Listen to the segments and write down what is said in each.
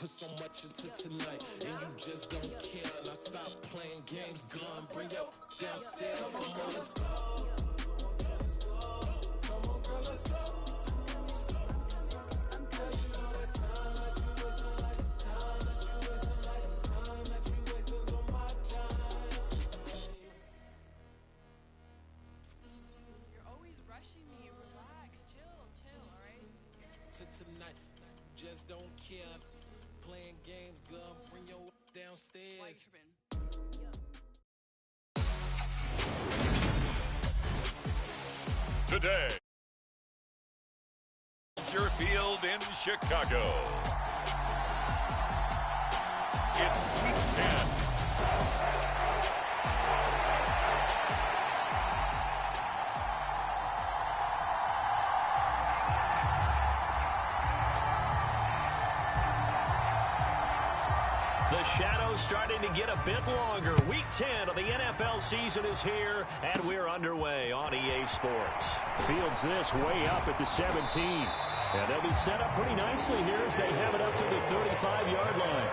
put so much into tonight, and you just don't care. And I stop playing games, gun, bring your downstairs. Come on, let's go. Come on, girl, let's go. Tonight, just don't care. Playing games, girl, bring your downstairs. Today, Field in Chicago. It's Week 10. The shadow's starting to get a bit longer. Week 10 of the NFL season is here, and we're underway on EA Sports. Fields this way up at the 17. And they'll be set up pretty nicely here as they have it up to the 35-yard line.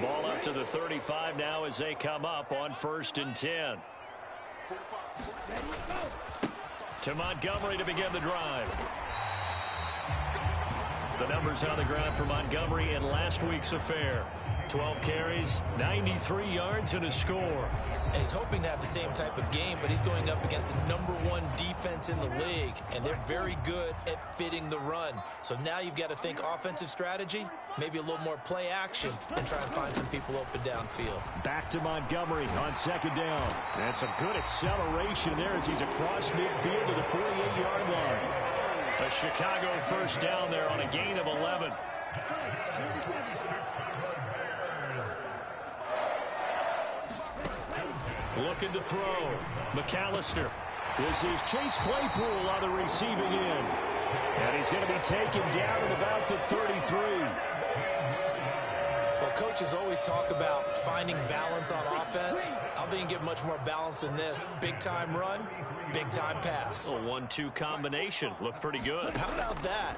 Ball up to the 35 now as they come up on 1st and 10. To Montgomery to begin the drive. The numbers on the ground for Montgomery in last week's affair. 12 carries, 93 yards, and a score. And he's hoping to have the same type of game, but he's going up against the #1 defense in the league, and they're very good at fitting the run. So now you've got to think offensive strategy, maybe a little more play action, and try and find some people open downfield. Back to Montgomery on 2nd down. And some good acceleration there as he's across midfield to the 48-yard line. A Chicago 1st down there on a gain of 11. Looking to throw. McAllister. This is Chase Claypool on the receiving end. And he's going to be taken down at about the 33. Well, coaches always talk about finding balance on offense. I don't think you can get much more balance than this. Big-time run, big-time pass. A 1-2 combination. Looked pretty good. How about that?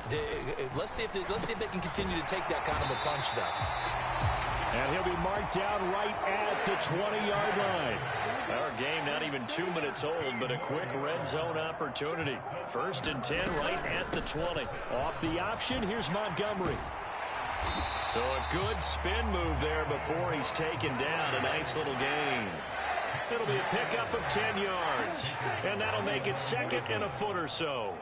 Let's see if they can continue to take that kind of a punch, though. And he'll be marked down right at the 20-yard line. Our game not even 2 minutes old, but a quick red zone opportunity. 1st and 10 right at the 20. Off the option, here's Montgomery. So a good spin move there before he's taken down. A nice little gain. It'll be a pickup of 10 yards. And that'll make it 2nd and a foot or so.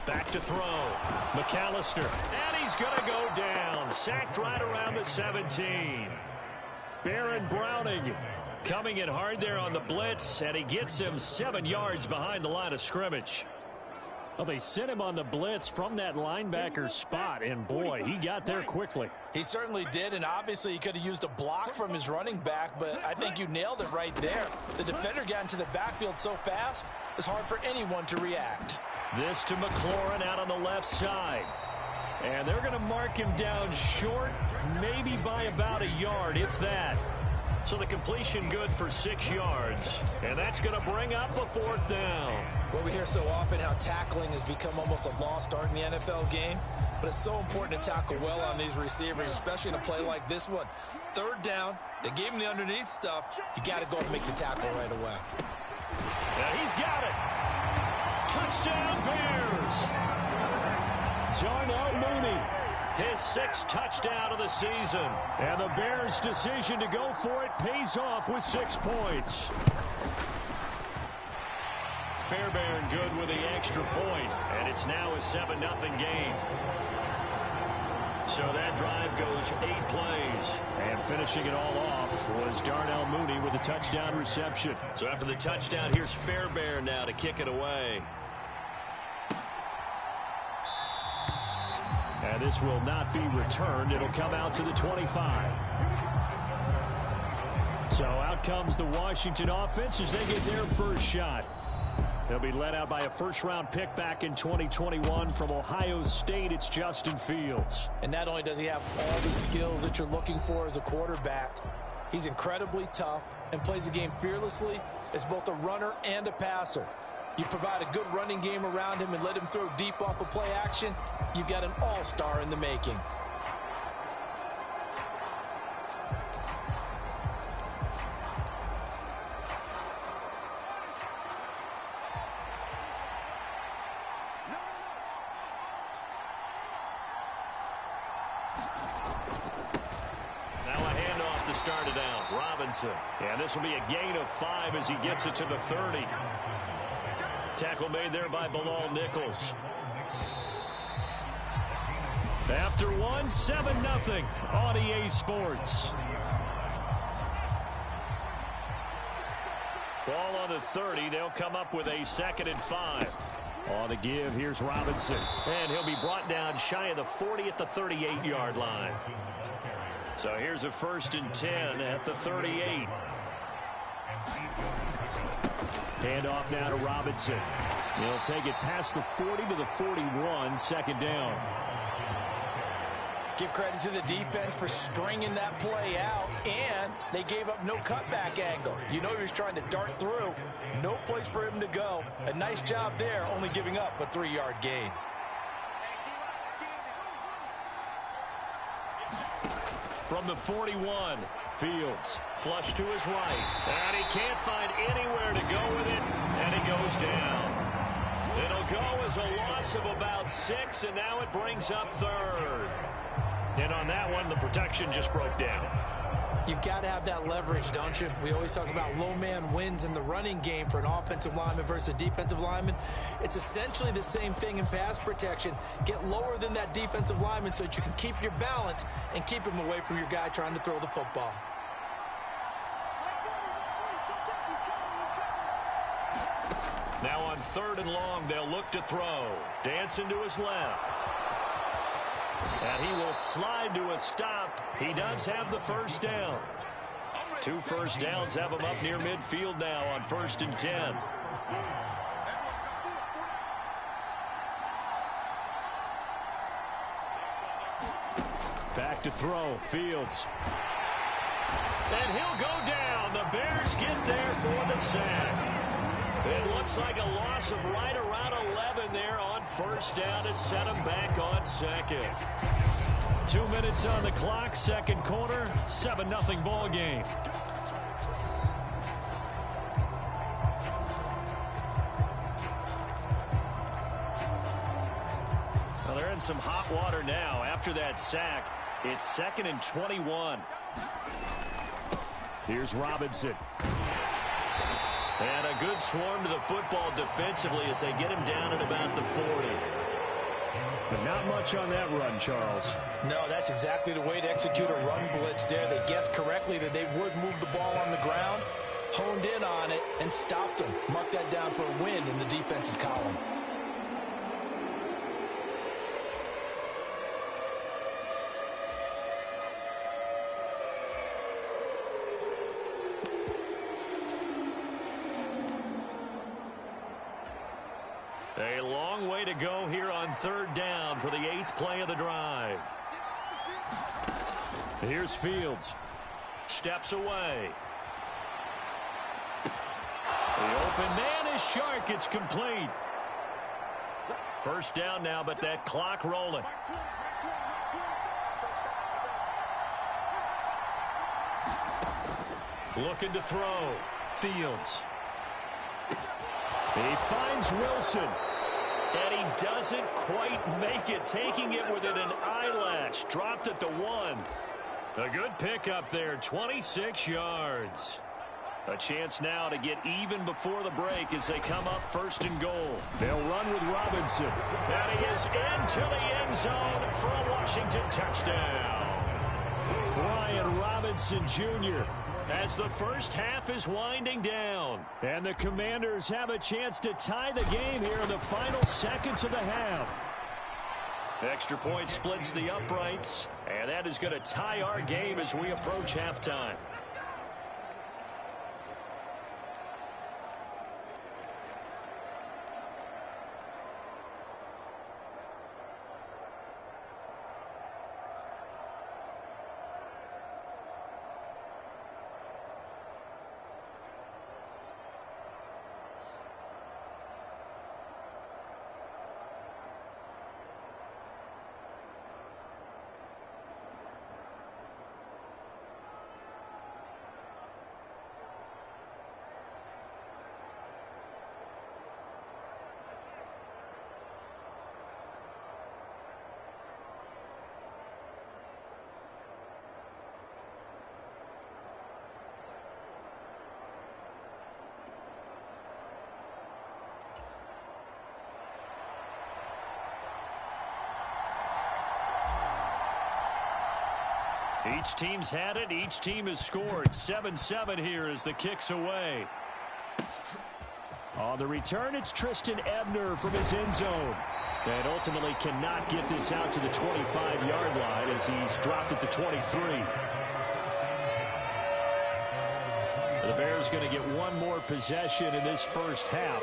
Back to throw. McAllister. And he's going to go down. Sacked right around the 17. Baron Browning coming in hard there on the blitz, and he gets him 7 yards behind the line of scrimmage. Well, they sent him on the blitz from that linebacker spot, and boy, he got there quickly. He certainly did, and obviously he could have used a block from his running back, but I think you nailed it right there. The defender got into the backfield so fast, it's hard for anyone to react. This to McLaurin out on the left side. And they're going to mark him down short, maybe by about a yard, if that. So the completion good for 6 yards. And that's going to bring up a 4th down. Well, we hear so often how tackling has become almost a lost art in the NFL game. But it's so important to tackle well on these receivers, especially in a play like this one. 3rd down, they gave him the underneath stuff. You got to go and make the tackle right away. Yeah, he's got it. Touchdown, Bears. Darnell Mooney. His 6th touchdown of the season. And the Bears' decision to go for it pays off with 6 points. Fairbairn good with the extra point, and it's now a 7-0 game. So that drive goes 8 plays. And finishing it all off was Darnell Mooney with a touchdown reception. So after the touchdown, here's Fairbairn now to kick it away. And this will not be returned. It'll come out to the 25. So out comes the Washington offense as they get their first shot. They'll be led out by a first-round pick back in 2021 from Ohio State. It's Justin Fields. And not only does he have all the skills that you're looking for as a quarterback, he's incredibly tough and plays the game fearlessly as both a runner and a passer. You provide a good running game around him and let him throw deep off of play action, you've got an all-star in the making. Started out. Robinson. And this will be a gain of 5 as he gets it to the 30. Tackle made there by Bilal Nichols. After one, 7-0 on EA Sports. Ball on the 30. They'll come up with a 2nd and 5. On the give, here's Robinson. And he'll be brought down shy of the 40 at the 38-yard line. So here's a 1st and 10 at the 38. Handoff now to Robinson. He'll take it past the 40 to the 41, 2nd down. Give credit to the defense for stringing that play out, and they gave up no cutback angle. You know he was trying to dart through. No place for him to go. A nice job there, only giving up a 3-yard gain. From the 41, Fields flush to his right, and he can't find anywhere to go with it, and he goes down. It'll go as a loss of about 6, and now it brings up 3rd. And on that one, the protection just broke down. You've got to have that leverage, don't you? We always talk about low man wins in the running game for an offensive lineman versus a defensive lineman. It's essentially the same thing in pass protection. Get lower than that defensive lineman so that you can keep your balance and keep him away from your guy trying to throw the football. Now on 3rd and long, they'll look to throw. Dancing to his left. And he will slide to a stop. He does have the 1st down. 2 first downs have him up near midfield now on 1st and 10. Back to throw, Fields. And he'll go down. The Bears get there for the sack. It looks like a loss of right around 11 there on 1st down to set him back on 2nd. 2 minutes on the clock, 2nd quarter, 7-0 ball game. Well, they're in some hot water now. After that sack, it's 2nd and 21. Here's Robinson. And a good swarm to the football defensively as they get him down at about the 40. But not much on that run, Charles. No, that's exactly the way to execute a run blitz there. They guessed correctly that they would move the ball on the ground, honed in on it, and stopped them. Mark that down for a win in the defense's column. A long way to go here on 3rd down for the 8th play of the drive. Here's Fields. Steps away. The open man is Shark. It's complete. 1st down now, but that clock rolling. Looking to throw. Fields. He finds Wilson. And he doesn't quite make it, taking it within an eyelash. Dropped at the 1. A good pickup there, 26 yards. A chance now to get even before the break as they come up 1st and goal. They'll run with Robinson. And he is into the end zone for a Washington touchdown. Brian Robinson Jr. as the first half is winding down. And the Commanders have a chance to tie the game here in the final seconds of the half. Extra point splits the uprights, and that is going to tie our game as we approach halftime. Each team's had it. Each team has scored. 7-7 here as the kick's away. On the return, it's Tristan Ebner from his end zone. And ultimately cannot get this out to the 25-yard line as he's dropped at the 23. The Bears going to get one more possession in this first half.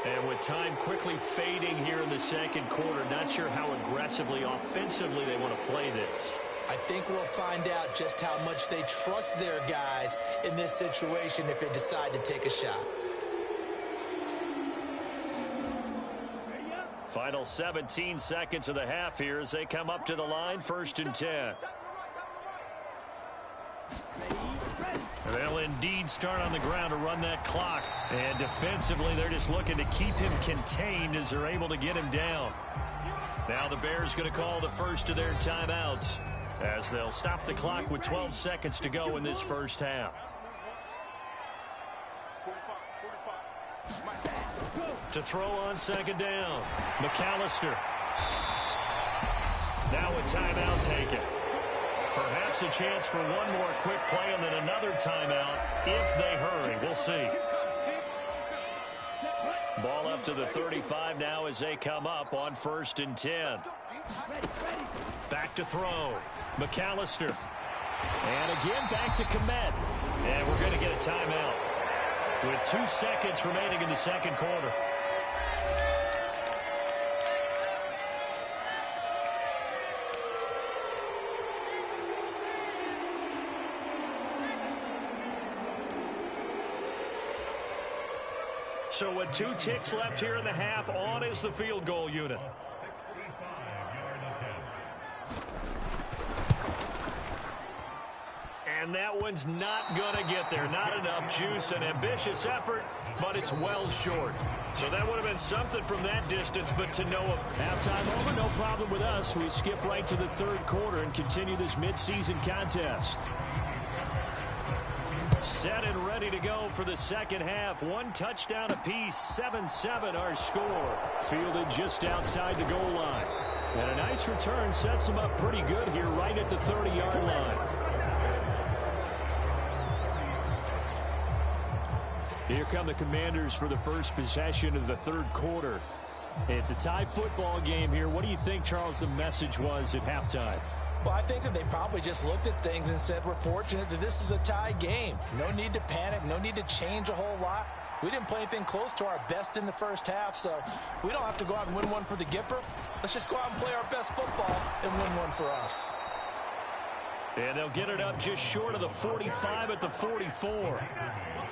And with time quickly fading here in the second quarter, not sure how aggressively, offensively they want to play this. I think we'll find out just how much they trust their guys in this situation if they decide to take a shot. Final 17 seconds of the half here as they come up to the line, 1st and 10. They'll indeed start on the ground to run that clock. And defensively, they're just looking to keep him contained as they're able to get him down. Now the Bears going to call the first of their timeouts as they'll stop the clock with 12 seconds to go in this first half. To throw on 2nd down, McAllister. Now a timeout taken. Perhaps a chance for one more quick play and then another timeout if they hurry. We'll see. Ball up to the 35 now as they come up on 1st and 10. Back to throw. McAllister. And again back to Komet. And we're going to get a timeout with 2 seconds remaining in the second quarter. So with 2 ticks left here in the half, on is the field goal unit. And that one's not going to get there. Not enough juice. An ambitious effort, but it's well short. So that would have been something from that distance, but to no avail. Halftime over, no problem with us. We skip right to the third quarter and continue this midseason contest. Set and ready to go for the second half. 1 touchdown apiece, 7-7 our score. Fielded just outside the goal line. And a nice return sets him up pretty good here right at the 30-yard line. Here come the Commanders for the first possession of the third quarter. It's a tie football game here. What do you think, Charles, the message was at halftime? Well, I think that they probably just looked at things and said, we're fortunate that this is a tie game. No need to panic. No need to change a whole lot. We didn't play anything close to our best in the first half, so we don't have to go out and win one for the Gipper. Let's just go out and play our best football and win one for us. And they'll get it up just short of the 45 at the 44.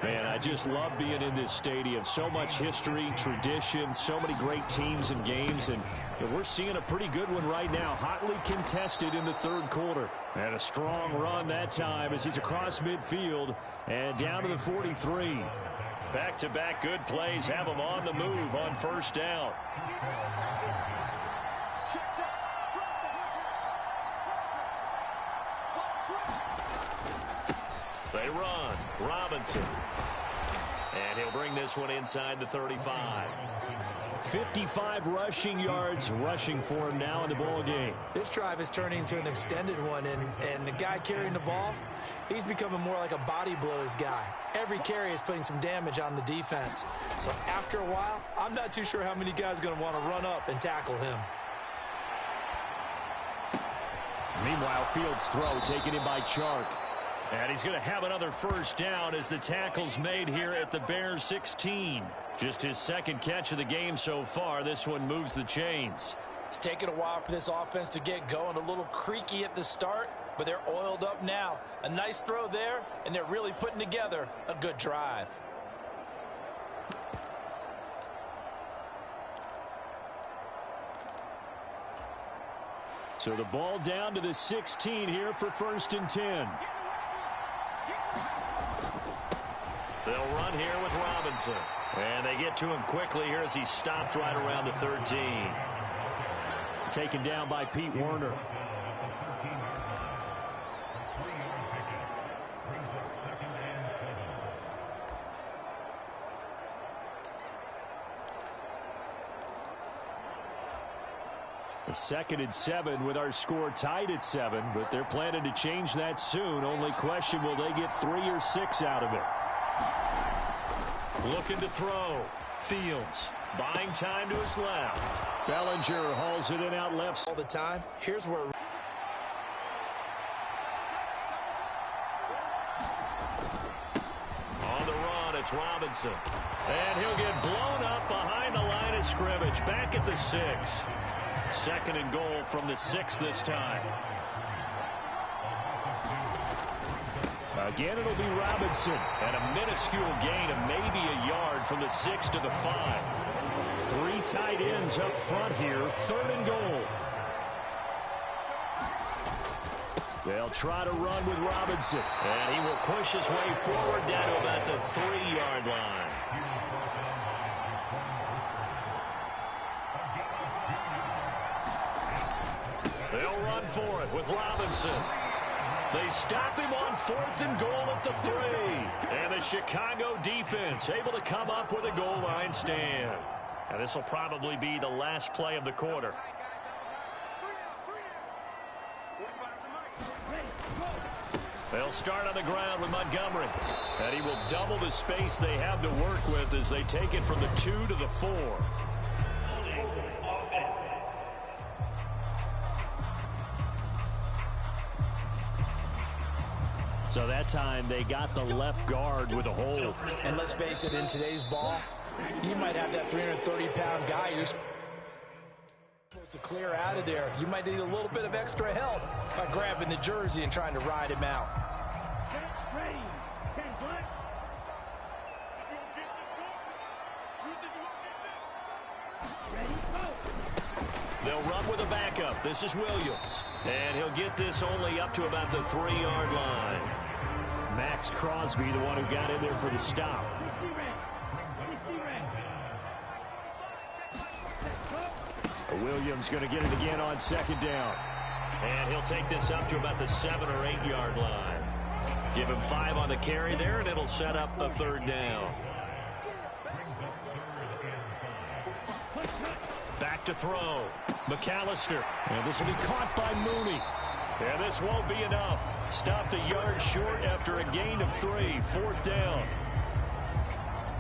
Man, I just love being in this stadium. So much history, tradition, so many great teams and games, and we're seeing a pretty good one right now. Hotly contested in the third quarter. And a strong run that time as he's across midfield and down to the 43. Back-to-back good plays have him on the move on 1st down. They run. Robinson. And he'll bring this one inside the 35. 55 rushing yards rushing for him now in the ball game. This drive is turning into an extended one, and the guy carrying the ball, he's becoming more like a body blows guy. Every carry is putting some damage on the defense. So after a while, I'm not too sure how many guys are going to want to run up and tackle him. Meanwhile, Fields' throw taken in by Chark. And he's going to have another 1st down as the tackle's made here at the Bears 16. Just his 2nd catch of the game so far. This one moves the chains. It's taken a while for this offense to get going. A little creaky at the start, but they're oiled up now. A nice throw there, and they're really putting together a good drive. So the ball down to the 16 here for 1st and 10. They'll run here with Robinson. And they get to him quickly here as he stopped right around the 13. Taken down by Pete Werner. A 2nd and 7 with our score tied at 7, but they're planning to change that soon. Only question, will they get 3 or 6 out of it? Looking to throw. Fields buying time to his left. Bellinger hauls it in out left. All the time. Here's where... On the run, it's Robinson. And he'll get blown up behind the line of scrimmage. Back at the 6. 2nd and goal from the 6 this time. Again, it'll be Robinson. And a minuscule gain of maybe a yard from the 6 to the 5. 3 tight ends up front here. 3rd and goal. They'll try to run with Robinson. And he will push his way forward down to about the 3-yard line. They'll run for it with Robinson. They stop him on 4th and goal at the 3. And the Chicago defense able to come up with a goal line stand. And this will probably be the last play of the quarter. They'll start on the ground with Montgomery. And he will double the space they have to work with as they take it from the 2 to the 4. So that time they got the left guard with a hold. And let's face it, in today's ball, you might have that 330-pound guy you're supposed to clear out of there. You might need a little bit of extra help by grabbing the jersey and trying to ride him out. They'll run with a backup. This is Williams. And he'll get this only up to about the 3-yard line. Max Crosby, the one who got in there for the stop. Williams going to get it again on 2nd down. And he'll take this up to about the 7 or 8-yard line. Give him 5 on the carry there, and it'll set up a 3rd down. Back to throw. McAllister. And this will be caught by Mooney. And this won't be enough. Stopped a yard short after a gain of 3. 4th down.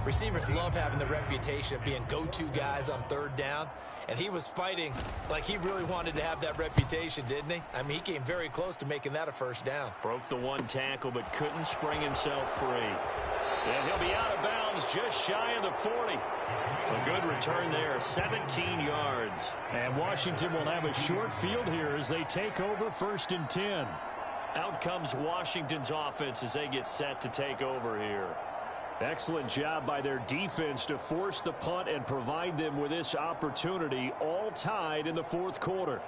Receivers love having the reputation of being go-to guys on 3rd down. And he was fighting like he really wanted to have that reputation, didn't he? I mean, he came very close to making that a 1st down. Broke the 1 tackle, but couldn't spring himself free. And he'll be out of bounds just shy of the 40. A good return there, 17 yards. And Washington will have a short field here as they take over 1st and 10. Out comes Washington's offense as they get set to take over here. Excellent job by their defense to force the punt and provide them with this opportunity, all tied in the 4th quarter.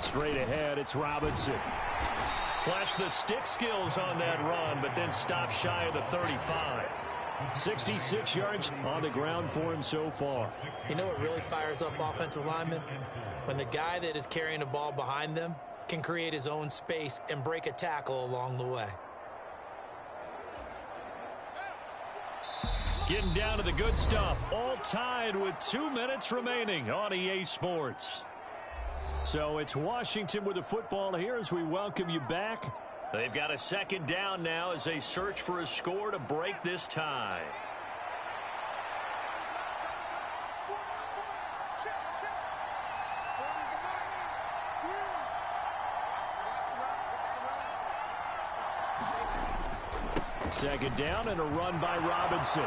Straight ahead, it's Robinson. Flashed the stick skills on that run, but then stopped shy of the 35. 66 yards on the ground for him so far. You know what really fires up offensive linemen? When the guy that is carrying the ball behind them can create his own space and break a tackle along the way. Getting down to the good stuff. All tied with 2 minutes remaining on EA Sports. So it's Washington with the football here as we welcome you back. They've got a 2nd down now as they search for a score to break this tie. Second down and a run by Robinson.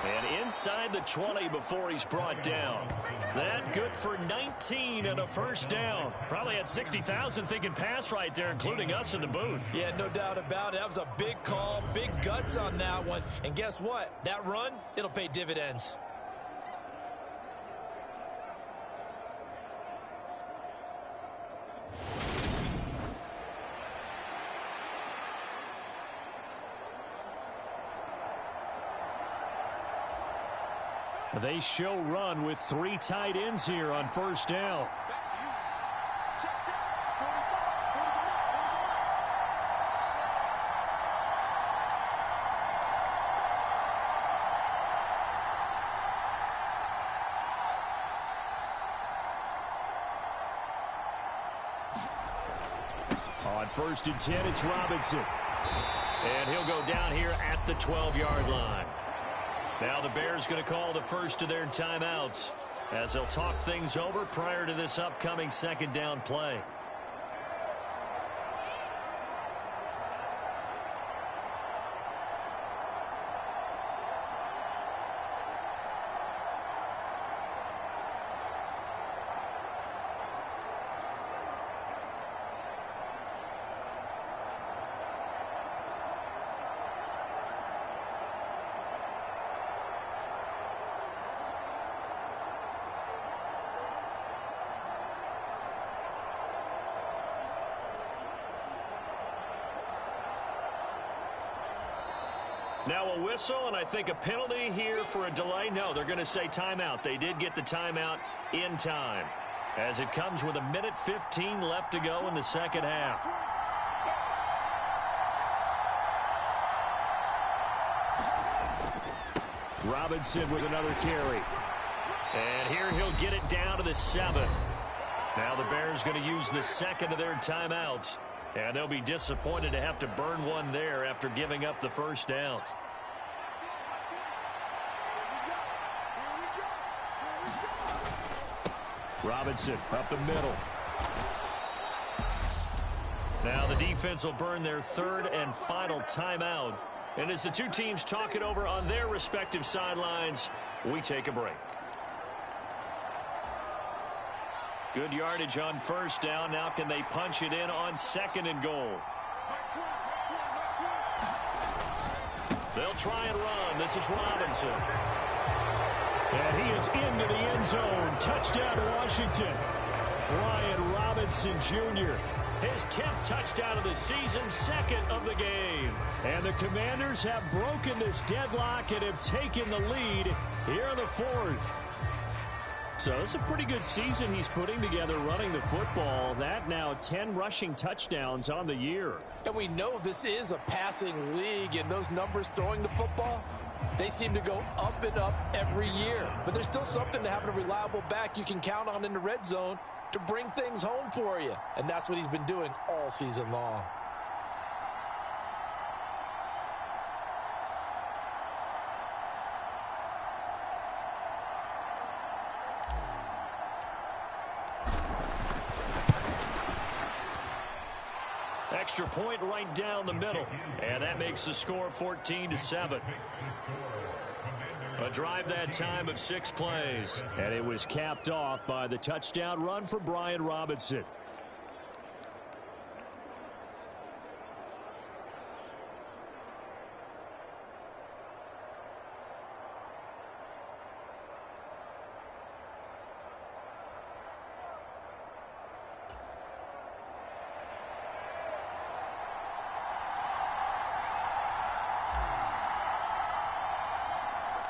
And inside the 20 before he's brought down. That good for 19 and a 1st down. Probably had 60,000 thinking pass right there, including us in the booth. Yeah, no doubt about it. That was a big call, big guts on that one. And guess what? That run, it'll pay dividends. They show run with 3 tight ends here on first down. On 1st and 10, it's Robinson. And he'll go down here at the 12-yard line. Now the Bears going to call the first of their timeouts as they'll talk things over prior to this upcoming second down play. Now a whistle, and I think a penalty here for a delay. No, they're going to say timeout. They did get the timeout in time, as it comes with 1:15 left to go in the second half. Robinson with another carry. And here he'll get it down to the 7. Now the Bears going to use the second of their timeouts. And they'll be disappointed to have to burn one there after giving up the first down. Robinson up the middle. Now the defense will burn their third and final timeout. And as the two teams talk it over on their respective sidelines, we take a break. Good yardage on first down. Now can they punch it in on 2nd and goal? They'll try and run. This is Robinson. And he is into the end zone. Touchdown, Washington. Brian Robinson Jr. His 10th touchdown of the season, 2nd of the game. And the Commanders have broken this deadlock and have taken the lead here in the 4th. So it's a pretty good season he's putting together running the football. That now 10 rushing touchdowns on the year. And we know this is a passing league, and those numbers throwing the football, they seem to go up and up every year. But there's still something to having a reliable back you can count on in the red zone to bring things home for you. And that's what he's been doing all season long. Extra point right down the middle. And that makes the score 14-7. A drive that time of 6 plays. And it was capped off by the touchdown run for Brian Robinson.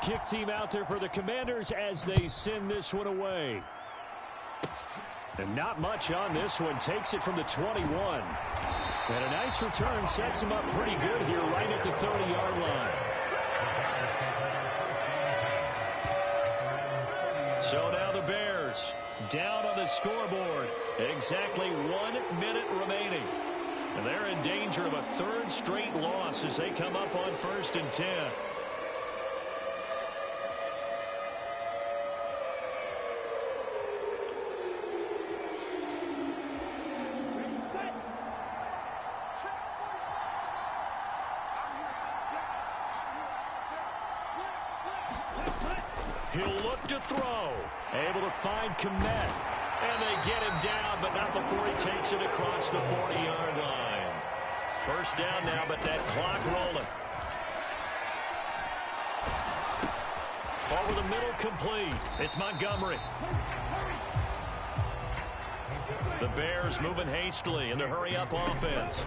Kick team out there for the Commanders as they send this one away. And not much on this one. Takes it from the 21. And a nice return sets him up pretty good here right at the 30-yard line. So now the Bears down on the scoreboard. Exactly 1 minute remaining. And they're in danger of a 3rd straight loss as they come up on 1st and 10. He'll look to throw. Able to find Komet. And they get him down, but not before he takes it across the 40-yard line. First down now, but that clock rolling. Over the middle, complete. It's Montgomery. The Bears moving hastily in the hurry-up offense.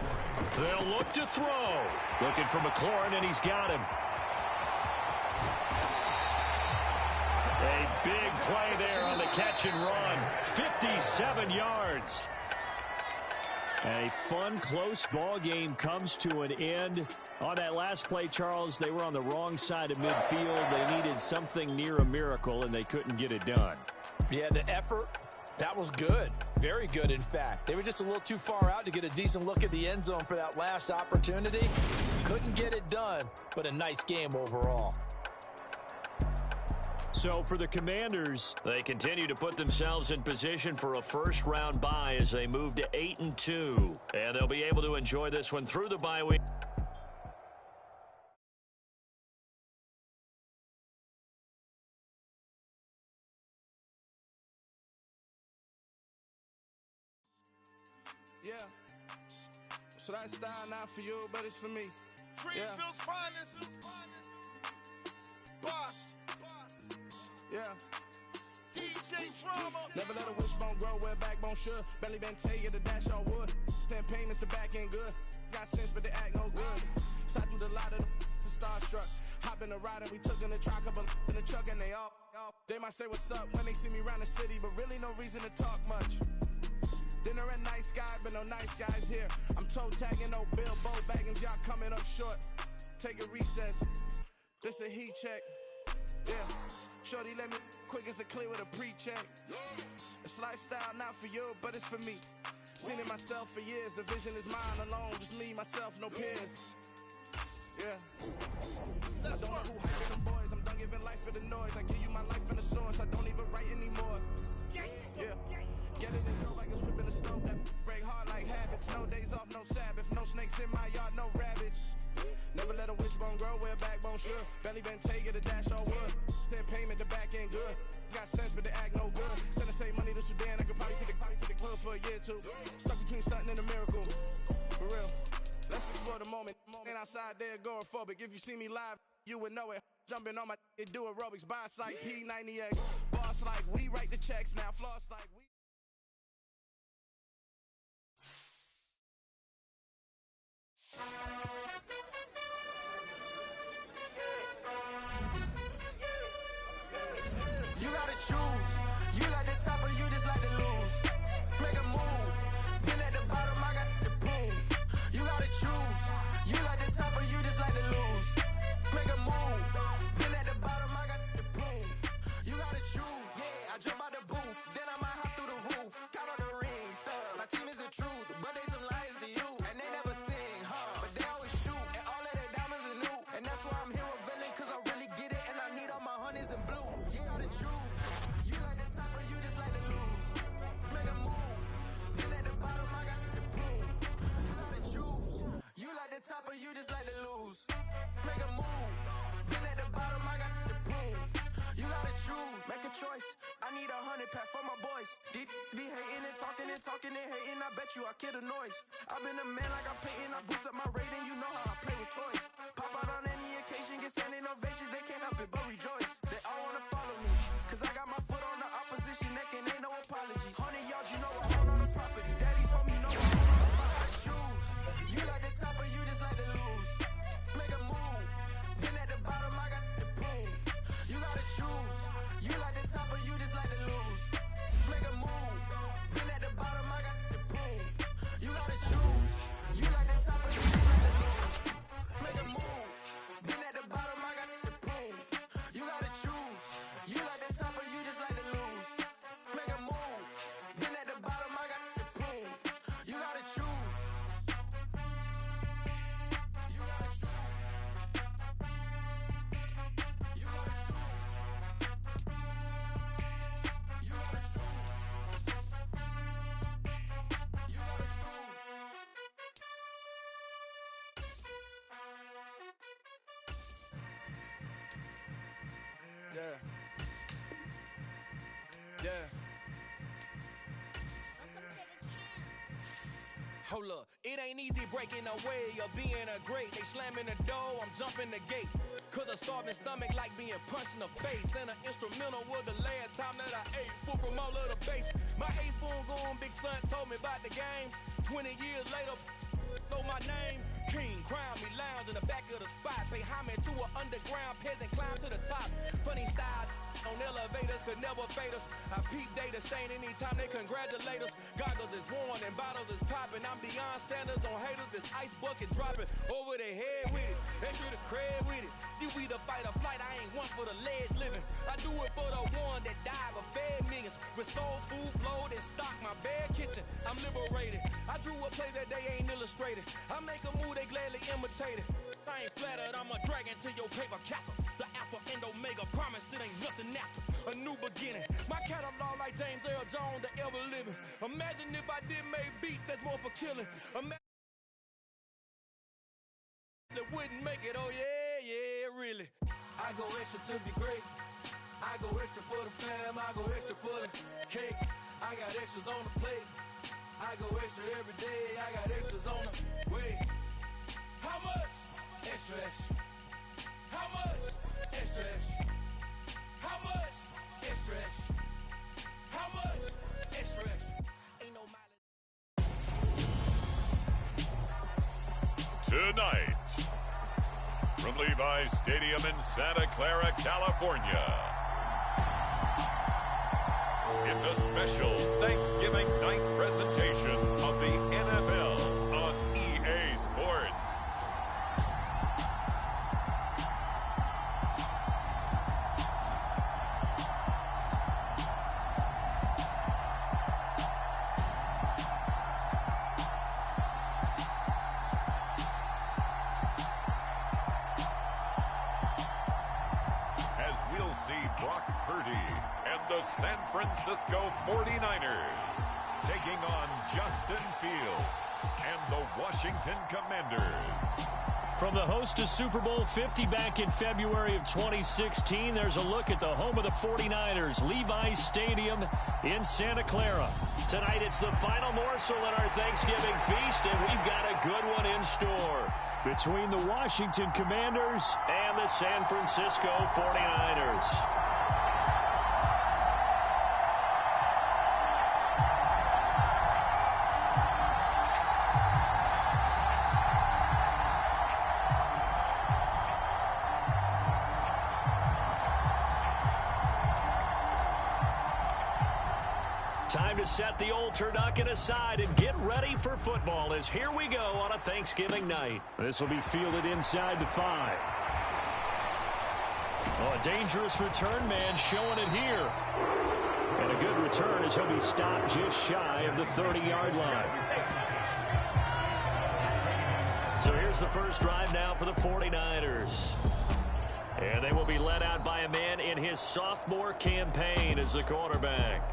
They'll look to throw. Looking for McLaurin, and he's got him. play there on the catch and run. 57 yards. A fun, close ball game comes to an end. On that last play, Charles, they were on the wrong side of midfield. They needed something near a miracle, and they couldn't get it done. Yeah, the effort, that was good. Very good, in fact. They were just a little too far out to get a decent look at the end zone for that last opportunity. Couldn't get it done, but a nice game overall. So for the Commanders, they continue to put themselves in position for a first-round bye as they move to 8-2. And they'll be able to enjoy this one through the bye week. Yeah. So that style not for you, but it's for me. Greenfield's finest. Boss. Yeah. DJ Drama. Never let a wishbone grow where backbone should. Belly been tell you the dash all wood. 10 payments, the back end good. Got sense, but they act no good. Shot through the lot of the starstruck. Hop in the ride and we took in the truck, couple in the truck, and they all. They might say what's up when they see me around the city, but really no reason to talk much. Dinner at nice guy, but no nice guys here. I'm toe tagging, no Bilbo Baggins, y'all coming up short. Take a recess. This a heat check. Yeah. Shorty let me quick as a clear with a pre-check. It's lifestyle not for you, but it's for me. Seen it myself for years. The vision is mine alone. Just me, myself, no peers. Yeah. I don't know who hyping them boys. I'm done giving life for the noise. I give you my life in the source. I don't even write anymore. Yeah. Get it and go like it's whipping the snow. That break hard like habits. No days off, no Sabbath. No snakes in my yard, no rabbits. Never let a wishbone grow where backbone should. Belly been taking the dash all wood. 10 payment, the back end good. Got sense, but they act no good. Send the same money to Sudan. I could probably take the club for a year or two. Stuck between stunting and a miracle. For real. Let's explore the moment. Ain't outside there agoraphobic. If you see me live, you would know it. Jumping on my do aerobics. Buy site P90X. Boss like we write the checks now. Floss like we. You gotta choose. You like the top or you just like to lose. Make a move. Been at the bottom, I got the proof. You gotta choose. You like the top or you just like to lose. Make a move. Been at the bottom, I got the proof. You gotta choose. Yeah, I jump out the booth. Then I might hop through the roof. Count on the rings, stuff. My team is the truth, but they some liars to you. And they never sing, huh? But they always shoot. And all of their diamonds are new. And that's why I'm here with villain, cause I really get it. And I need all my honeys in blue. You gotta choose. You like the top or you just like to lose. Make a move. Been at the bottom, I got the proof. You gotta choose. You like the top or you just like to lose. Make a move. Been at the bottom, I got the proof. You gotta choose. Make a choice. I need 100 pack for my boys. Be hating and talking and hating. I bet you I kill the noise. I've been a man like I'm Peyton. I boost up my rating. You know how I play with toys. Pop out on any occasion, get standing ovations. They can't help it but rejoice. They all wanna follow me, cause I got my foot on the opposition neck and ain't no apologies. 100 yards, you know I own on the property. Daddy's home, you know I own on the property. Choose. You like the top or you just like to lose. Make a move. Been at the bottom, I got the proof. You gotta choose. You like the top or you just like to lose. Make a move. Been at the bottom, I got the proof. You gotta choose. You like the top or you just like to lose. Make a move. Been at the bottom, I got the proof. You gotta choose. You like the top or you just like to lose. Make a move. Been at the bottom, I got the proof. You gotta choose. You gotta choose. You gotta choose. You gotta choose. You gotta choose. Yeah. Yeah. Hold up, it ain't easy breaking away or being a great. They slamming the door, I'm jumping the gate. Cause a starving stomach like being punched in the face. And an instrumental was the last time that I ate. Food from all of the base. My ace boom going big son told me about the game. 20 years later, Know my name? King, crown me, lounge in the back of the spot. Pay homage to an underground peasant, climb to the top. Funny style on elevators could never fade us. I peep data stain anytime they congratulate us. Goggles is worn and bottles is popping. I'm Deion Sanders on haters, this ice bucket dropping over their head with it. Extra the cred with it. You either fight or flight, I ain't one for the ledge living. I do it for the one that died or fed millions. With soul food flowed and stock my bad kitchen. I'm liberated. I drew a play that they ain't illustrated. I make a move they gladly imitate it. I ain't flattered, I'm a dragon to your paper castle. The alpha and omega, promise it ain't nothing after. A new beginning. My catalog like James Earl Jones, the ever living. Imagine if I did make beats that's more for killing. Imagine that wouldn't make it, oh yeah, really. I go extra to be great. I go extra for the fam, I go extra for the cake. I got extras on the plate. I go extra every day, I got extras on the way. How much? Extra, extra. How much? Extra, extra. How much? Extra, extra. How much? Extra, extra. Ain't no mileage. Tonight, from Levi's Stadium in Santa Clara, California, it's a special Thanksgiving night presentation of the NFL on EA Sports. As we'll see Brock Purdy and the San Francisco 49ers taking on Justin Fields and the Washington Commanders. From the host to Super Bowl 50 back in February of 2016, there's a look at the home of the 49ers, Levi's Stadium in Santa Clara. Tonight it's the final morsel in our Thanksgiving feast, and we've got a good one in store between the Washington Commanders and the San Francisco 49ers. Time to set the old turducken aside and get ready for football as here we go on a Thanksgiving night. This will be fielded inside the 5. Oh, a dangerous return man showing it here. And a good return as he'll be stopped just shy of the 30-yard line. So here's the first drive now for the 49ers. And they will be led out by a man in his sophomore campaign as the quarterback.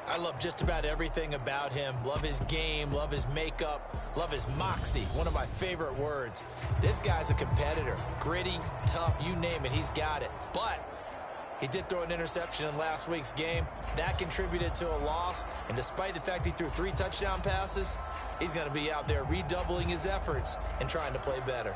I love just about everything about him. Love his game, love his makeup, love his moxie. One of my favorite words. This guy's a competitor. Gritty, tough, you name it, he's got it. But he did throw an interception in last week's game. That contributed to a loss. And despite the fact he threw 3 touchdown passes, he's going to be out there redoubling his efforts and trying to play better.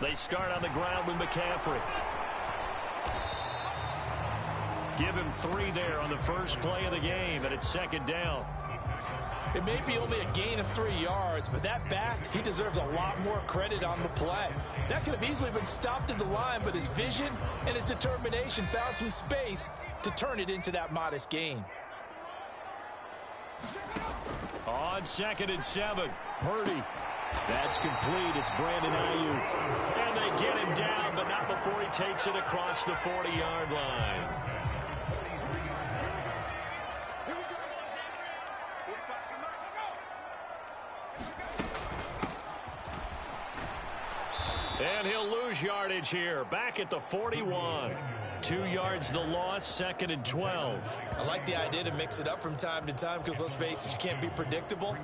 They start on the ground with McCaffrey. Give him 3 there on the first play of the game, and it's second down. It may be only a gain of 3 yards, but that back, he deserves a lot more credit on the play. That could have easily been stopped at the line, but his vision and his determination found some space to turn it into that modest gain. On 2nd and 7, Purdy. That's complete. It's Brandon Ayuk. And they get him down, but not before he takes it across the 40-yard line. And he'll lose yardage here. Back at the 41. 2 yards the loss, 2nd and 12. I like the idea to mix it up from time to time because, let's face it, you can't be predictable.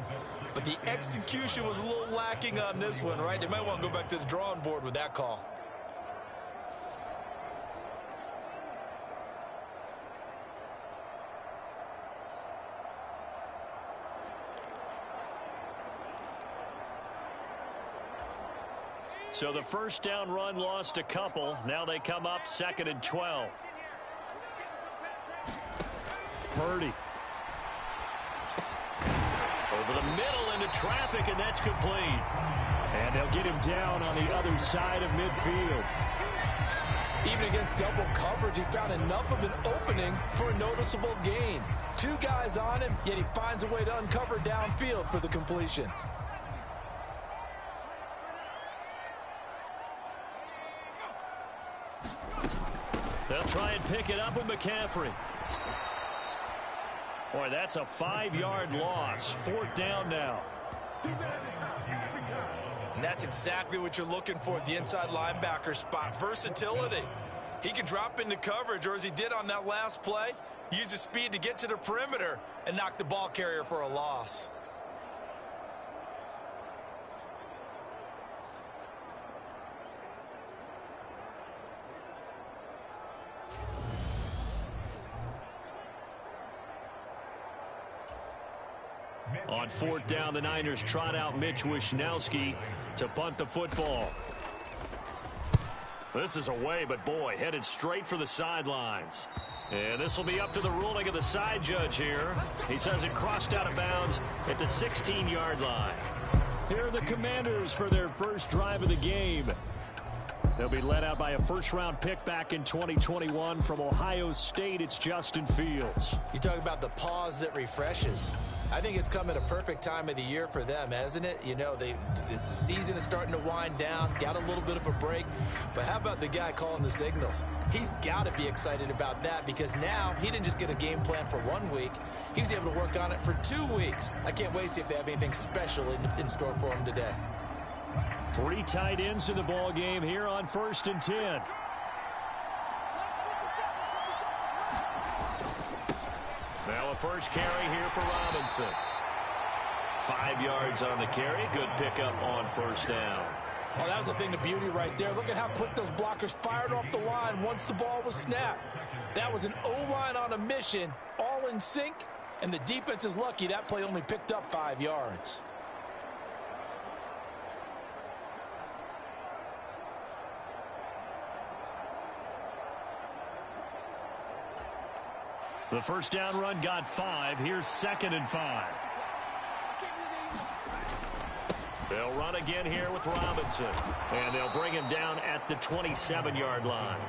But the execution was a little lacking on this one, right? They might want to go back to the drawing board with that call. So the first down run lost a couple. Now they come up 2nd and 12. Purdy. Over the middle into traffic, and that's complete. And they'll get him down on the other side of midfield. Even against double coverage, he found enough of an opening for a noticeable gain. 2 guys on him, yet he finds a way to uncover downfield for the completion. They'll try and pick it up with McCaffrey. Boy, that's a 5-yard loss. 4th down now. And that's exactly what you're looking for at the inside linebacker spot. Versatility. He can drop into coverage, or as he did on that last play, use his speed to get to the perimeter and knock the ball carrier for a loss. On 4th down, the Niners trot out Mitch Wishnowsky to punt the football. This is away, but boy, headed straight for the sidelines. And this will be up to the ruling of the side judge here. He says it crossed out of bounds at the 16-yard line. Here are the Commanders for their first drive of the game. They'll be led out by a first-round pick back in 2021 from Ohio State. It's Justin Fields. You talk about the pause that refreshes. I think it's come at a perfect time of the year for them, hasn't it? You know, the season is starting to wind down, got a little bit of a break. But how about the guy calling the signals? He's got to be excited about that because now he didn't just get a game plan for 1 week. He was able to work on it for 2 weeks. I can't wait to see if they have anything special in store for him today. 3 tight ends in the ball game here on 1st and 10. Now a first carry here for Robinson. 5 yards on the carry. Good pickup on 1st down. Oh, that was a thing of beauty right there. Look at how quick those blockers fired off the line once the ball was snapped. That was an O-line on a mission, all in sync, and the defense is lucky that play only picked up 5 yards. The first down run got 5. Here's 2nd and 5. They'll run again here with Robinson. And they'll bring him down at the 27-yard line.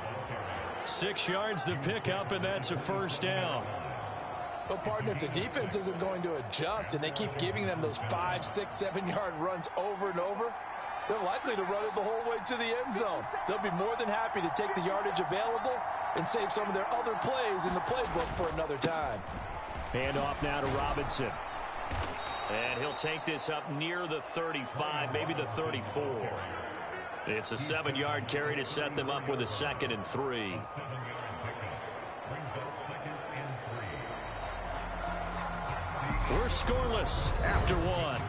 6 yards the pickup, and that's a first down. Well, partner, if the defense isn't going to adjust and they keep giving them those 5, 6, 7-yard runs over and over, they're likely to run it the whole way to the end zone. They'll be more than happy to take the yardage available and save some of their other plays in the playbook for another time. Hand off now to Robinson. And he'll take this up near the 35, maybe the 34. It's a 7-yard carry to set them up with a 2nd and 3. We're scoreless after 1.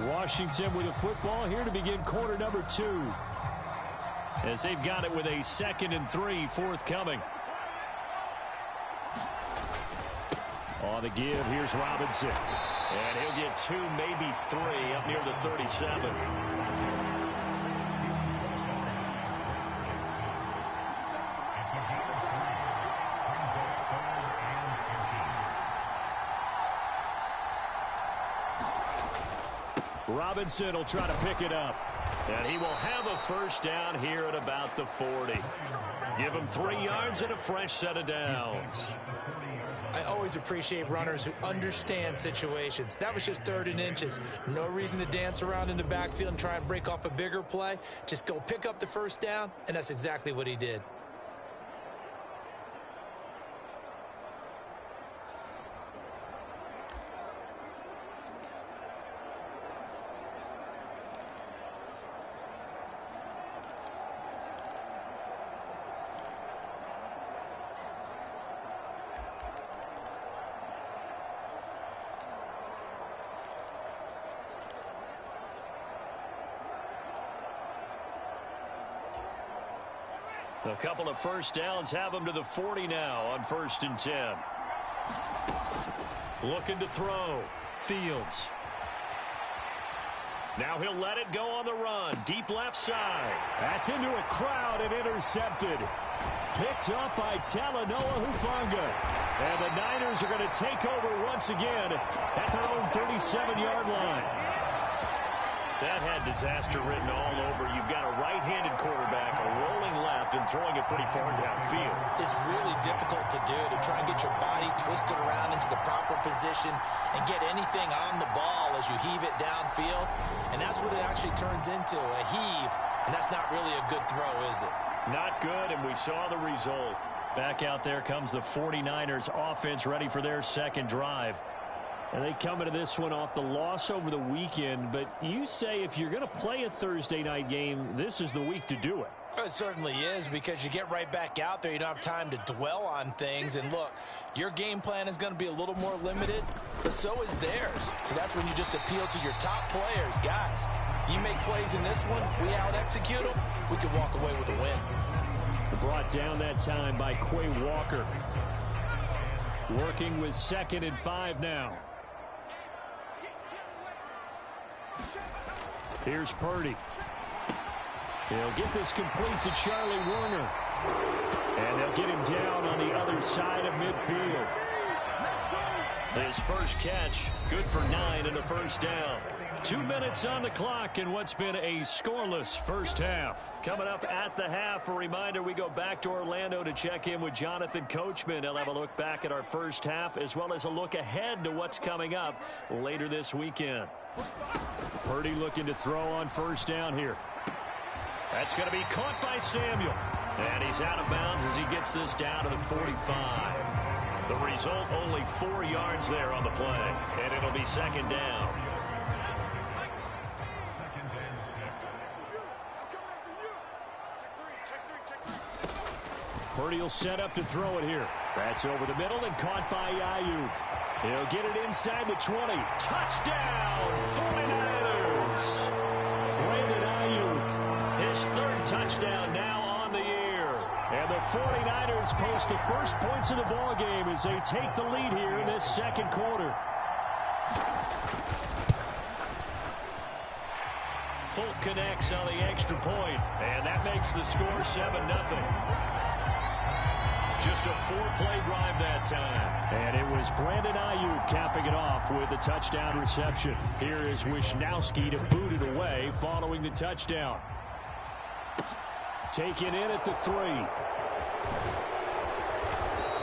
Washington with a football here to begin quarter number 2. As they've got it with a 2nd and 3 forthcoming. On the give, here's Robinson. And he'll get 2, maybe 3 up near the 37. Robinson will try to pick it up. And he will have a first down here at about the 40. Give him 3 yards and a fresh set of downs. I always appreciate runners who understand situations. That was just 3rd and inches. No reason to dance around in the backfield and try and break off a bigger play. Just go pick up the first down, and that's exactly what he did. A couple of first downs have him to the 40 now on 1st and 10. Looking to throw. Fields. Now he'll let it go on the run. Deep left side. That's into a crowd and intercepted. Picked up by Talanoa Hufanga. And the Niners are going to take over once again at their own 37-yard line. That had disaster written all over. You've got a right-handed quarterback, a rolling left, and throwing it pretty far downfield. It's really difficult to do, to try and get your body twisted around into the proper position and get anything on the ball as you heave it downfield. And that's what it actually turns into, a heave. And that's not really a good throw, is it? Not good, and we saw the result. Back out there comes the 49ers offense ready for their second drive. And they come into this one off the loss over the weekend. But you say if you're going to play a Thursday night game, this is the week to do it. It certainly is, because you get right back out there. You don't have time to dwell on things. And look, your game plan is going to be a little more limited, but so is theirs. So that's when you just appeal to your top players. Guys, you make plays in this one, we out-execute them, we could walk away with a win. Brought down that time by Quay Walker. Working with 2nd and 5 now. Here's Purdy. He'll get this complete to Charlie Werner. And they'll get him down on the other side of midfield. His first catch, good for 9 and a first down. 2 minutes on the clock in what's been a scoreless first half. Coming up at the half, a reminder, we go back to Orlando to check in with Jonathan Coachman. He'll have a look back at our first half as well as a look ahead to what's coming up later this weekend. Purdy looking to throw on first down here. That's going to be caught by Samuel. And he's out of bounds as he gets this down to the 45. The result, only 4 yards there on the play. And it'll be second down. Purdy will set up to throw it here. That's over the middle and caught by Ayuk. He'll get it inside the 20. Touchdown, 49ers. Brandon Ayuk, his 3rd touchdown now on the year. And the 49ers post the first points of the ball game as they take the lead here in this second quarter. Fulk connects on the extra point, and that makes the score 7-0. Just a 4-play drive that time. And it was Brandon Ayuk capping it off with a touchdown reception. Here is Wisnowski to boot it away following the touchdown. Taken in at the 3.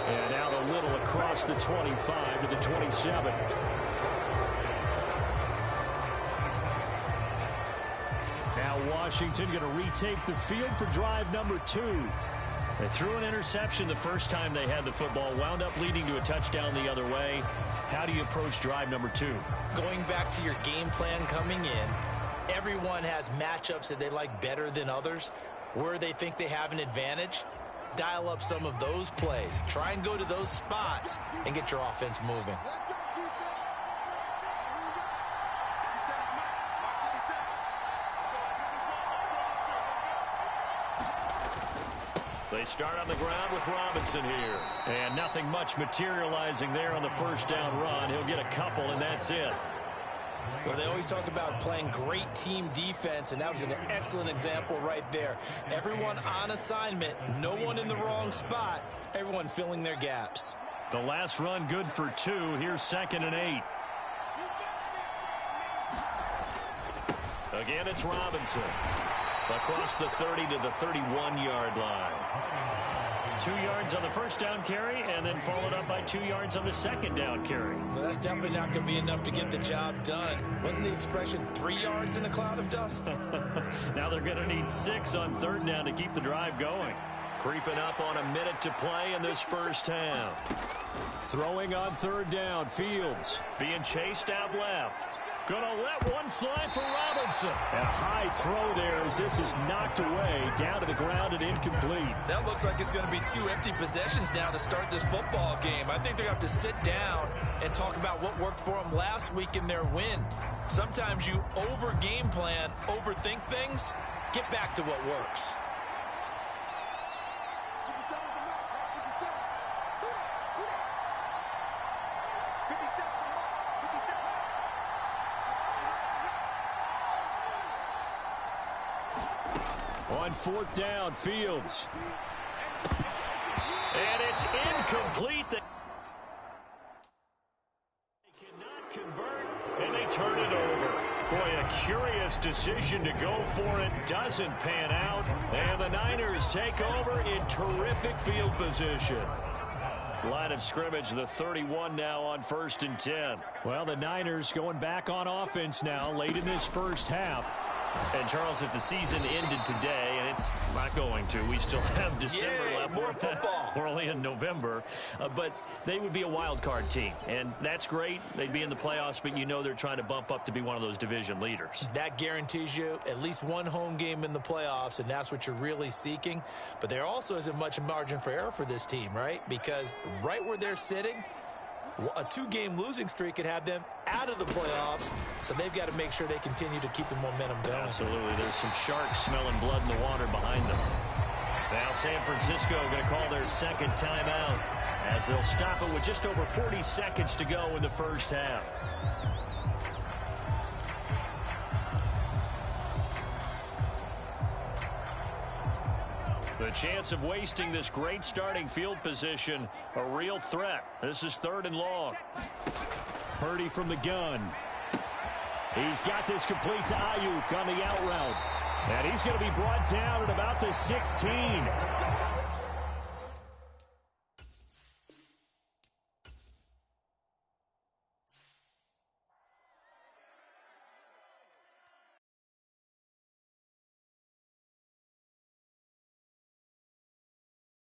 And now the Little across the 25 to the 27. Now Washington going to retake the field for drive number 2. They threw an interception the first time they had the football, wound up leading to a touchdown the other way. How do you approach drive number 2? Going back to your game plan coming in, everyone has matchups that they like better than others. Where they think they have an advantage, dial up some of those plays. Try and go to those spots and get your offense moving. They start on the ground with Robinson here. And nothing much materializing there on the first down run. He'll get a couple, and that's it. Well, they always talk about playing great team defense, and that was an excellent example right there. Everyone on assignment, no one in the wrong spot, everyone filling their gaps. The last run good for 2. Here's 2nd and 8. Again, it's Robinson. Across the 30 to the 31-yard line. 2 yards on the first down carry, and then followed up by 2 yards on the second down carry. Well, that's definitely not going to be enough to get the job done. Wasn't the expression 3 yards in a cloud of dust? Now they're going to need 6 on 3rd down to keep the drive going. Creeping up on a minute to play in this first half. Throwing on 3rd down, Fields being chased out left. Gonna let one fly for Robinson. And a high throw there as this is knocked away, down to the ground and incomplete. That looks like it's going to be 2 empty possessions now to start this football game. I think they're going to have to sit down and talk about what worked for them last week in their win. Sometimes you over-game plan, overthink things. Get back to what works. On 4th down, Fields. And it's incomplete. They cannot convert, and they turn it over. Boy, a curious decision to go for it. Doesn't pan out. And the Niners take over in terrific field position. Line of scrimmage, the 31 now on 1st and 10. Well, the Niners going back on offense now late in this first half. And, Charles, if the season ended today, and it's not going to, we still have December left. More football. We're only in November. But they would be a wild card team. And that's great. They'd be in the playoffs, but you know they're trying to bump up to be one of those division leaders. That guarantees you at least one home game in the playoffs, and that's what you're really seeking. But there also isn't much margin for error for this team, right? Because right where they're sitting, a 2-game losing streak could have them out of the playoffs, so they've got to make sure they continue to keep the momentum going. Absolutely. There's some sharks smelling blood in the water behind them. Now San Francisco going to call their second timeout as they'll stop it with just over 40 seconds to go in the first half. The chance of wasting this great starting field position, a real threat. This is 3rd and long. Purdy from the gun. He's got this complete to Ayuk on the out route. And he's going to be brought down at about the 16.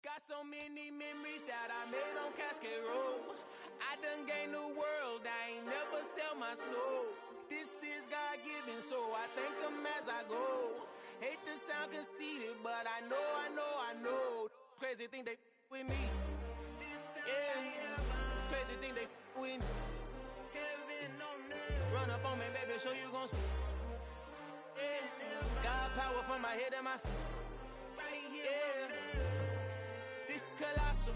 Got so many memories that I made on Cascade Road. I done gained the world, I ain't never sell my soul. This is God-given, so I thank him as I go. Hate to sound conceited, but I know. Crazy thing they with me. Yeah, crazy thing they with me. Run up on me, baby, so you gon' see. Yeah, God power from my head and my feet. Yeah. This colossal,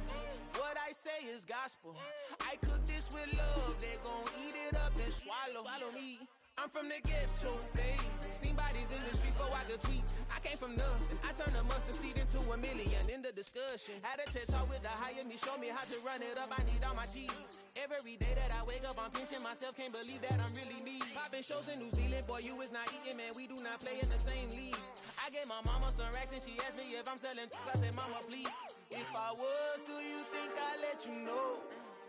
what I say is gospel. I cook this with love, they gon' eat it up and swallow me. I'm from the ghetto, babe. Seen bodies in the street before I could tweet. I came from nothing, I turned a mustard seed into a million. In the discussion, had a TED talk with the higher me, show me how to run it up. I need all my cheese. Every day that I wake up, I'm pinching myself. Can't believe that I'm really me. Popping shows in New Zealand, boy, you is not eating, man. We do not play in the same league. I gave my mama some racks and she asked me if I'm selling. I said, mama, please. If I was, do you think I'd let you know?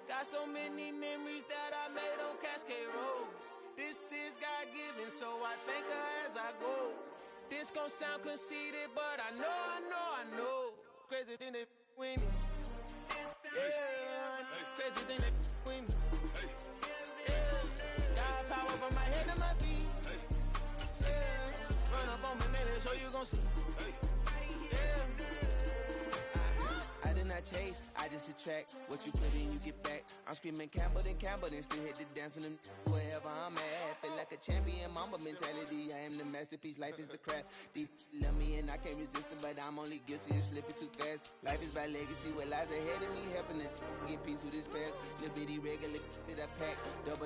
Got so many memories that I made on Cascade Road. This is God-given, so I thank her as I go. This gon' sound conceited, but I know. Crazy thing they with me. Yeah, crazy thing they with me. Yeah, God power from my head to my feet. Yeah, run up on me, baby, so you gon' see. I did not chase, I just attract. What you put in, you get back. I'm screaming Campbell, then still hit the dance and them wherever I'm at. Feel like a champion, mamba mentality. I am the masterpiece, life is the crap. These love me and I can't resist it, but I'm only guilty of slipping too fast. Life is by legacy, what lies ahead of me, helping to get peace with this past. Little bitty regular that I pack, 007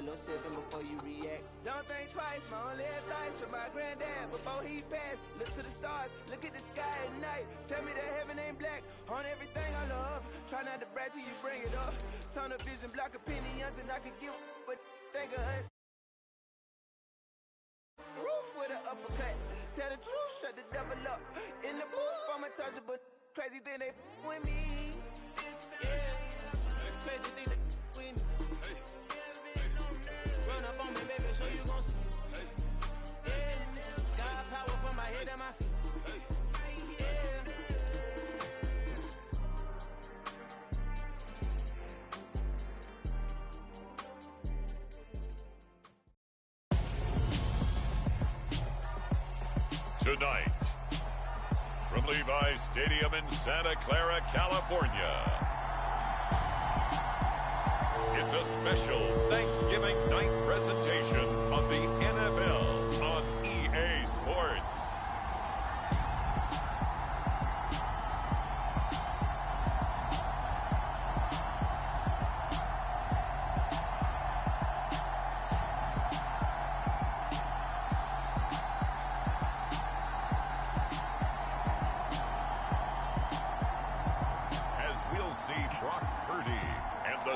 before you react. Don't think twice, my only advice to my granddad before he passed. Look to the stars, look at the sky at night. Tell me that heaven ain't black on everything I love. Try not to brag till you bring it up. Tunnel vision, block opinions, and I could give but think of us. Roof with an uppercut. Tell the truth, shut the devil up. In the booth, I'm untouchable. Crazy thing they with me. Yeah, crazy thing they with me. Run up on me, baby, so you gon' see. Yeah, God power from my head and my feet. Tonight, from Levi's Stadium in Santa Clara, California, it's a special Thanksgiving night presentation of the NFL on EA Sports.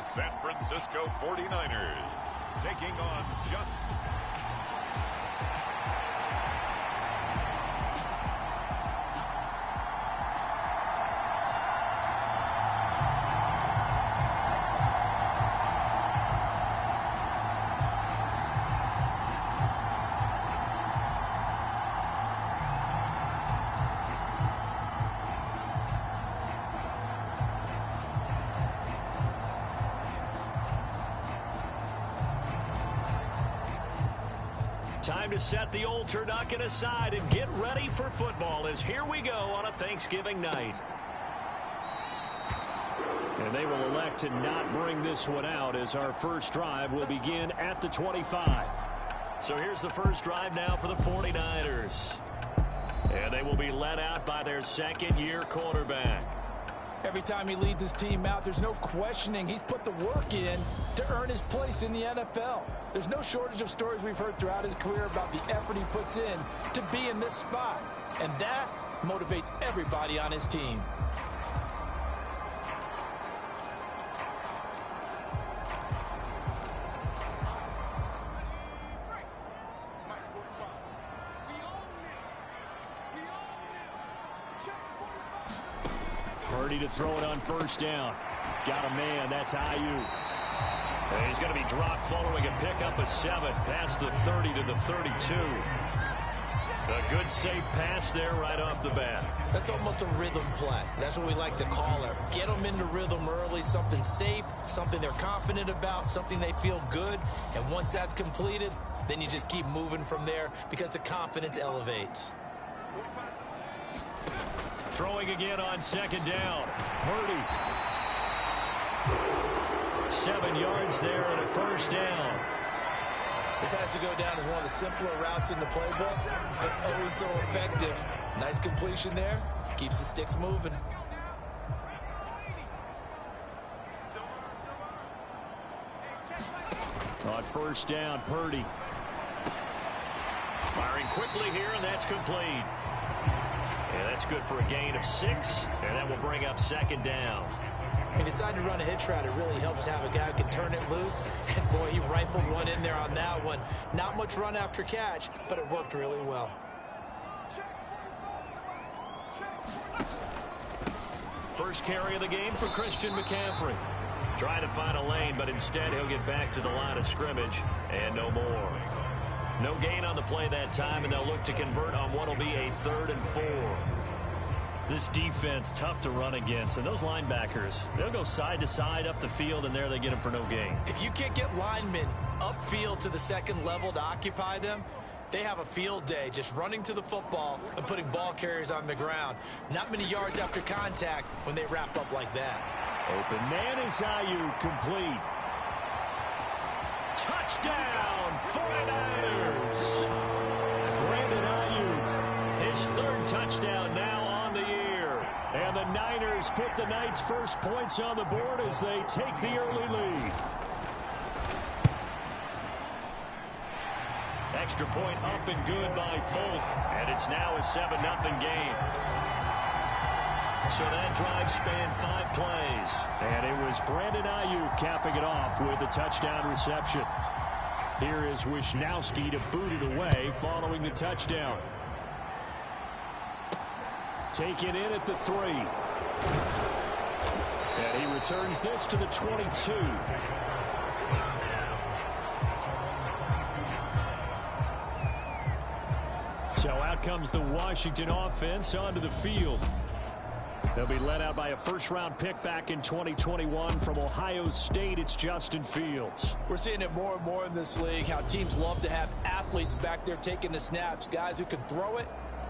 San Francisco 49ers, taking on just... Time to set the old turducken aside and get ready for football as here we go on a Thanksgiving night. And they will elect to not bring this one out as our first drive will begin at the 25. So here's the first drive now for the 49ers. And they will be led out by their second-year quarterback. Every time he leads his team out, there's no questioning. He's put the work in to earn his place in the NFL. There's no shortage of stories we've heard throughout his career about the effort he puts in to be in this spot. And that motivates everybody on his team. Purdy to throw it on first down. Got a man. That's Ayuk. And he's going to be dropped following a pickup of 7 past the 30 to the 32. A good safe pass there right off the bat. That's almost a rhythm play. That's what we like to call it. Get them into rhythm early, something safe, something they're confident about, something they feel good. And once that's completed, then you just keep moving from there because the confidence elevates. Throwing again on second down. Purdy. 7 yards there and a first down. This has to go down as one of the simpler routes in the playbook, but oh so effective. Nice completion there. Keeps the sticks moving. On first down, Purdy. Firing quickly here, and that's complete. And that's good for a gain of 6, and that will bring up second down. He decided to run a hitch route. It really helps to have a guy who can turn it loose. And, boy, he rifled one in there on that one. Not much run after catch, but it worked really well. First carry of the game for Christian McCaffrey. Trying to find a lane, but instead he'll get back to the line of scrimmage and no more. No gain on the play that time, and they'll look to convert on what will be a 3rd and 4. This defense, tough to run against, and those linebackers, they'll go side to side up the field, and there they get them for no gain. If you can't get linemen upfield to the second level to occupy them, they have a field day just running to the football and putting ball carriers on the ground. Not many yards after contact when they wrap up like that. Open man is Ayuk, complete. Touchdown, 49ers! Brandon Ayuk, his 3rd touchdown now on the year. And the Niners put the night's first points on the board as they take the early lead. Extra point up and good by Folk, and it's now a 7-0 game. So that drive spanned 5 plays, and it was Brandon Ayuk capping it off with a touchdown reception. Here is Wisnowski to boot it away following the touchdown. Taken in at the 3. And he returns this to the 22. So out comes the Washington offense onto the field. They'll be led out by a first-round pick back in 2021 from Ohio State. It's Justin Fields. We're seeing it more and more in this league, how teams love to have athletes back there taking the snaps, guys who can throw it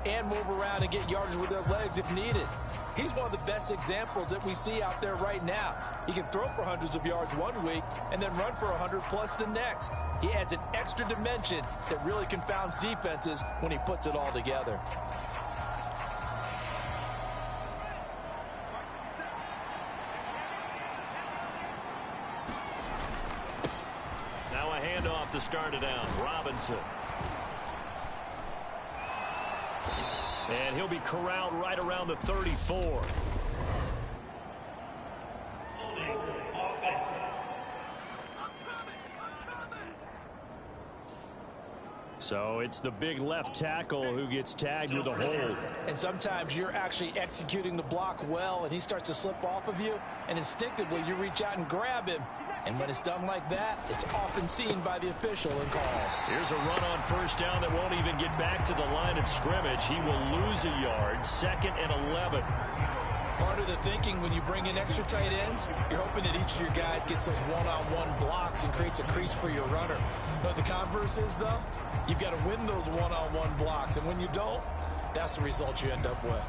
and move around and get yardage with their legs if needed. He's one of the best examples that we see out there right now. He can throw for hundreds of yards one week and then run for 100+ the next. He adds an extra dimension that really confounds defenses when he puts it all together. Now a handoff to start it out. Robinson. And he'll be corralled right around the 34. So it's the big left tackle who gets tagged with a hold. And sometimes you're actually executing the block well, and he starts to slip off of you, and instinctively you reach out and grab him. And when it's done like that, it's often seen by the official and called. Here's a run on first down that won't even get back to the line of scrimmage. He will lose a yard, 2nd and 11. Part of the thinking when you bring in extra tight ends, you're hoping that each of your guys gets those one-on-one blocks and creates a crease for your runner. You know what the converse is, though? You've got to win those one-on-one blocks, and when you don't, that's the result you end up with.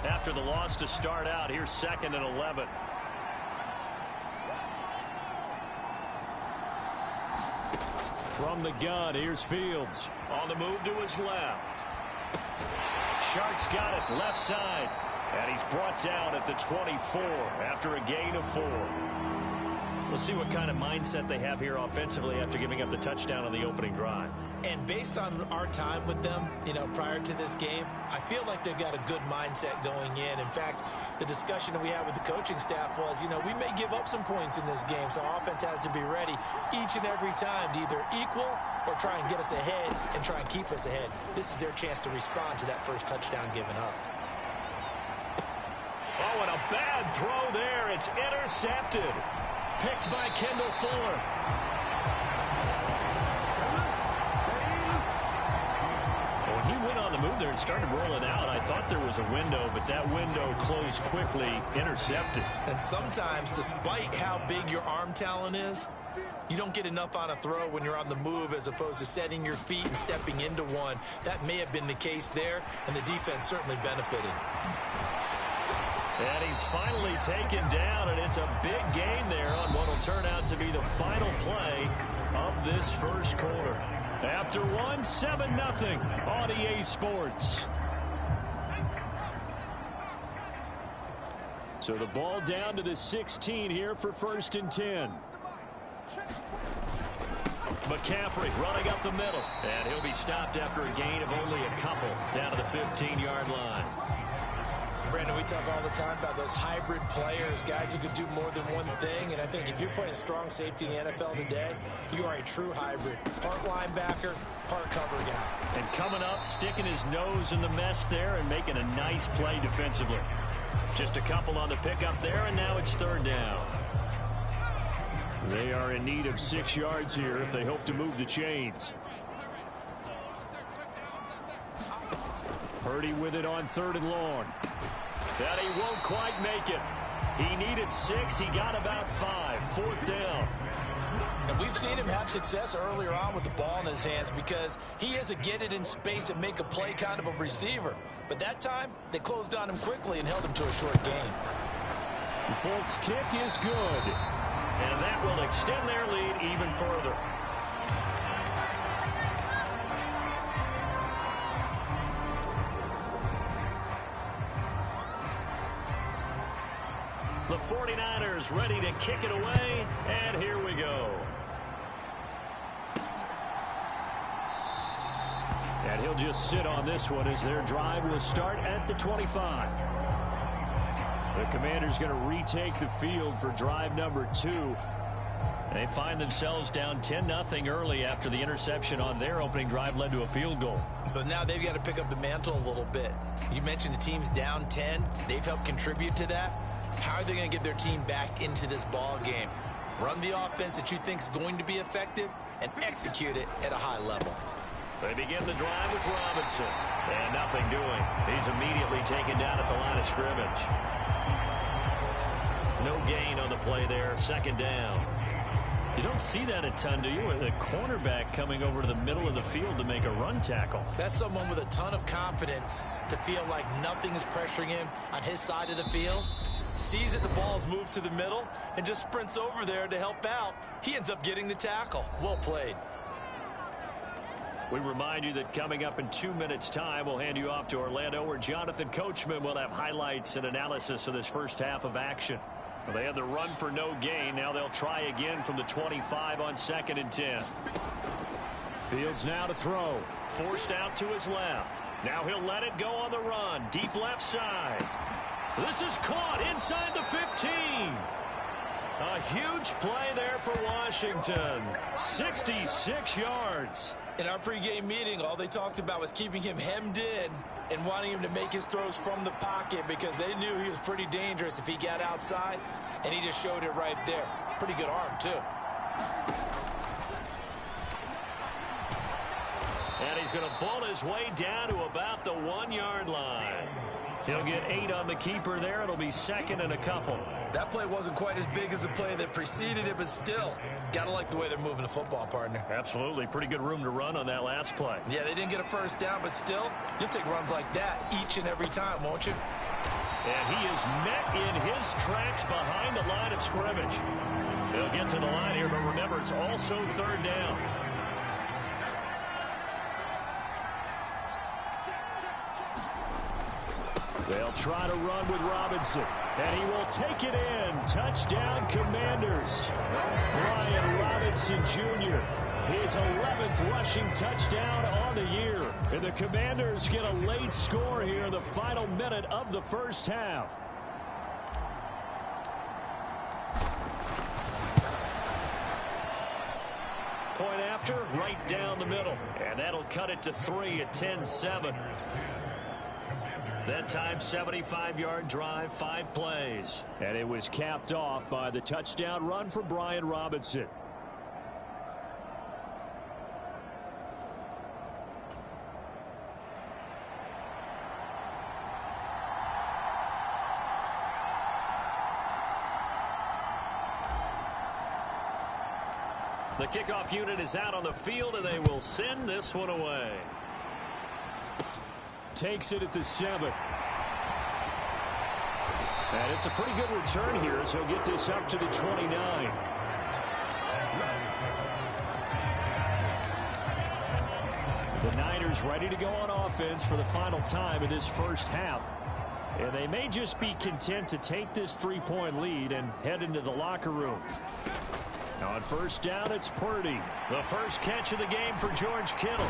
After the loss to start out, here's 2nd and 11. From the gun, here's Fields. On the move to his left. Shark's got it, left side. And he's brought down at the 24 after a gain of 4. We'll see what kind of mindset they have here offensively after giving up the touchdown on the opening drive. And based on our time with them, prior to this game, I feel like they've got a good mindset going in. In fact, the discussion that we had with the coaching staff was, we may give up some points in this game, so offense has to be ready each and every time to either equal or try and get us ahead and try and keep us ahead. This is their chance to respond to that first touchdown given up. Oh, and a bad throw there. It's intercepted. Picked by Kendall Fuller. When he went on the move there and started rolling out, I thought there was a window, but that window closed quickly, intercepted. And sometimes, despite how big your arm talent is, you don't get enough on a throw when you're on the move as opposed to setting your feet and stepping into one. That may have been the case there, and the defense certainly benefited. And he's finally taken down, and it's a big gain there on what will turn out to be the final play of this first quarter. After one, 7-0 on EA Sports. So the ball down to the 16 here for 1st and 10. McCaffrey running up the middle, and he'll be stopped after a gain of only a couple down to the 15-yard line. Brandon, we talk all the time about those hybrid players, guys who can do more than one thing, and I think if you're playing strong safety in the NFL today, you are a true hybrid. Part linebacker, part cover guy. And coming up, sticking his nose in the mess there and making a nice play defensively. Just a couple on the pickup there, and now it's 3rd down. They are in need of 6 yards here if they hope to move the chains. Purdy with it on 3rd and long. That he won't quite make it. He needed 6. He got about 5. 4th down. And we've seen him have success earlier on with the ball in his hands because he is a get it in space and make a play kind of a receiver. But that time, they closed on him quickly and held him to a short gain. The Folks kick is good. And that will extend their lead even further. The 49ers ready to kick it away, and here we go. And he'll just sit on this one as their drive will start at the 25. The Commanders going to retake the field for drive number 2. They find themselves down 10-0 early after the interception on their opening drive led to a field goal. So now they've got to pick up the mantle a little bit. You mentioned the team's down 10. They've helped contribute to that. How are they going to get their team back into this ball game? Run the offense that you think is going to be effective and execute it at a high level. They begin the drive with Robinson. And nothing doing. He's immediately taken down at the line of scrimmage. No gain on the play there. 2nd down. You don't see that a ton, do you? The cornerback coming over to the middle of the field to make a run tackle. That's someone with a ton of confidence to feel like nothing is pressuring him on his side of the field. Sees that the ball's moved to the middle and just sprints over there to help out. He ends up getting the tackle. Well played. We remind you that coming up in 2 minutes' time, we'll hand you off to Orlando, where Jonathan Coachman will have highlights and analysis of this first half of action. Well, they had the run for no gain. Now they'll try again from the 25 on 2nd and 10. Fields now to throw. Forced out to his left. Now he'll let it go on the run. Deep left side. This is caught inside the 15. A huge play there for Washington. 66 yards. In our pregame meeting, all they talked about was keeping him hemmed in and wanting him to make his throws from the pocket because they knew he was pretty dangerous if he got outside, and he just showed it right there. Pretty good arm, too. And he's going to bull his way down to about the 1-yard line. He'll get 8 on the keeper there. It'll be second and a couple. That play wasn't quite as big as the play that preceded it, but still, gotta like the way they're moving the football, partner. Absolutely. Pretty good room to run on that last play. Yeah, they didn't get a first down, but still, you'll take runs like that each and every time, won't you? And he is met in his tracks behind the line of scrimmage. They'll get to the line here, but remember, it's also third down. They'll try to run with Robinson, and he will take it in. Touchdown, Commanders. Brian Robinson Jr., his 11th rushing touchdown on the year. And the Commanders get a late score here in the final minute of the first half. Point after, right down the middle. And that'll cut it to 3 at 10-7. That time, 75-yard drive, 5 plays. And it was capped off by the touchdown run for Brian Robinson. The kickoff unit is out on the field, and they will send this one away. Takes it at the 7. And it's a pretty good return here as he'll get this up to the 29. The Niners ready to go on offense for the final time in this first half. And they may just be content to take this 3-point lead and head into the locker room. Now on first down, it's Purdy. The first catch of the game for George Kittle.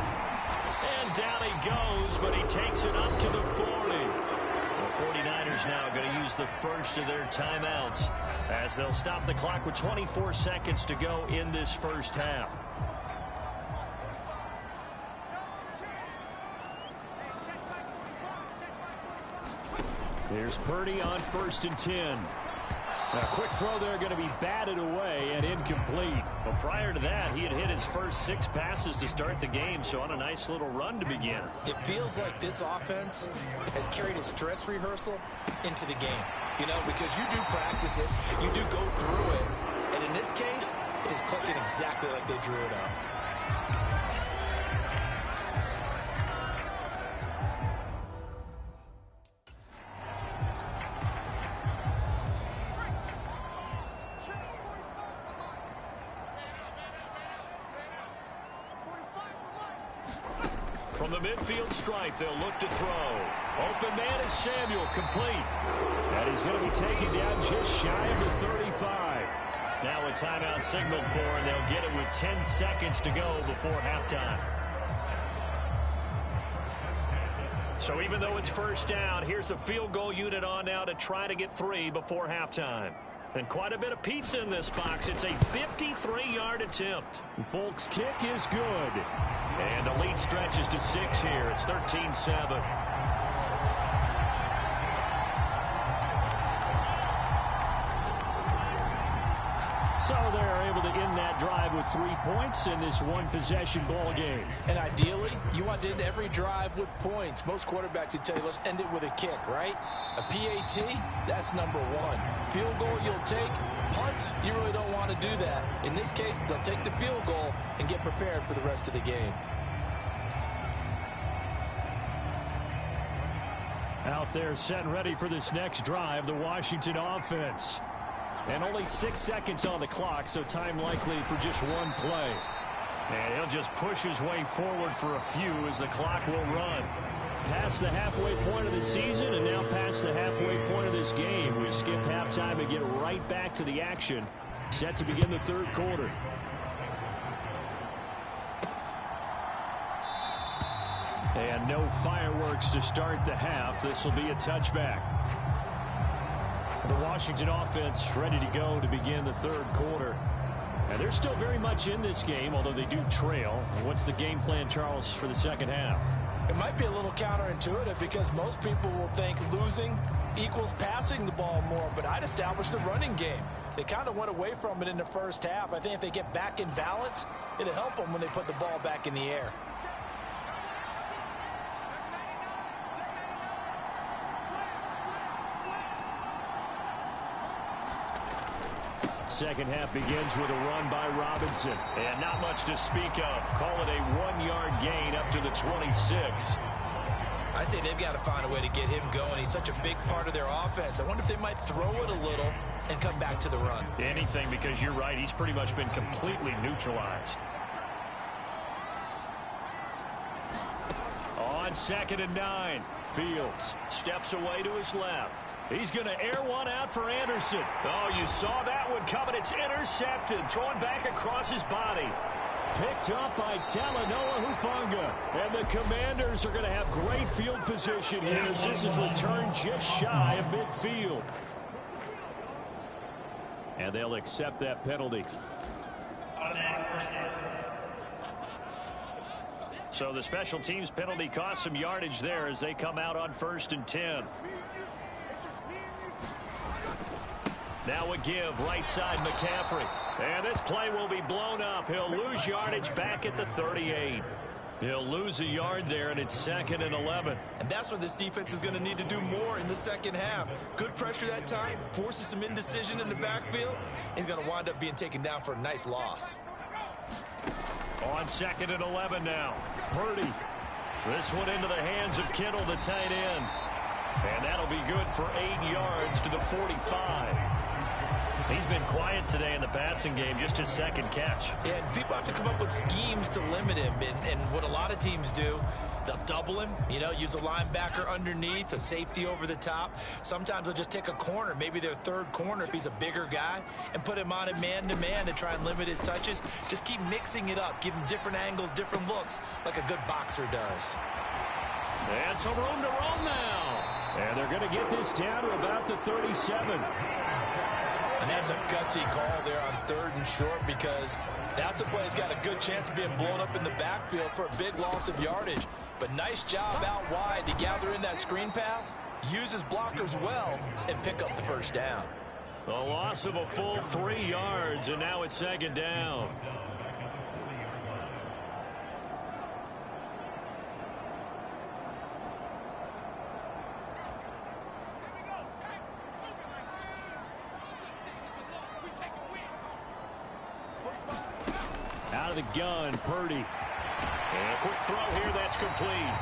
And down he goes, but he takes it up to the 40. The 49ers now going to use the first of their timeouts as they'll stop the clock with 24 seconds to go in this first half. Here's Purdy on 1st and 10. A quick throw there going to be batted away and incomplete. Well, prior to that, he had hit his first 6 passes to start the game, so on a nice little run to begin. It feels like this offense has carried its dress rehearsal into the game. You know, because you do practice it, you do go through it, and in this case, it is clicking exactly like they drew it up. From the midfield stripe, they'll look to throw. Open man is Samuel, complete. And he's going to be taken down just shy of the 35. Now a timeout signaled for, and they'll get it with 10 seconds to go before halftime. So even though it's first down, here's the field goal unit on now to try to get 3 before halftime. And quite a bit of pizza in this box. It's a 53-yard attempt. Folks' kick is good. And the lead stretches to 6 here. It's 13-7. So they're able to end that drive with 3 points in this one-possession ball game. And ideally, you want to end every drive with points. Most quarterbacks would tell you, let's end it with a kick, right? A PAT, that's number 1. Field goal you'll take. Punts, you really don't want to do that. In this case, they'll take the field goal and get prepared for the rest of the game. Out there set and ready for this next drive, the Washington offense. And only 6 seconds on the clock, so time likely for just one play. And he'll just push his way forward for a few as the clock will run. Past the halfway point of the season and now past the halfway point of this game. We skip halftime and get right back to the action. Set to begin the third quarter. No fireworks to start the half. This will be a touchback. The Washington offense ready to go to begin the third quarter. And they're still very much in this game, although they do trail. What's the game plan, Charles, for the second half? It might be a little counterintuitive because most people will think losing equals passing the ball more, but I'd establish the running game. They kind of went away from it in the first half. I think if they get back in balance, it'll help them when they put the ball back in the air. Second half begins with a run by Robinson. And not much to speak of. Call it a 1-yard gain up to the 26. I'd say they've got to find a way to get him going. He's such a big part of their offense. I wonder if they might throw it a little and come back to the run. Anything, because you're right. He's pretty much been completely neutralized. On 2nd and 9, Fields steps away to his left. He's going to air one out for Anderson. Oh, you saw that one coming. It's intercepted. Throwing back across his body. Picked up by Talanoa Hufanga. And the Commanders are going to have great field position here as this is returned just shy of midfield. And they'll accept that penalty. So the special teams penalty cost some yardage there as they come out on 1st and 10. Now a give, right side McCaffrey. And this play will be blown up. He'll lose yardage back at the 38. He'll lose a yard there, and it's 2nd and 11. And that's what this defense is going to need to do more in the second half. Good pressure that time, forces some indecision in the backfield. He's going to wind up being taken down for a nice loss. On 2nd and 11 now. Purdy. This one into the hands of Kittle, the tight end. And that'll be good for 8 yards to the 45. He's been quiet today in the passing game, just his second catch. Yeah, and people have to come up with schemes to limit him. And what a lot of teams do, they'll double him, use a linebacker underneath, a safety over the top. Sometimes they'll just take a corner, maybe their third corner if he's a bigger guy, and put him on a man-to-man to try and limit his touches. Just keep mixing it up, give him different angles, different looks, like a good boxer does. And some room to run now. And they're going to get this down to about the 37. And that's a gutsy call there on 3rd and short because that's a play that's got a good chance of being blown up in the backfield for a big loss of yardage. But nice job out wide to gather in that screen pass, use his blockers well, and pick up the first down. A loss of a full 3 yards, and now it's 2nd down. Out of the gun, Purdy. And a quick throw here, that's complete.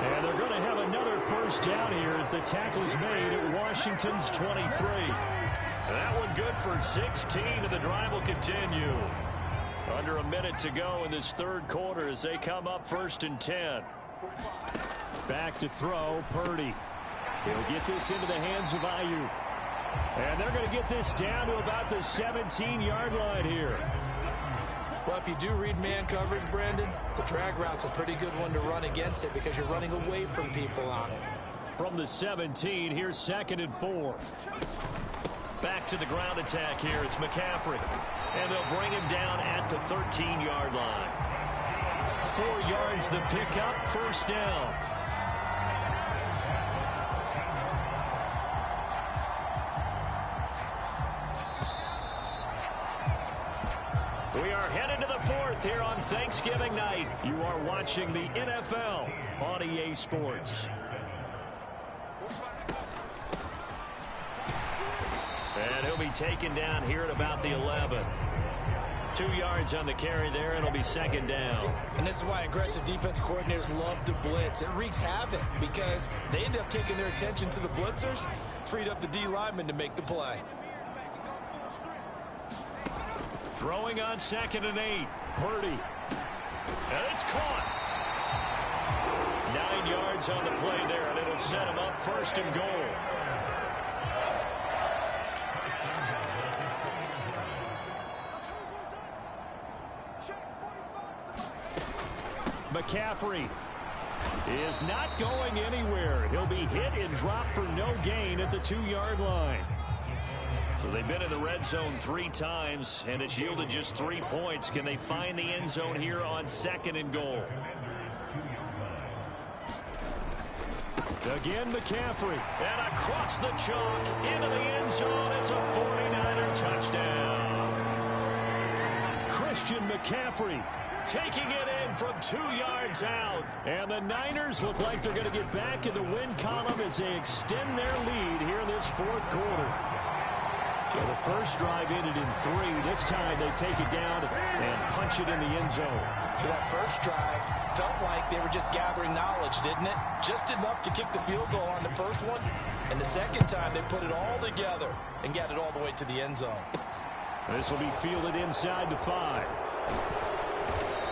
And they're going to have another first down here as the tackle is made at Washington's 23. That one good for 16, and the drive will continue. Under a minute to go in this third quarter as they come up 1st and 10. Back to throw, Purdy. He'll get this into the hands of Ayuk. And they're going to get this down to about the 17-yard line here. Well, if you do read man coverage, Brandon, the drag route's a pretty good one to run against it because you're running away from people on it. From the 17, here's 2nd and 4. Back to the ground attack here. It's McCaffrey. And they'll bring him down at the 13-yard line. 4 yards the pickup, first down. We are headed to the 4th here on Thanksgiving night. You are watching the NFL on EA Sports. And he'll be taken down here at about the 11. 2 yards on the carry there, and it'll be 2nd down. And this is why aggressive defense coordinators love to blitz. It wreaks havoc because they end up taking their attention to the blitzers, freed up the D lineman to make the play. Throwing on 2nd and 8. Purdy. And it's caught. 9 yards on the play there, and it'll set him up 1st and goal. McCaffrey is not going anywhere. He'll be hit and dropped for no gain at the 2-yard line. So they've been in the red zone 3 times, and it's yielded just 3 points. Can they find the end zone here on 2nd and goal? Again, McCaffrey. And across the chalk into the end zone. It's a 49er touchdown. Christian McCaffrey taking it in from 2 yards out. And the Niners look like they're going to get back in the win column as they extend their lead here in this 4th quarter. So the first drive ended in 3. This time they take it down and punch it in the end zone. So that first drive felt like they were just gathering knowledge, didn't it? Just enough to kick the field goal on the first one. And the second time they put it all together and got it all the way to the end zone. This will be fielded inside the 5.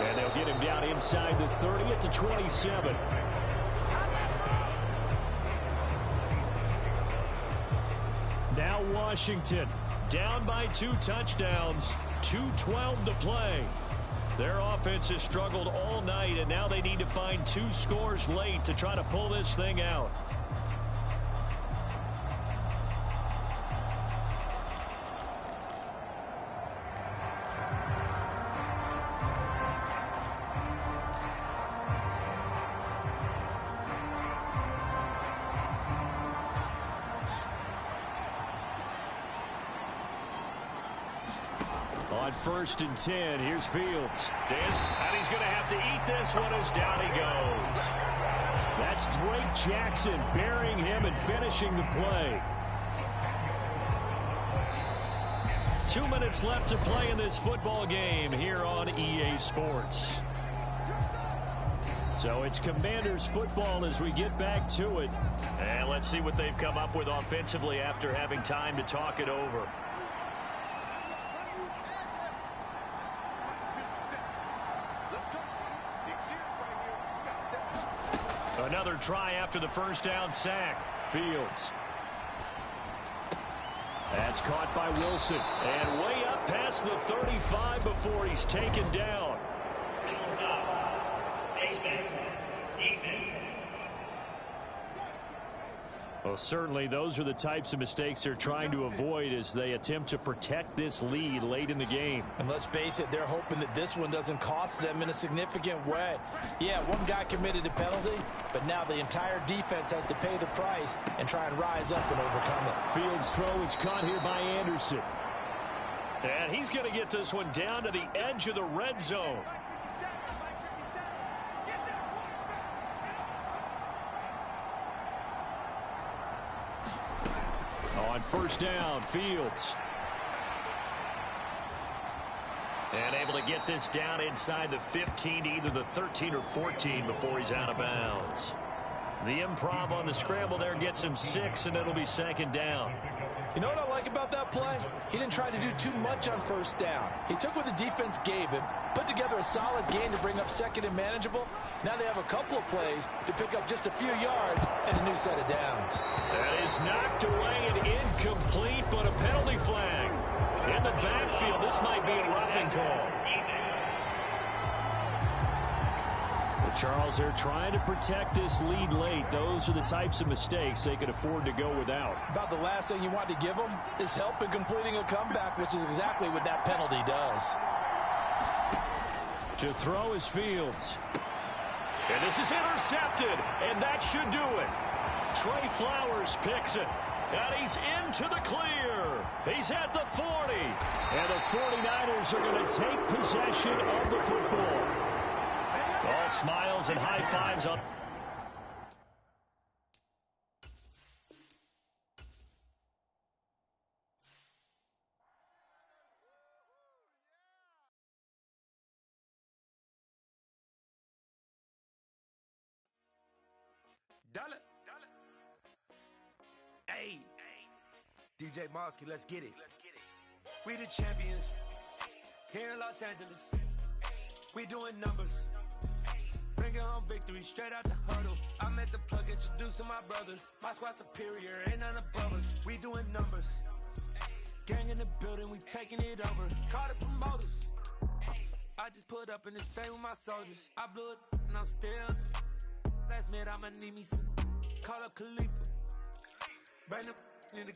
And they'll get him down inside the 30 at the 27. Now Washington down by 2 touchdowns, 2:12 to play. Their offense has struggled all night, and now they need to find 2 scores late to try to pull this thing out. On 1st and 10, here's Fields. And he's going to have to eat this one as down he goes. That's Drake Jackson burying him and finishing the play. 2 minutes left to play in this football game here on EA Sports. So it's Commanders football as we get back to it. And let's see what they've come up with offensively after having time to talk it over. Another try after the first down sack. Fields. That's caught by Wilson. And way up past the 35 before he's taken down. Well, certainly those are the types of mistakes they're trying to avoid as they attempt to protect this lead late in the game. And let's face it, they're hoping that this one doesn't cost them in a significant way. Yeah, one guy committed a penalty, but now the entire defense has to pay the price and try and rise up and overcome it. Fields' throw is caught here by Anderson. And he's going to get this one down to the edge of the red zone. On first down, Fields. And able to get this down inside the 15 to either the 13 or 14 before he's out of bounds. The improv on the scramble there gets him 6, and it'll be 2nd down. You know what I like about that play? He didn't try to do too much on first down. He took what the defense gave him, put together a solid game to bring up 2nd and manageable. Now they have a couple of plays to pick up just a few yards and a new set of downs. That is knocked away and incomplete, but a penalty flag. In the backfield, this might be a roughing call. Well, Charles, they're trying to protect this lead late. Those are the types of mistakes they could afford to go without. About the last thing you want to give them is help in completing a comeback, which is exactly what that penalty does. To throw is Fields. And this is intercepted, and that should do it. Trey Flowers picks it, and he's into the clear. He's at the 40, and the 49ers are going to take possession of the football. All smiles and high fives up. Hey, DJ Mosky, let's get it. We the champions here in Los Angeles. We doing numbers, bringing home victory straight out the huddle. I'm at the plug, introduced to my brothers. My squad superior, ain't none above us. We doing numbers, gang in the building, we taking it over. Call the promoters. I just put up in this thing with my soldiers. I blew it and I'm still. Last I'ma need me some. Call up Khalifa. Bring them in the.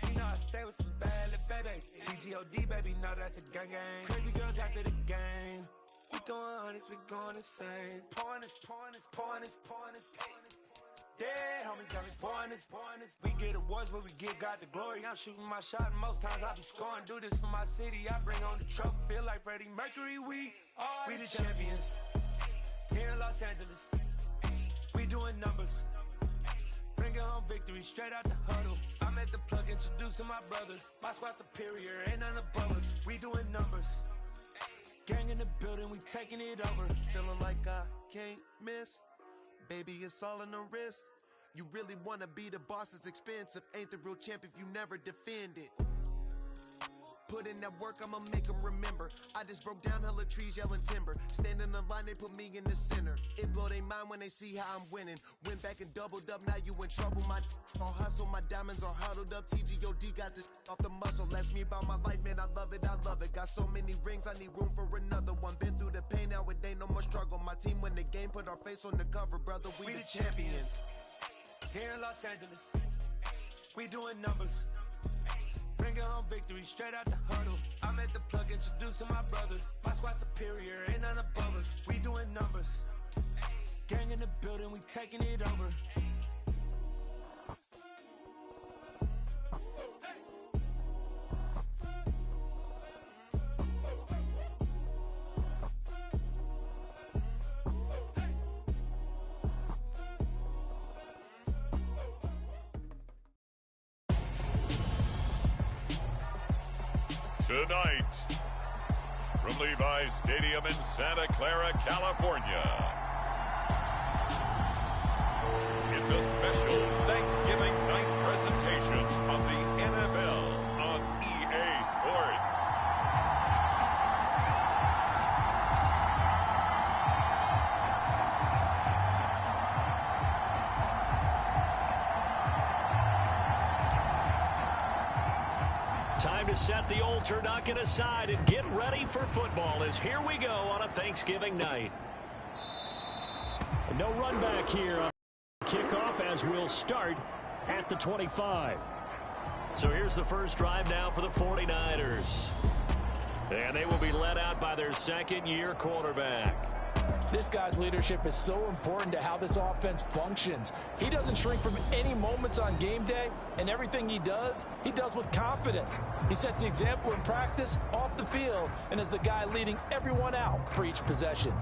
You know I stay with some bad little baby. TGOD, baby, know that's a gang gang. Crazy girls after the game. We throwing hundreds, we going insane. Pouring this. Dead homies got me pouring this. We get awards, but we give God the glory. I'm shooting my shot, and most times I be scoring. Do this for my city, I bring on the trophy. Feel like Freddie Mercury, we the champions. Here in Los Angeles, we doing numbers. Bringing home victory straight out the huddle. I'm at the plug, introduced to my brother. My squad superior, ain't none above us. We doing numbers. Gang in the building, we taking it over. Feeling like I can't miss. Baby, it's all in the wrist. You really wanna be the boss, it's expensive. Ain't the real champ if you never defend it. Put in that work, I'ma make them remember. I just broke down hella trees, yelling timber. Stand in the line, they put me in the center. It blow their mind when they see how I'm winning. Went back and doubled up, now you in trouble. My all hustle, my diamonds are huddled up. TGOD got this off the muscle. That's me about my life, man, I love it. Got so many rings, I need room for another one. Been through the pain, now it ain't no more struggle. My team win the game, put our face on the cover, brother. We the champions. Here in Los Angeles, we doing numbers. Bringing home victory straight out the huddle. I'm at the plug, introduced to my brother. My squad superior, ain't none above us. We doing numbers. Gang in the building, we taking it over. Tonight, from Levi's Stadium in Santa Clara, California, it's a special Thanksgiving night presentation of the NFL on EA Sports. Time to set the old turducken aside and get ready for football as here we go on a Thanksgiving night. No run back here on kickoff as we'll start at the 25. So here's the first drive now for the 49ers. And they will be led out by their second-year quarterback. This guy's leadership is so important to how this offense functions. He doesn't shrink from any moments on game day, and everything he does with confidence. He sets the example in practice, off the field, and is the guy leading everyone out for each possession.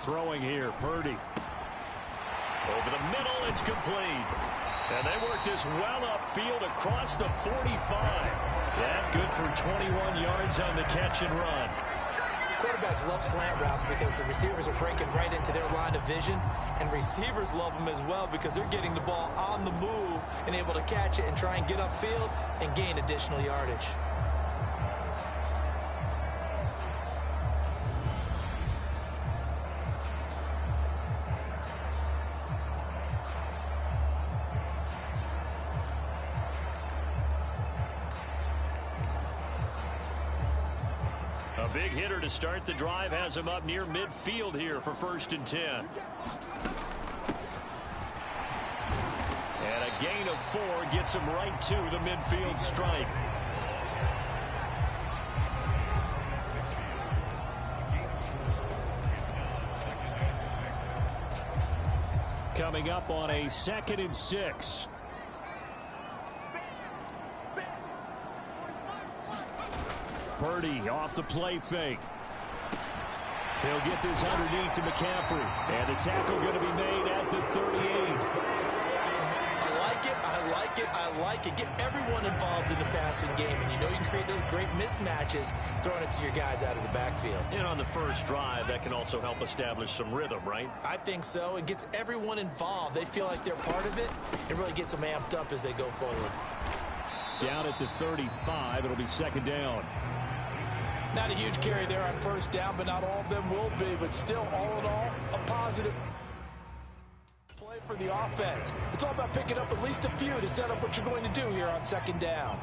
Throwing here, Purdy. Over the middle, it's complete. And they work this well upfield across the 45. That good for 21 yards on the catch and run. Quarterbacks love slant routes because the receivers are breaking right into their line of vision, and receivers love them as well because they're getting the ball on the move and able to catch it and try and get upfield and gain additional yardage. A big hitter to start the drive has him up near midfield here for 1st and 10. And a gain of 4 gets him right to the midfield stripe. Coming up on a 2nd and 6. Purdy off the play fake. He'll get this underneath to McCaffrey. And the tackle going to be made at the 38. I like it. Get everyone involved in the passing game. And you know you can create those great mismatches throwing it to your guys out of the backfield. And on the first drive, that can also help establish some rhythm, right? I think so. It gets everyone involved. They feel like they're part of it. It really gets them amped up as they go forward. Down at the 35, it'll be 2nd down. Not a huge carry there on first down, but not all of them will be. But still, all in all, a positive play for the offense. It's all about picking up at least a few to set up what you're going to do here on second down.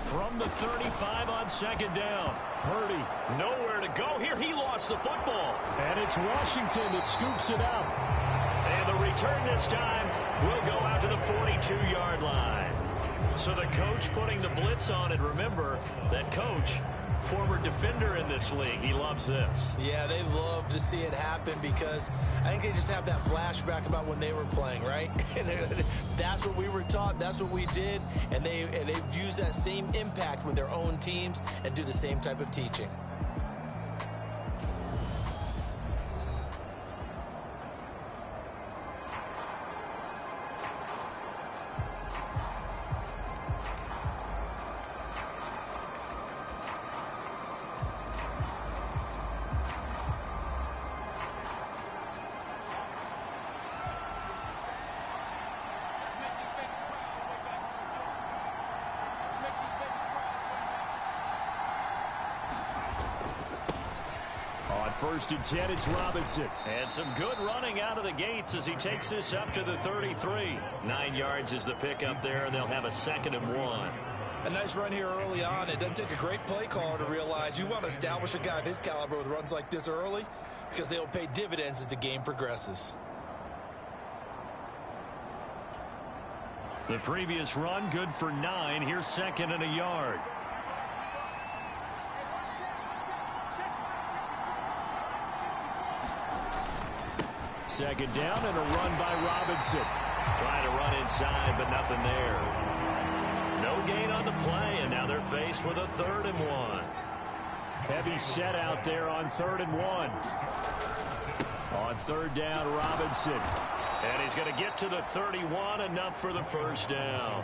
From the 35 on second down. Purdy nowhere to go here. He lost the football. And it's Washington that scoops it up. And the return this time will go out to the 42-yard line. So the coach putting the blitz on, and remember, that coach, former defender in this league, he loves this. Yeah, they love to see it happen because I think they just have that flashback about when they were playing, right? That's what we were taught, that's what we did, and they've used that same impact with their own teams and do the same type of teaching. First and 10, it's Robinson. And some good running out of the gates as he takes this up to the 33. 9 yards is the pickup there, and they'll have a 2nd and 1. A nice run here early on. It doesn't take a great play caller to realize you want to establish a guy of his caliber with runs like this early because they'll pay dividends as the game progresses. The previous run good for 9. Here's 2nd and a yard. Second down and a run by Robinson. Trying to run inside, but nothing there. No gain on the play, and now they're faced with a 3rd and 1. Heavy set out there on 3rd and 1. On 3rd down, Robinson. And he's going to get to the 31, enough for the first down.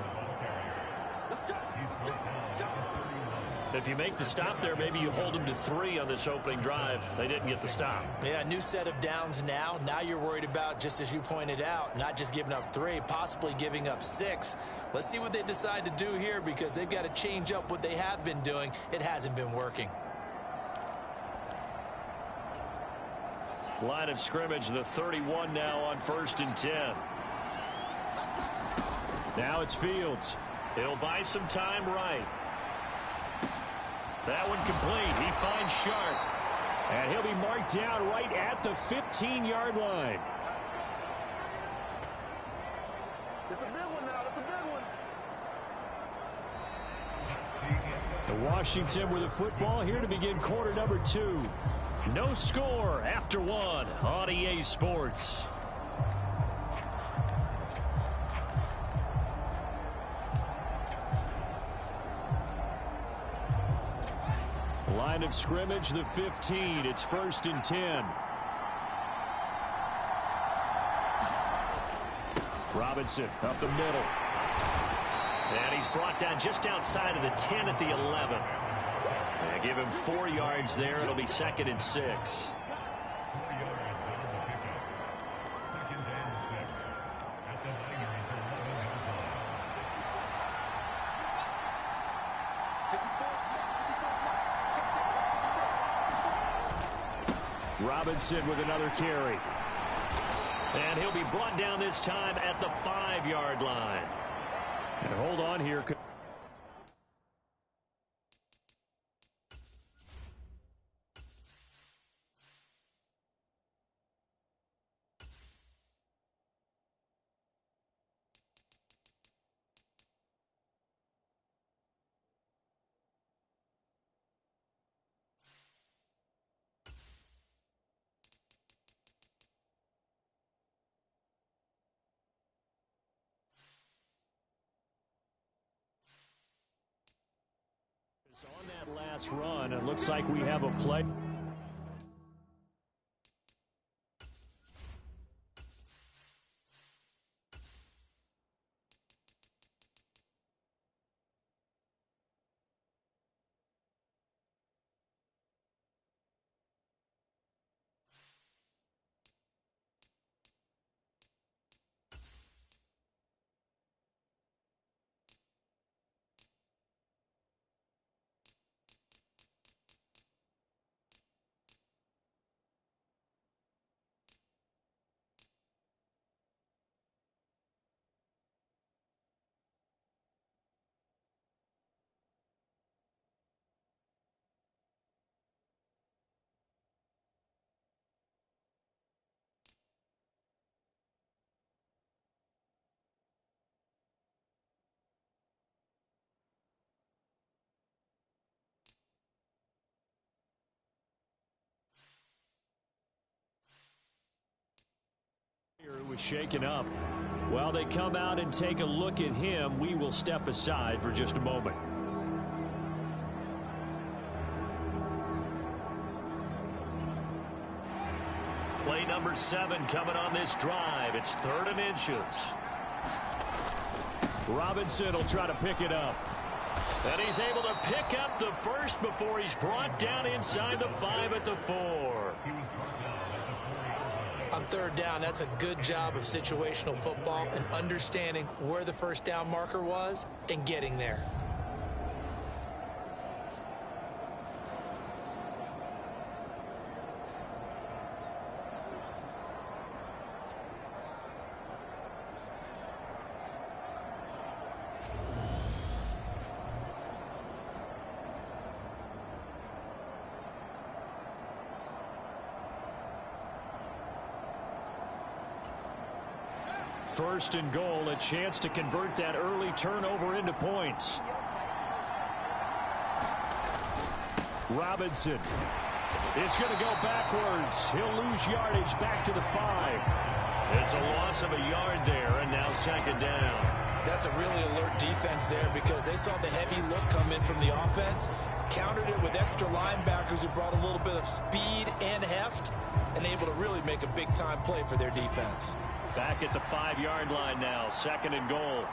If you make the stop there, maybe you hold them to 3 on this opening drive. They didn't get the stop. Yeah, new set of downs now. Now you're worried about, just as you pointed out, not just giving up 3, possibly giving up 6. Let's see what they decide to do here because they've got to change up what they have been doing. It hasn't been working. Line of scrimmage, the 31 now on 1st and 10. Now it's Fields. He'll buy some time right. That one complete. He finds Sharp. And he'll be marked down right at the 15-yard line. It's a big one now. It's a big one. The Washington with the football here to begin quarter number 2. No score after 1 on EA Sports. Line of scrimmage, the 15. It's 1st and 10. Robinson up the middle. And he's brought down just outside of the 10 at the 11. And give him 4 yards there. It'll be 2nd and 6. Robinson with another carry. And he'll be brought down this time at the 5-yard line. And hold on here. On that last run, it looks like we have a play. was shaken up. While they come out and take a look at him, we will step aside for just a moment. Play number 7 coming on this drive. It's 3rd and inches. Robinson will try to pick it up. And he's able to pick up the first before he's brought down inside the 5 at the 4. On 3rd down, that's a good job of situational football and understanding where the first down marker was and getting there. First and goal, a chance to convert that early turnover into points. Robinson is going to go backwards. He'll lose yardage back to the 5. It's a loss of a yard there, and now 2nd down. That's a really alert defense there because they saw the heavy look come in from the offense, countered it with extra linebackers who brought a little bit of speed and heft, and able to really make a big-time play for their defense. Back at the 5-yard line now, 2nd and goal.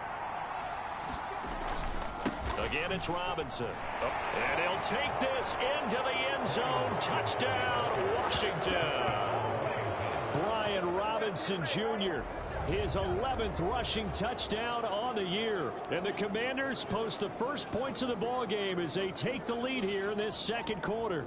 Again, it's Robinson. And he'll take this into the end zone. Touchdown, Washington. Brian Robinson Jr., his 11th rushing touchdown on the year. And the Commanders post the first points of the ball game as they take the lead here in this 2nd quarter.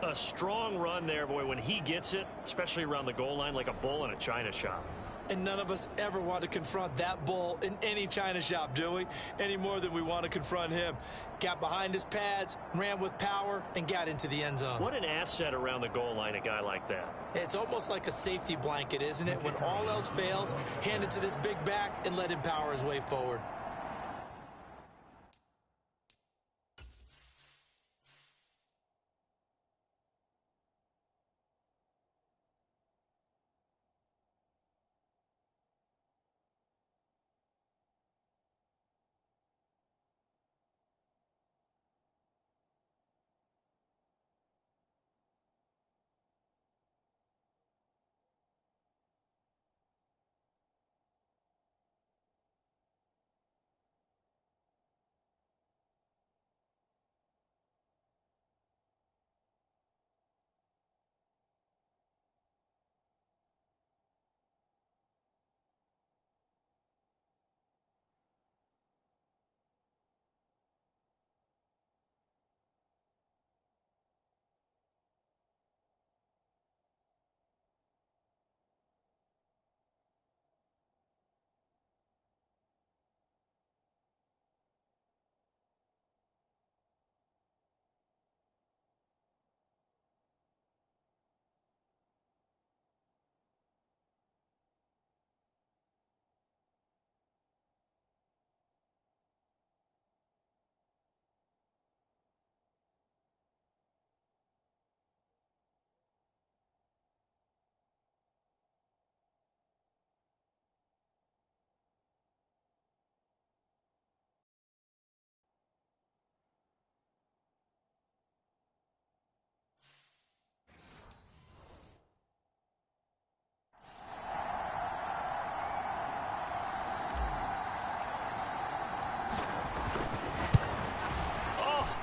A strong run there, boy, when he gets it, especially around the goal line, like a bull in a china shop. And none of us ever want to confront that bull in any china shop, do we? Any more than we want to confront him. Got behind his pads, ran with power, and got into the end zone. What an asset around the goal line, a guy like that. It's almost like a safety blanket, isn't it? When all else fails, hand it to this big back and let him power his way forward.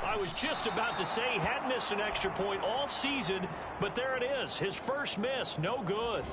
I was just about to say he hadn't missed an extra point all season, but there it is, his first miss, no good.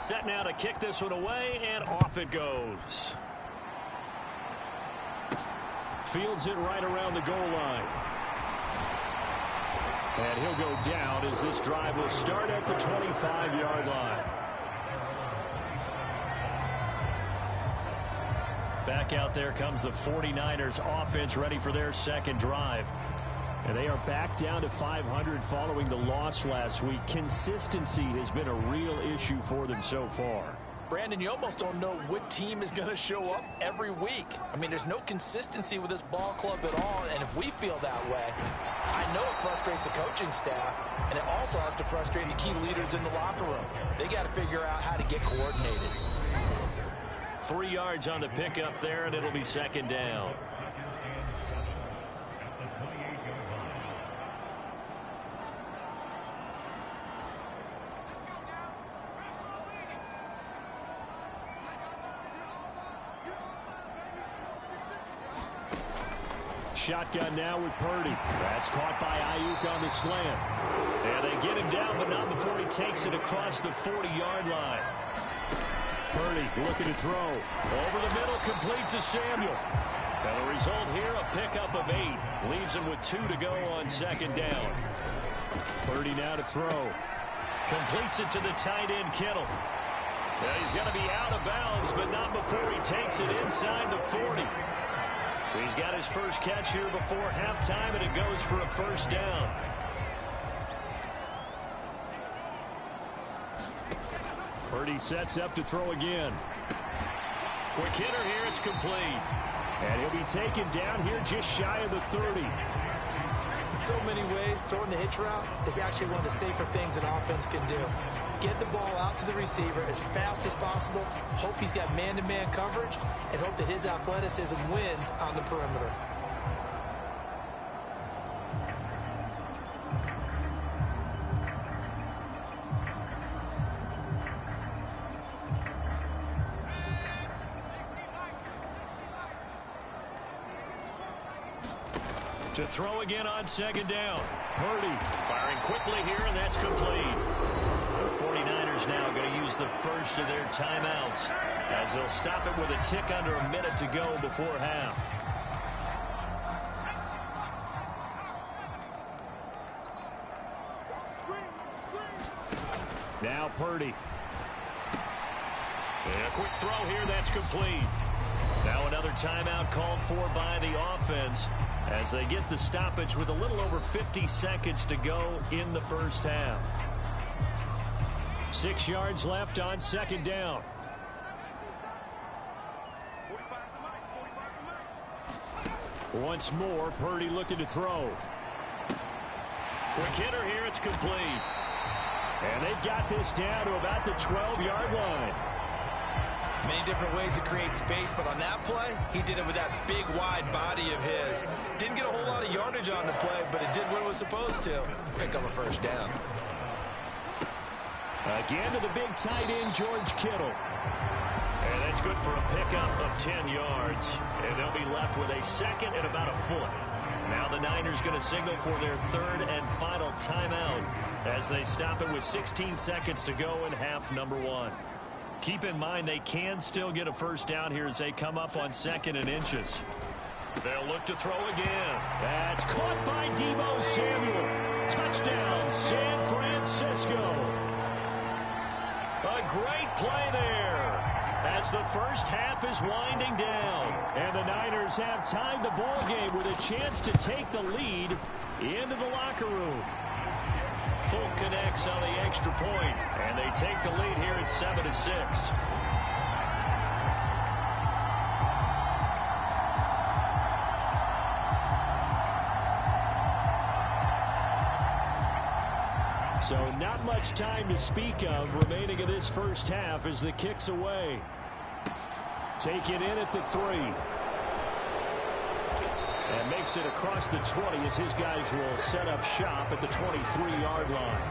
Set now to kick this one away, and off it goes. Fields it right around the goal line. And he'll go down as this drive will start at the 25-yard line. Back out there comes the 49ers offense, ready for their second drive. And they are back down to 500 following the loss last week. Consistency has been a real issue for them so far. Brandon, you almost don't know what team is going to show up every week. I mean, there's no consistency with this ball club at all, and if we feel that way, I know it frustrates the coaching staff, and it also has to frustrate the key leaders in the locker room. They got to figure out how to get coordinated. 3 yards on the pickup there, and it'll be second down. Shotgun now with Purdy. That's caught by Ayuk on the slant. And they get him down, but not before he takes it across the 40-yard line. Purdy looking to throw. Over the middle, complete to Samuel. And the result here, a pickup of 8. Leaves him with 2 to go on second down. Purdy now to throw. Completes it to the tight end, Kittle. Well, he's going to be out of bounds, but not before he takes it inside the 40. He's got his first catch here before halftime, and it goes for a first down. Purdy sets up to throw again. Quick hitter here, it's complete. And he'll be taken down here just shy of the 30. In so many ways, throwing the hitch route is actually one of the safer things an offense can do. Get the ball out to the receiver as fast as possible, hope he's got man-to-man coverage, and hope that his athleticism wins on the perimeter. To throw again on second down. Purdy firing quickly here, and that's complete. The 49ers now going to use the first of their timeouts as they'll stop it with a tick under a minute to go before half. Now Purdy. And a quick throw here, that's complete. Now another timeout called for by the offense as they get the stoppage with a little over 50 seconds to go in the first half. 6 yards left on second down. Once more, Purdy looking to throw. Quick hitter here, it's complete. And they've got this down to about the 12-yard line. Many different ways to create space, but on that play, he did it with that big, wide body of his. Didn't get a whole lot of yardage on the play, but it did what it was supposed to. Pick up a first down. Again to the big tight end, George Kittle. And that's good for a pickup of 10 yards. And they'll be left with a second and about a foot. Now the Niners going to signal for their third and final timeout as they stop it with 16 seconds to go in half number 1. Keep in mind they can still get a first down here as they come up on second and inches. They'll look to throw again. That's caught by Deebo Samuel. Touchdown, San Francisco. A great play there as the first half is winding down. And the Niners have tied the ball game with a chance to take the lead into the locker room. Folk connects on the extra point, and they take the lead here at 7-6. So not much time to speak of remaining in this first half as the kick's away. Taken in at the 3. And makes it across the 20 as his guys will set up shop at the 23-yard line.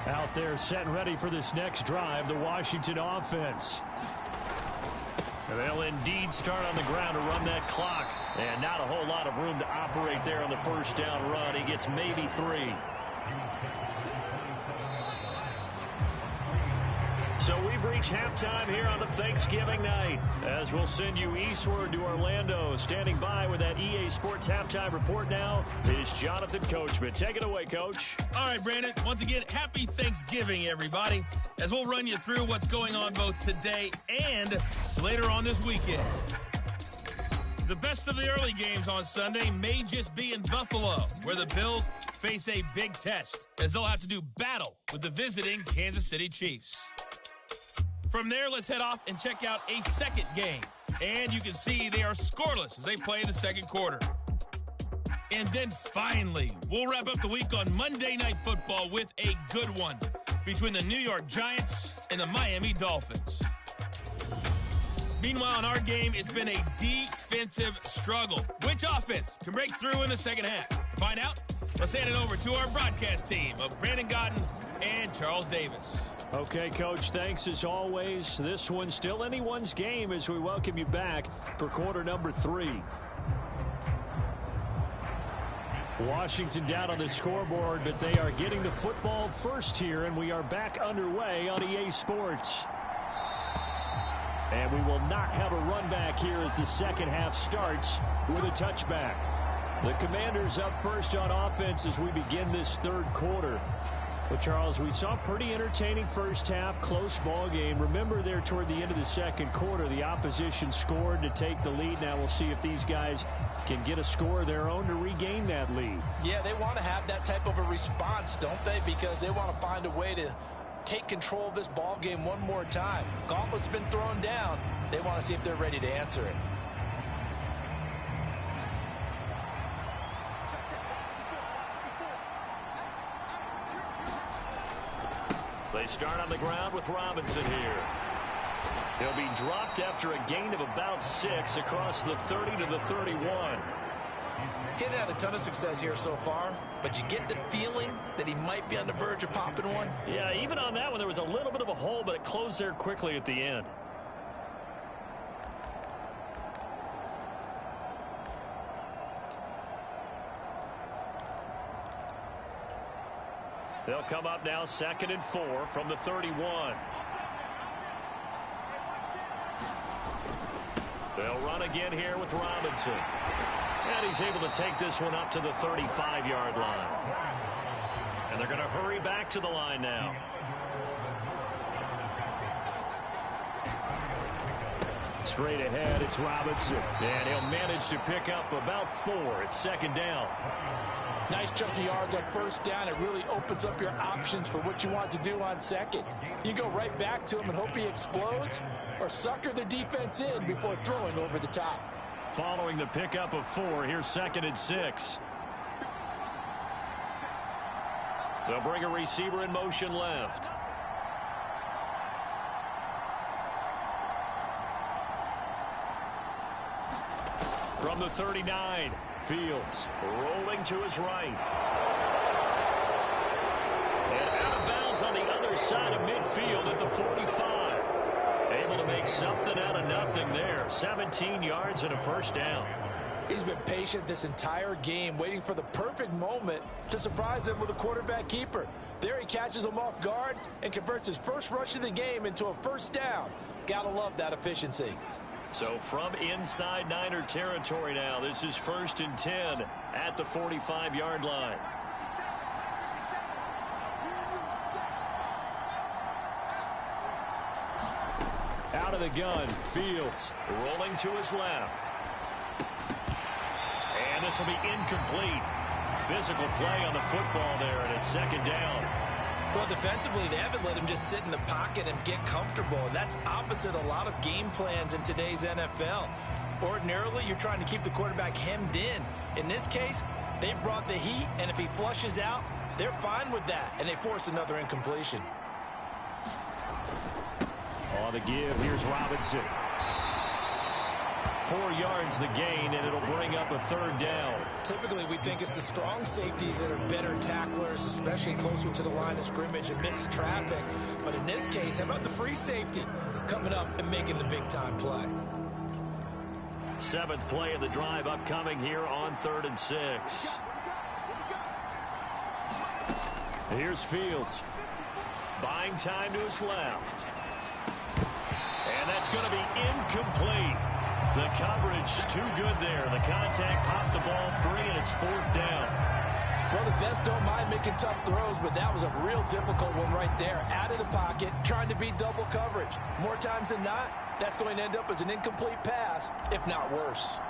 Out there set and ready for this next drive, the Washington offense. They'll indeed start on the ground to run that clock. And not a whole lot of room to operate there on the first down run. He gets maybe 3. So we've reached halftime here on the Thanksgiving night, as we'll send you eastward to Orlando. Standing by with that EA Sports halftime report now is Jonathan Coachman. Take it away, Coach. All right, Brandon. Once again, happy Thanksgiving, everybody, as we'll run you through what's going on both today and later on this weekend. The best of the early games on Sunday may just be in Buffalo, where the Bills face a big test, as they'll have to do battle with the visiting Kansas City Chiefs. From there, let's head off and check out a second game. And you can see they are scoreless as they play the second quarter. And then finally, we'll wrap up the week on Monday Night Football with a good one between the New York Giants and the Miami Dolphins. Meanwhile, in our game, it's been a defensive struggle. Which offense can break through in the second half? To find out, let's hand it over to our broadcast team of Brandon Godden and Charles Davis. Okay, Coach, thanks as always. This one's still anyone's game as we welcome you back for quarter number 3. Washington down on the scoreboard, but they are getting the football first here, and we are back underway on EA Sports. And we will not have a run back here as the second half starts with a touchback. The Commanders up first on offense as we begin this third quarter. Well, Charles, we saw a pretty entertaining first half, close ball game. Remember there toward the end of the second quarter, the opposition scored to take the lead. Now we'll see if these guys can get a score of their own to regain that lead. Yeah, they want to have that type of a response, don't they? Because they want to find a way to take control of this ball game one more time. Gauntlet's been thrown down. They want to see if they're ready to answer it. They start on the ground with Robinson here. He'll be dropped after a gain of about 6 across the 30 to the 31. He hadn't had a ton of success here so far, but you get the feeling that he might be on the verge of popping one. Yeah, even on that one, there was a little bit of a hole, but it closed there quickly at the end. They'll come up now 2nd and 4 from the 31. They'll run again here with Robinson. And he's able to take this one up to the 35-yard line. And they're going to hurry back to the line now. Straight ahead, it's Robinson. And he'll manage to pick up about 4. It's 2nd down. Nice chunky yards on first down. It really opens up your options for what you want to do on second. You go right back to him and hope he explodes, or sucker the defense in before throwing over the top. Following the pickup of 4, here's 2nd and 6. They'll bring a receiver in motion left. From the 39. Fields rolling to his right. And out of bounds on the other side of midfield at the 45. Able to make something out of nothing there. 17 yards and a first down. He's been patient this entire game, waiting for the perfect moment to surprise them with a quarterback keeper. There he catches him off guard and converts his first rush of the game into a first down. Gotta love that efficiency. So from inside Niner territory now, this is 1st and 10 at the 45-yard line. Out of the gun, Fields rolling to his left. And this will be incomplete. Physical play on the football there, and it's 2nd down. Well, defensively, they haven't let him just sit in the pocket and get comfortable, and that's opposite a lot of game plans in today's NFL. Ordinarily, you're trying to keep the quarterback hemmed in. In this case, they brought the heat, and if he flushes out, they're fine with that, and they force another incompletion. On the give, here's Robinson. 4 yards the gain, and it'll bring up a third down. Typically, we think it's the strong safeties that are better tacklers, especially closer to the line of scrimmage amidst traffic. But in this case, how about the free safety coming up and making the big-time play? 7th play of the drive upcoming here on 3rd and 6. Here's Fields. Buying time to his left. And that's going to be incomplete. The coverage too good there. The contact popped the ball free, and it's 4th down. Well, the best don't mind making tough throws, but that was a real difficult one right there. Out of the pocket, trying to beat double coverage. More times than not, that's going to end up as an incomplete pass, if not worse.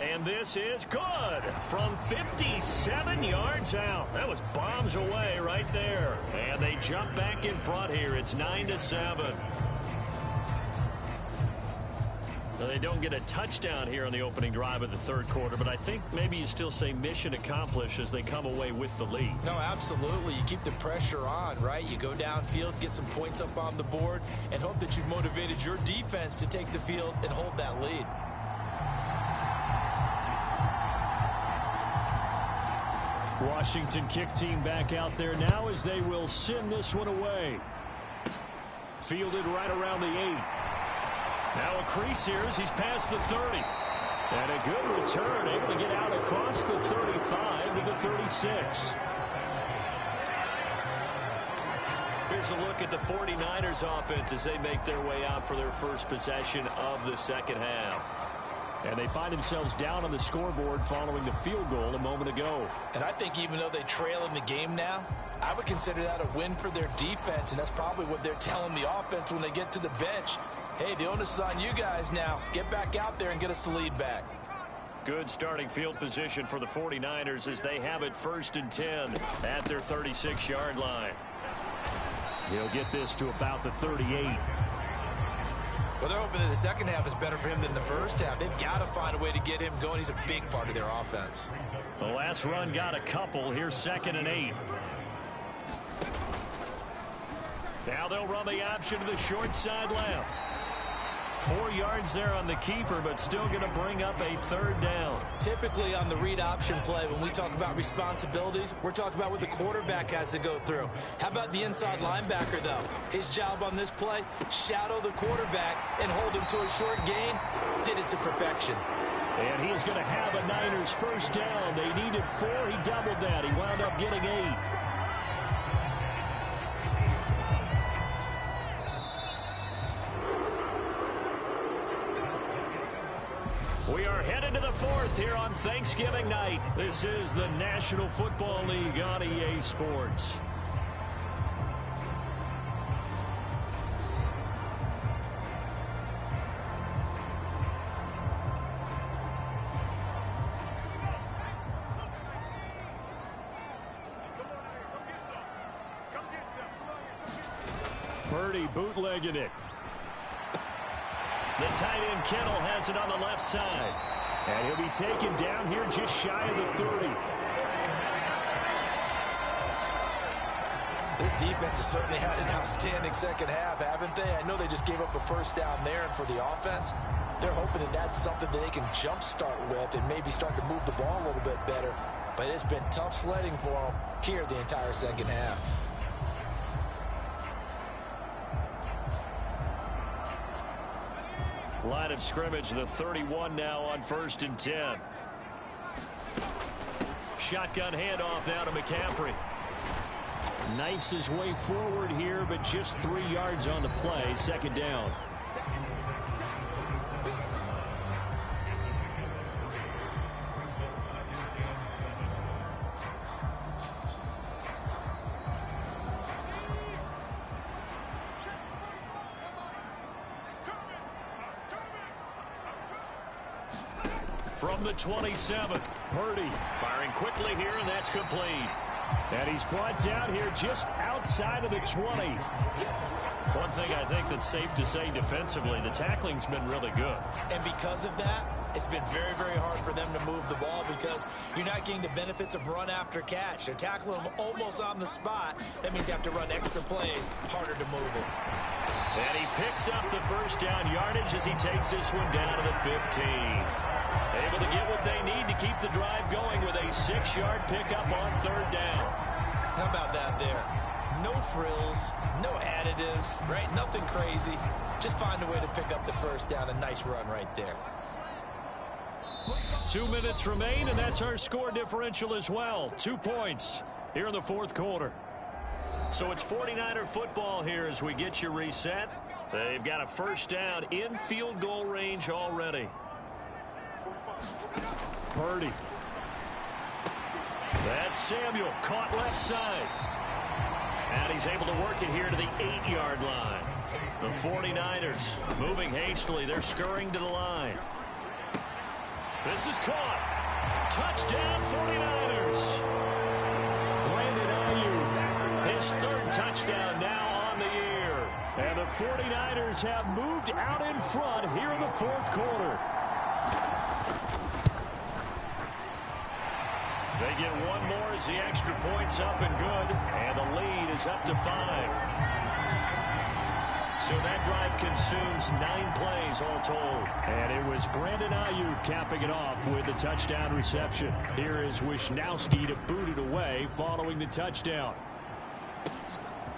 And this is good from 57 yards out. That was bombs away right there. And they jump back in front here. It's 9-7. Now, they don't get a touchdown here on the opening drive of the 3rd quarter, but I think maybe you still say mission accomplished as they come away with the lead. No, absolutely. You keep the pressure on, right? You go downfield, get some points up on the board, and hope that you've motivated your defense to take the field and hold that lead. Washington kick team back out there now as they will send this one away. Fielded right around the 8. Now a crease here as he's past the 30. And a good return, able to get out across the 35 to the 36. Here's a look at the 49ers offense as they make their way out for their first possession of the second half. And they find themselves down on the scoreboard following the field goal a moment ago. And I think even though they trail in the game now, I would consider that a win for their defense, and that's probably what they're telling the offense when they get to the bench. Hey, the onus is on you guys now. Get back out there and get us the lead back. Good starting field position for the 49ers as they have it 1st and 10 at their 36-yard line. He'll get this to about the 38. Well, they're hoping that the second half is better for him than the first half. They've got to find a way to get him going. He's a big part of their offense. The last run got a couple. Here's 2nd and 8. Now they'll run the option to the short side left. 4 yards there on the keeper, but still going to bring up a 3rd down. Typically on the read option play, when we talk about responsibilities, we're talking about what the quarterback has to go through. How about the inside linebacker, though? His job on this play, shadow the quarterback and hold him to a short gain. Did it to perfection. And he's going to have a Niners 1st down. They needed 4. He doubled that. He wound up getting 8. We are headed to the 4th here on Thanksgiving night. This is the National Football League on EA Sports. Purdy bootlegging it. The tight end Kittle has it on the left side. And he'll be taken down here just shy of the 30. This defense has certainly had an outstanding second half, haven't they? I know they just gave up a 1st down there, and for the offense, they're hoping that that's something that they can jumpstart with and maybe start to move the ball a little bit better. But it's been tough sledding for them here the entire second half. Line of scrimmage, the 31 now on 1st and 10. Shotgun handoff now to McCaffrey. Knifes his way forward here, but just 3 yards on the play. 2nd down. From the 27, Purdy firing quickly here, and that's complete. And he's brought down here just outside of the 20. One thing I think that's safe to say defensively, the tackling's been really good. And because of that, it's been very, very hard for them to move the ball because you're not getting the benefits of run after catch. They're tackling them almost on the spot. That means you have to run extra plays, harder to move it. And he picks up the first down yardage as he takes this one down to the 15. Able to get what they need to keep the drive going with a 6-yard pickup on third down. How about that there? No frills, no additives, right? Nothing crazy. Just find a way to pick up the first down. A nice run right there. 2 minutes remain, and that's our score differential as well. 2 points here in the fourth quarter. So it's 49er football here as we get you reset. They've got a first down in field goal range already. Purdy. That's Samuel, caught left side. And he's able to work it here to the 8-yard line. The 49ers moving hastily. They're scurrying to the line. This is caught. Touchdown 49ers. Brandon Ayuk, his third touchdown now on the year. And the 49ers have moved out in front here in the fourth quarter. They get one more as the extra point's up and good. And the lead is up to 5. So that drive consumes 9 plays all told. And it was Brandon Ayuk capping it off with the touchdown reception. Here is Wisnowski to boot it away following the touchdown.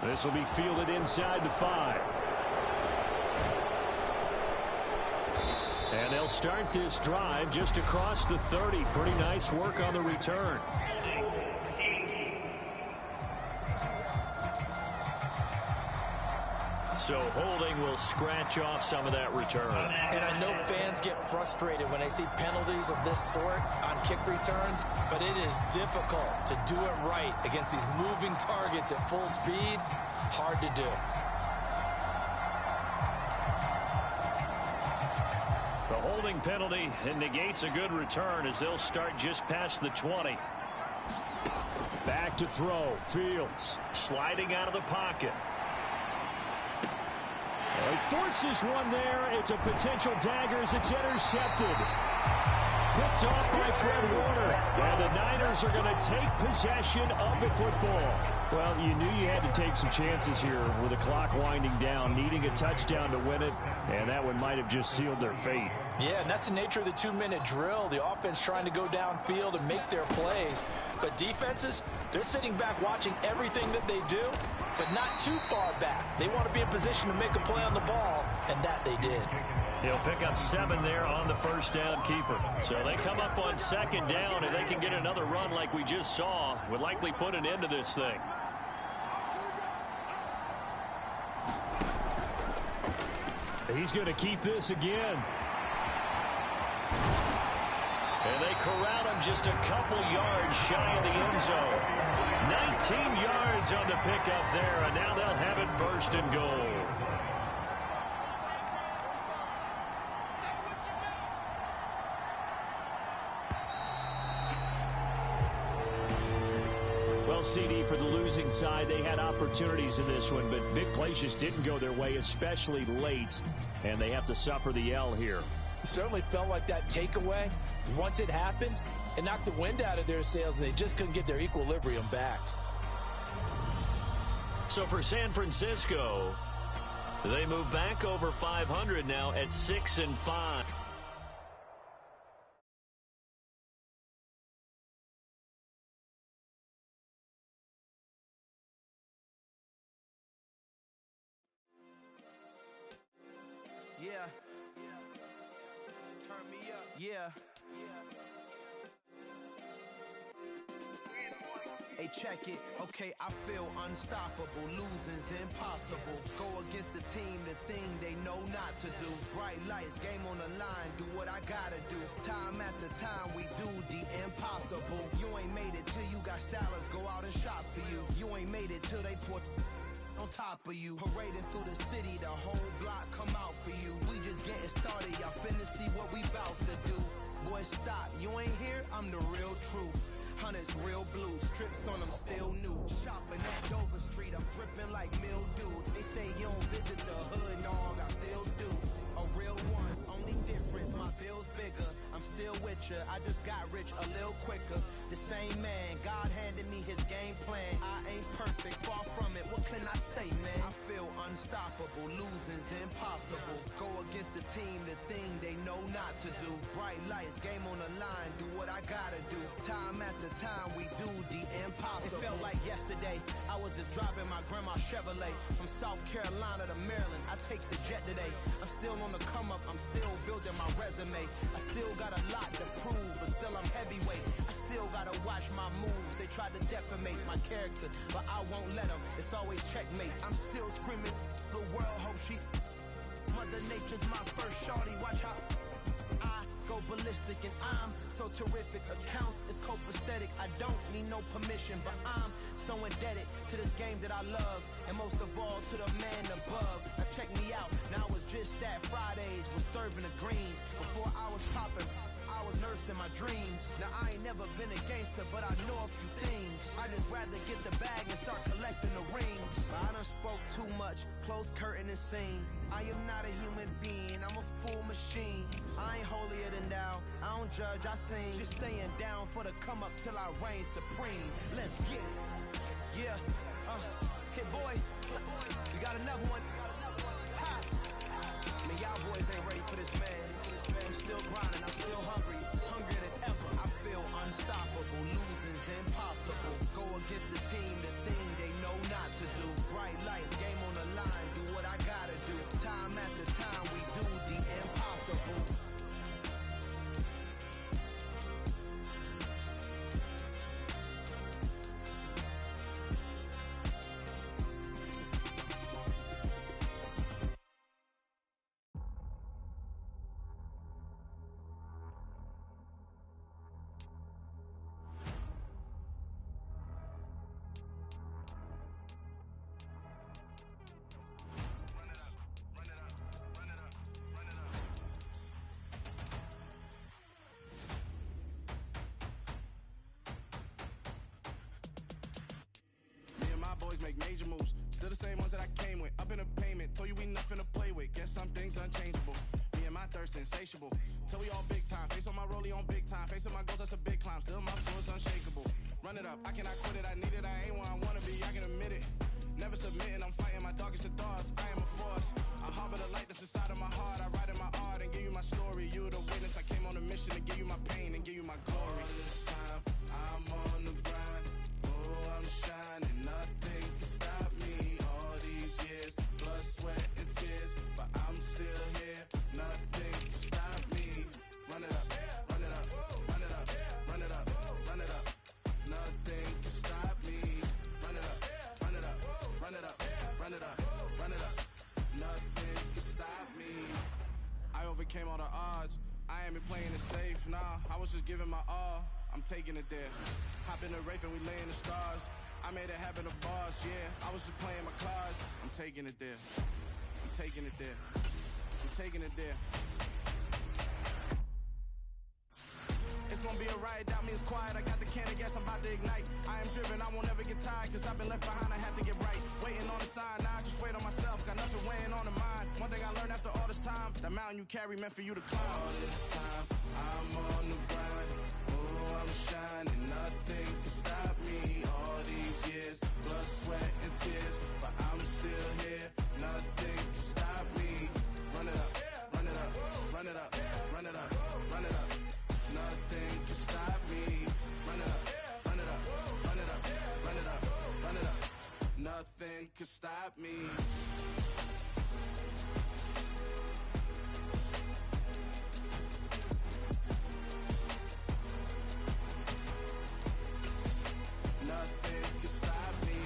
This will be fielded inside the 5. And they'll start this drive just across the 30. Pretty nice work on the return. So holding will scratch off some of that return. And I know fans get frustrated when they see penalties of this sort on kick returns, but it is difficult to do it right against these moving targets at full speed. Hard to do. The holding penalty negates a good return as they'll start just past the 20. Back to throw. Fields sliding out of the pocket. He forces one there. It's a potential dagger as it's intercepted. Picked off by Fred Warner. And the Niners are going to take possession of the football. Well, you knew you had to take some chances here with the clock winding down, needing a touchdown to win it, and that one might have just sealed their fate. Yeah, and that's the nature of the 2-minute drill. The offense trying to go downfield and make their plays. But defenses, they're sitting back watching everything that they do, but not too far back. They want to be in position to make a play on the ball, and that they did. He'll pick up 7 there on the first down keeper. So they come up on second down, and they can get another run like we just saw. Would likely put an end to this thing. He's going to keep this again. And they corral him just a couple yards shy of the end zone. 19 yards on the pickup there, and now they'll have it first and goal. Well, CD, for the losing side, they had opportunities in this one, but big plays just didn't go their way, especially late, and they have to suffer the L here. It certainly felt like that takeaway, once it happened, it knocked the wind out of their sails, and they just couldn't get their equilibrium back. So for San Francisco, they move back over 500 now at 6-5. Yeah. Turn me up. Yeah. Hey, check it. Okay, I feel unstoppable. Losing's impossible. Go against the team, the thing they know not to do. Bright lights, game on the line. Do what I gotta do. Time after time, we do the impossible. You ain't made it till you got stylists go out and shop for you. You ain't made it till they put on top of you. Parading through the city, the whole block come out for you. We just getting started, y'all finna see what we bout to do. Boy, stop, you ain't here, I'm the real truth. Hunters, real blue, strips on them still new. Shopping at Dover Street, I'm dripping like mildew. They say you don't visit the hood, no, I still do. A real one, only difference, my bill's bigger. still with ya. I just got rich a little quicker. The same man, God handed me his game plan. I ain't perfect, far from it. What can I say, man? I feel unstoppable. Losing's impossible. Go against the team, the thing they know not to do. Bright lights, game on the line. Do what I gotta do. Time after time, we do the impossible. It felt like yesterday. I was just driving my grandma's Chevrolet from South Carolina to Maryland. I take the jet today. I'm still on the come up. I'm still building my resume. I still got a lot to prove, but still I'm heavyweight. I still gotta watch my moves. They tried to defamate my character, but I won't let them. It's always checkmate. I'm still screaming. The world hope she. Mother Nature's my first shorty. Watch how I go ballistic, and I'm so terrific. Accounts is copacetic. I don't need no permission, but I'm so indebted to this game that I love, and most of all to the man above. Now check me out. Now it's just that Fridays was serving the greens. Before I was popping, I was nursing my dreams. Now I ain't never been a gangster, but I know a few things. I just rather get the bag and start collecting the rings. But I done spoke too much. Close curtain and scene. I am not a human being. I'm a full machine. I ain't holier than thou. I don't judge, I sing. Just staying down for the come up till I reign supreme. Let's get it. Yeah, hit boy, we got another one. Ha! Man, y'all boys ain't ready for this, man. I'm still grinding, I'm still hungry, hungrier than ever. I feel unstoppable, losing's impossible. Go against the team, the thing they know not to do. Bright lights, game on the line, do what I gotta do. Time after time, we do the impossible. Boys make major moves, still the same ones that I came with. Up in a payment, told you we nothing to play with. Guess some things unchangeable. Me and my thirst insatiable. Till we all big time. Face on my rollie on big time. Facing my goals, that's a big climb. Still my soul is unshakable. Run it up, I cannot quit it. I need it, I ain't where I wanna be. I can admit it. Never submitting, I'm fighting my darkest of thoughts. I am a force. I harbor the light that's inside of my heart. I write in my art and give you my story. You the witness. I came on a mission to give you my pain and give you my glory. All this time, I'm on the grind. Oh, I'm shining. Nothing can stop me. All these years, blood, sweat, and tears, but I'm still here. Nothing can stop me. Run it up, run it up, run it up, run it up, run it up. Nothing can stop me. Run it up, run it up, run it up, run it up, run it up. Nothing can stop me. I overcame all the odds. I ain't been playing it safe, nah. I was just giving my all. I'm taking it there. Hop in the Wraith and we lay in the stars. I made it happen to bars, yeah. I was just playing my cards. I'm taking it there. I'm taking it there. I'm taking it there. It's gonna be a riot, doubt me it's quiet. I got the can of gas, I'm about to ignite. I am driven, I won't ever get tired, cause I've been left behind, I had to get right. Waiting on the sign, now I just wait on myself. Got nothing weighing on the mind. One thing I learned after all this time, the mountain you carry meant for you to climb. All this time, I'm on the grind. Oh, I'm shining, nothing can stop me. All these years, blood, sweat, and tears, but I'm still here. Nothing can stop me. Run it up, run it up, run it up, run it up, run it up. Nothing can stop me. Run it up, run it up, run it up, run it up, run it up. Nothing can stop me. Nothing can stop me.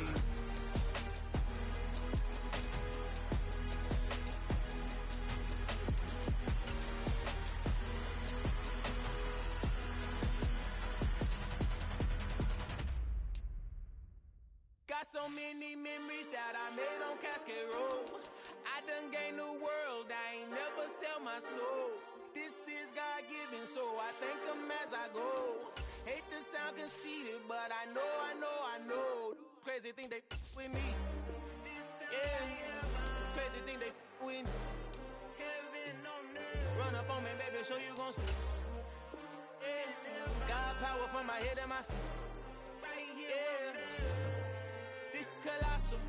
Got so many memories that I made on Cascade Road. I done gained the world, I ain't never sell my soul. This is God-given, so I thank him as I go. Hate to sound conceited, but I know. Crazy think they with me. Yeah, crazy think they with me. Run up on me, baby, so you gon' see. God power from my head and my feet. Yeah. This colossal.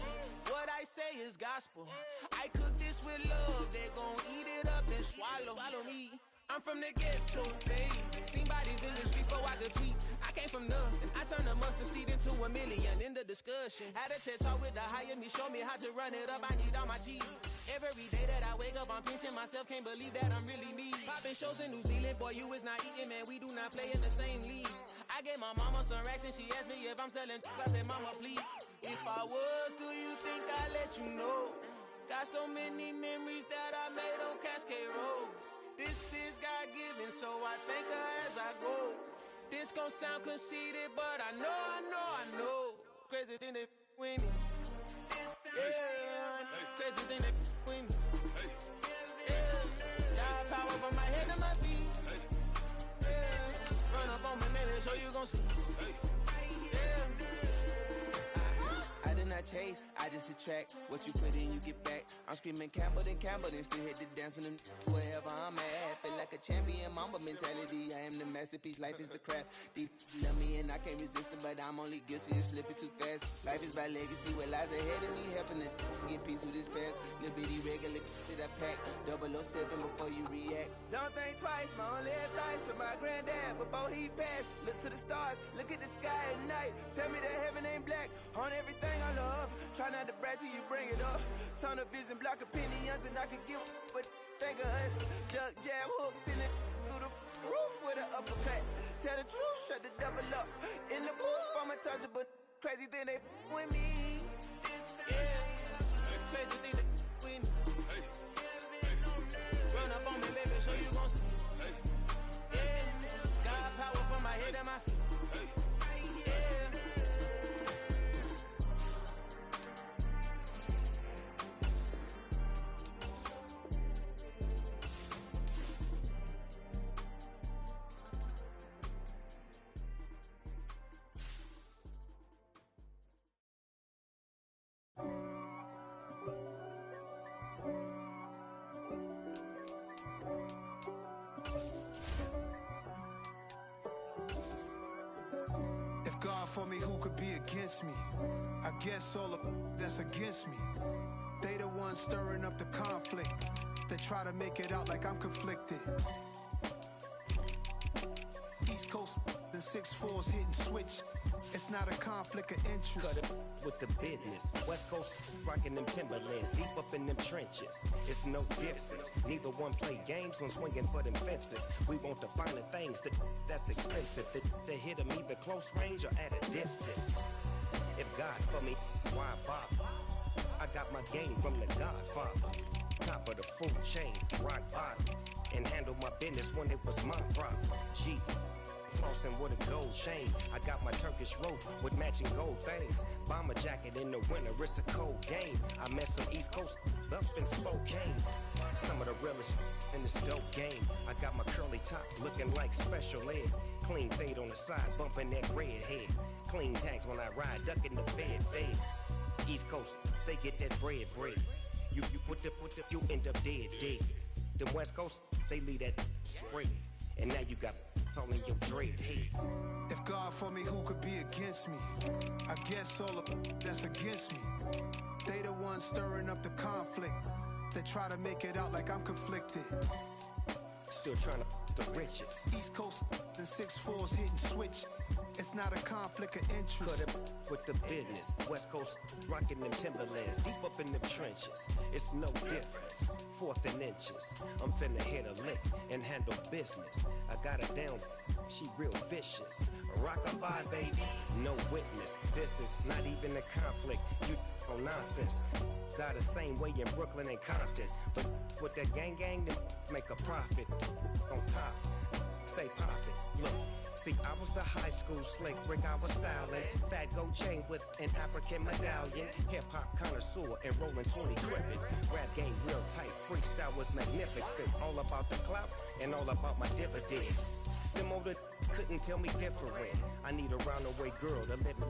What I say is gospel. I cook this with love. They gon' eat it up and swallow me. I'm from the ghetto, baby. Seen bodies in the street before I could tweet. I came from nothing. I turned a mustard seed into $1 million in the discussion. Had a TED talk with the higher me, show me how to run it up. I need all my cheese. Every day that I wake up, I'm pinching myself. Can't believe that I'm really me. Popping shows in New Zealand, boy, you is not eating, man. We do not play in the same league. I gave my mama some racks and she asked me if I'm selling. I said, mama, please. If I was, do you think I'd let you know? Got so many memories that I made on Cascade Road. This is God-given, so I thank her as I go. This gon' sound conceited, but I know. Crazy thing they with me. Yeah, crazy thing they with me. Yeah, God power from my head to my feet. Yeah, run up on me, maybe, so you gon' see. Yeah. I did not chase, I just attract. What you put in, you get back. I'm screaming Campbell, then still hit the dancing and wherever I'm at. Feel like a champion, mamba mentality. I am the masterpiece, life is the craft. Deep love me and I can't resist it, but I'm only guilty of slipping too fast. Life is by legacy, what lies ahead of me, helping to get peace with this past. Little bitty regular that I pack, 007 before you react. Don't think twice, my only advice for my granddad before he passed. Look to the stars, look at the sky at night. Tell me that heaven ain't black on everything I love. Try not to brag till you bring it up. Tunnel vision, block opinions, and I could give but think of us. Duck, jab, hooks in it through the roof with an uppercut. Tell the truth, shut the devil up. In the booth, I'm untouchable. Crazy thing they with me. Yeah, crazy thing they with me. Run up on me, baby, so you gon' see. Yeah, God power from my head and my feet. God for me, who could be against me? I guess all of that's against me. They the ones stirring up the conflict. They try to make it out like I'm conflicted. East Coast and 6'4's hitting switch. It's not a conflict of interest. Cut it with the business. West Coast rocking them Timberlands, deep up in them trenches. It's no difference. Neither one play games when swinging for them fences. We want the finer things that's expensive. They hit them either close range or at a distance. If God for me, why bother? I got my game from the Godfather. Top of the food chain, rock bottom. And handle my business when it was my problem. Jeep. Flossing with a gold chain. I got my Turkish rope with matching gold things. Bomber jacket in the winter, it's a cold game. I met some East Coast up in Spokane. Some of the realest in this dope game. I got my curly top looking like special ed. Clean fade on the side, bumping that red head. Clean tags when I ride, ducking the feds. East Coast, they get that bread. You put the, you end up dead. Them West Coast, they leave that spray. And now you got calling your dread head. If God for me, who could be against me? I guess all of that's against me. They the ones stirring up the conflict. They try to make it out like I'm conflicted. Still trying to the riches. East Coast and 6'4's hitting switch. It's not a conflict of interest. Cut it with the business. West Coast rocking them Timberlands, deep up in them trenches. It's no difference. 4th and inches. I'm finna hit a lick and handle business. I got her down, she real vicious. Rockabye, baby, no witness. This is not even a conflict. You on nonsense. Got the same way in Brooklyn and Compton. But with that gang, then make a profit. On top, stay poppin'. Look. See, I was the high school slick Rick, I was styling. Fat gold chain with an African medallion. Hip-hop connoisseur and rolling 20 crippin'. Rap game real tight, freestyle was magnificent. All about the clout and all about my dividends. Them older couldn't tell me different. I need a roundaway girl to let me.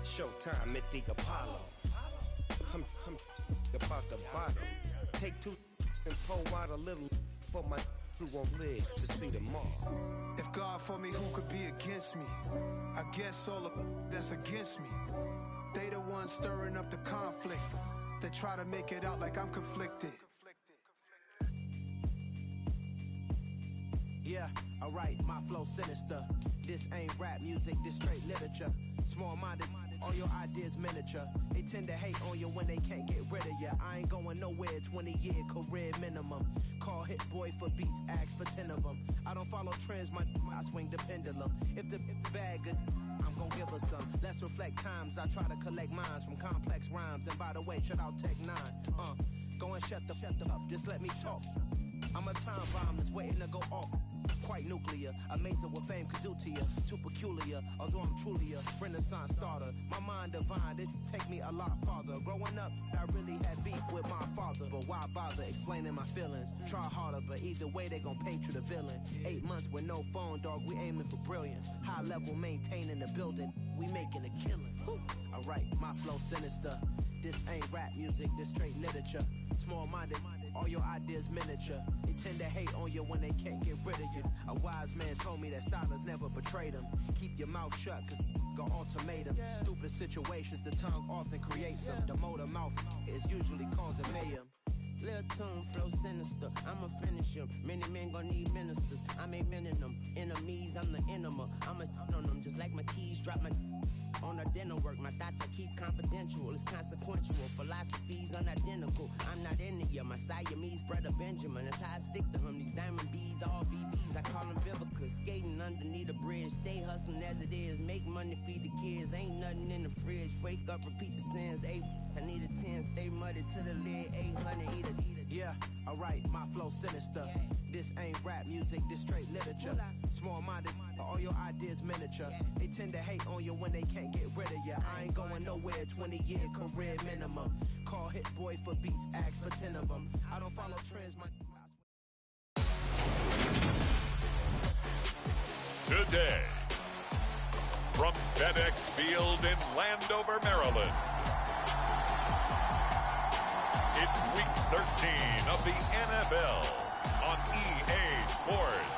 Showtime at the Apollo. I'm about the bottom. Take 2 and pour out a little for my flew on legs to see them all. If God for me, who could be against me? I guess all of that's against me. They the ones stirring up the conflict. They try to make it out like I'm conflicted. Yeah, alright, my flow sinister. This ain't rap music, this straight literature. Small-minded, all your ideas miniature. They tend to hate on you when they can't get rid of you. I ain't going nowhere, 20-year career minimum. Call Hit Boy for beats, ask for 10 of them. I don't follow trends, I swing the pendulum. If the bag good, I'm gon' give her some. Let's reflect times, I try to collect minds from complex rhymes. And by the way, shout out Tech 9. Go and shut the up, just let me talk. I'm a time bomb that's waiting to go off. Quite nuclear, amazing what fame could do to you. Too peculiar, although I'm truly a renaissance starter. My mind divine, it take me a lot farther. Growing up, I really had beef with my father. But why bother explaining my feelings? Try harder, but either way they gon' paint you the villain. 8 months with no phone, dog, we aiming for brilliance. High level maintaining the building, we making a killing. Alright, my flow sinister. This ain't rap music, this straight literature. Small-minded, all your ideas miniature. They tend to hate on you when they can't get rid of you. A wise man told me that silence never betrayed him. Keep your mouth shut, cause got ultimatums. Stupid situations, the tongue often creates them. The motor mouth is usually causing mayhem. Lil' tune, flow sinister, I'ma finish him. Many men gon' need ministers, I'm a men in them. Enemies, I'm the enema. I'ma on them, just like my keys, drop my on a dinner work. My thoughts I keep confidential, it's consequential. Philosophies unidentical, I'm not into you. My Siamese brother Benjamin, that's how I stick to him. These diamond bees, all BBs, I call them Vivica. Skating underneath a bridge, stay hustling as it is. Make money, feed the kids, ain't nothing in the fridge. Wake up, repeat the sins, I need a 10, stay muddy to the lid, 800, eat a. Yeah, alright, my flow sinister. This ain't rap music, this straight literature. Small-minded, all your ideas miniature. They tend to hate on you when they can't get rid of you. I ain't going nowhere, 20-year career minimum. Call Hit Boy for beats, ask for 10 of them. I don't follow trends, Today, from FedEx Field in Landover, Maryland, it's Week 13 of the NFL on EA Sports.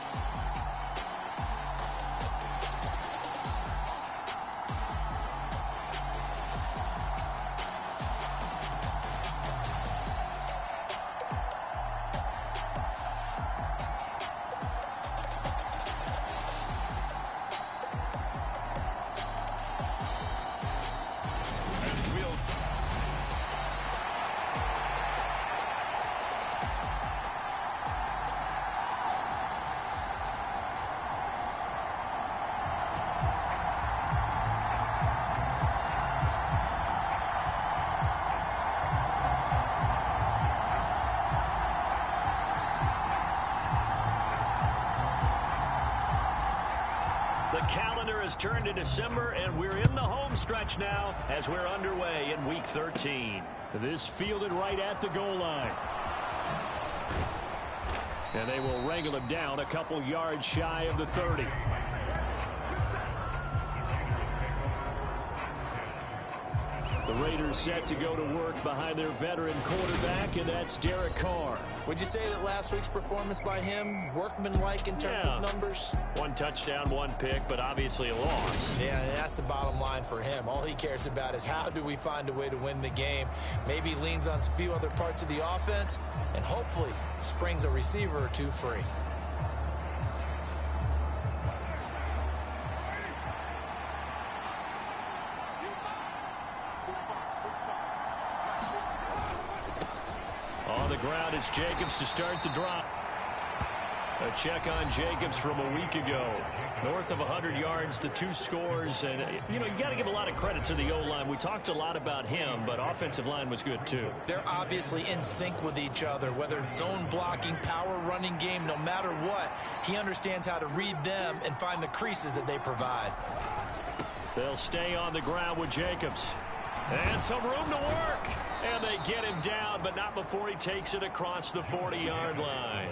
The calendar has turned to December, and we're in the home stretch now as we're underway in Week 13. This fielded right at the goal line. And they will wrangle him down a couple yards shy of the 30. The Raiders set to go to work behind their veteran quarterback, and that's Derek Carr. Would you say that last week's performance by him, workmanlike in terms of numbers? 1 touchdown, 1 pick, but obviously a loss. Yeah, and that's the bottom line for him. All he cares about is how do we find a way to win the game. Maybe he leans on a few other parts of the offense, and hopefully springs a receiver or two free. On the ground, it's Jacobs to start the drop. A check on Jacobs from a week ago. North of 100 yards, the 2 scores. And, you know, you got to give a lot of credit to the O-line. We talked a lot about him, but offensive line was good, too. They're obviously in sync with each other, whether it's zone blocking, power running game, no matter what. He understands how to read them and find the creases that they provide. They'll stay on the ground with Jacobs. And some room to work. And they get him down, but not before he takes it across the 40-yard line.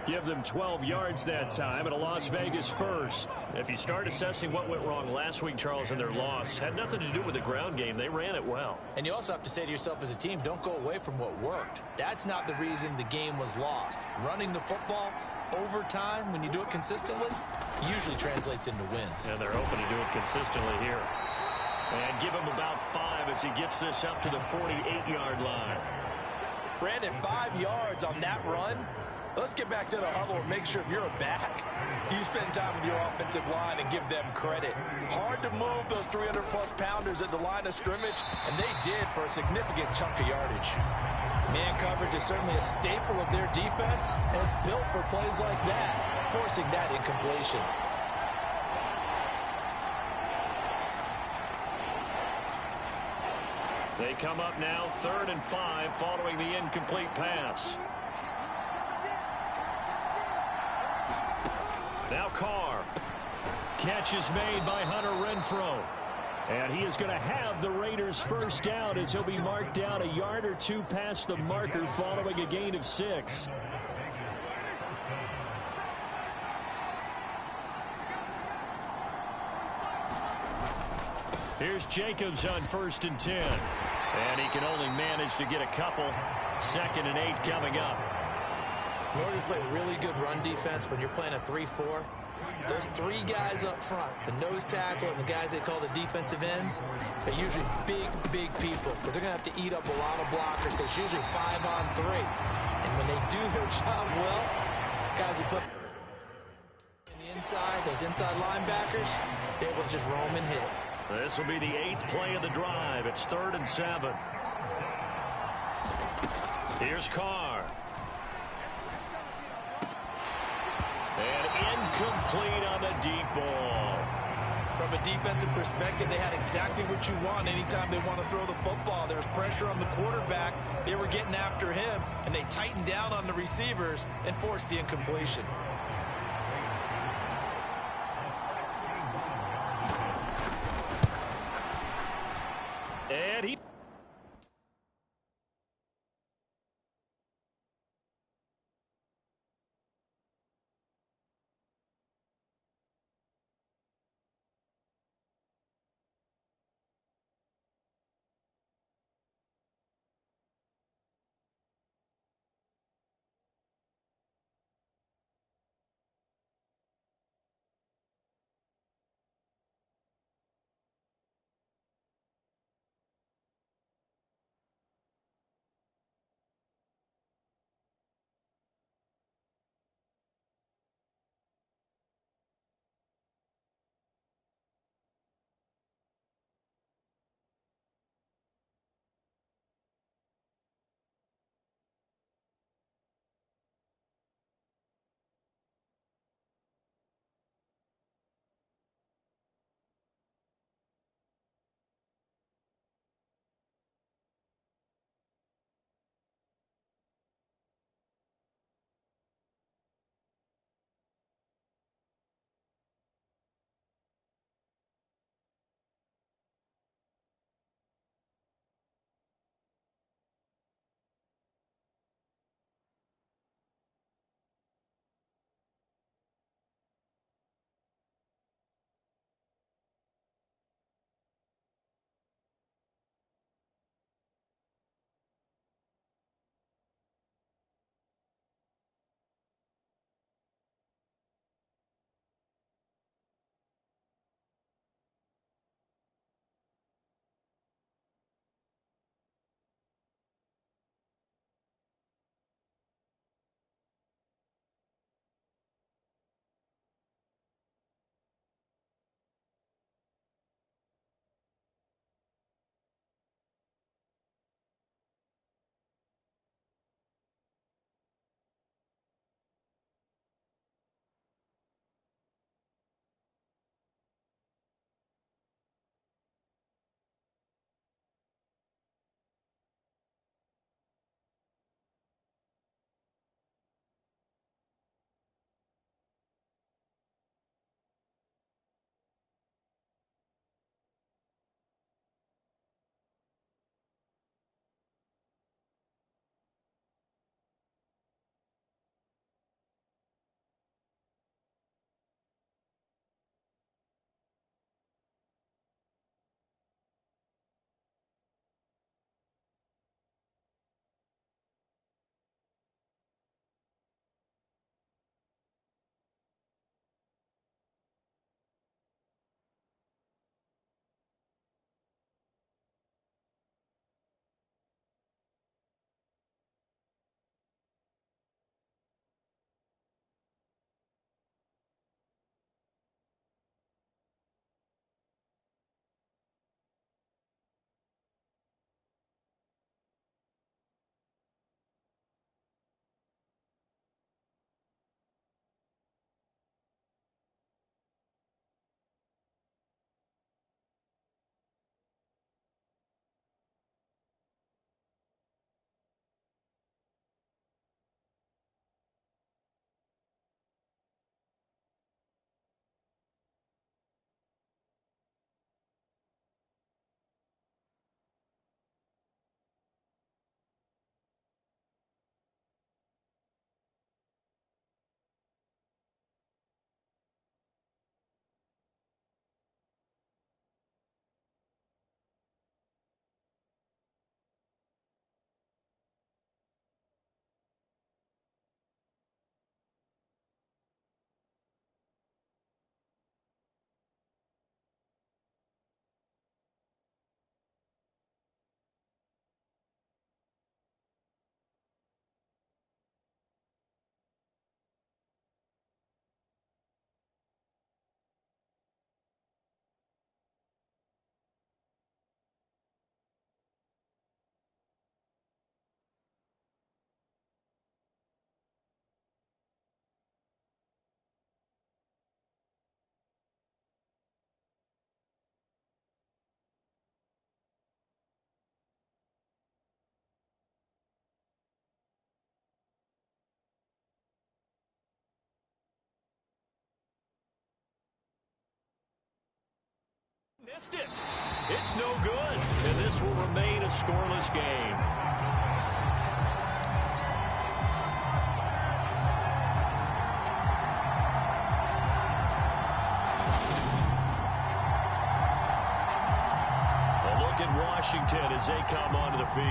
Give them 12 yards that time and a Las Vegas first. If you start assessing what went wrong last week, Charles, in their loss, had nothing to do with the ground game. They ran it well. And you also have to say to yourself as a team, don't go away from what worked. That's not the reason the game was lost. Running the football over time, when you do it consistently, usually translates into wins. And they're hoping to do it consistently here. And give him about 5 as he gets this up to the 48-yard line. Brandon, 5 yards on that run. Let's get back to the huddle and make sure if you're a back, you spend time with your offensive line and give them credit. Hard to move those 300-plus pounders at the line of scrimmage, and they did for a significant chunk of yardage. Man coverage is certainly a staple of their defense, and it's built for plays like that, forcing that incompletion. They come up now 3rd and 5 following the incomplete pass. Now Carr. Catch is made by Hunter Renfrow. And he is going to have the Raiders first down as he'll be marked down a yard or two past the marker following a gain of 6. Here's Jacobs on 1st and 10. And he can only manage to get a couple. 2nd and 8 coming up. In order to play really good run defense when you're playing a 3-4, those 3 guys up front, the nose tackle and the guys they call the defensive ends, are usually big people because they're going to have to eat up a lot of blockers because it's usually 5 on 3. And when they do their job well, guys who put in the inside, those inside linebackers, they're able to just roam and hit. This will be the 8th play of the drive. It's 3rd and 7. Here's Carr. And incomplete on the deep ball. From a defensive perspective, they had exactly what you want anytime they want to throw the football. There was pressure on the quarterback. They were getting after him, and they tightened down on the receivers and forced the incompletion. And he Missed it. It's no good. And this will remain a scoreless game. A look at Washington as they come onto the field.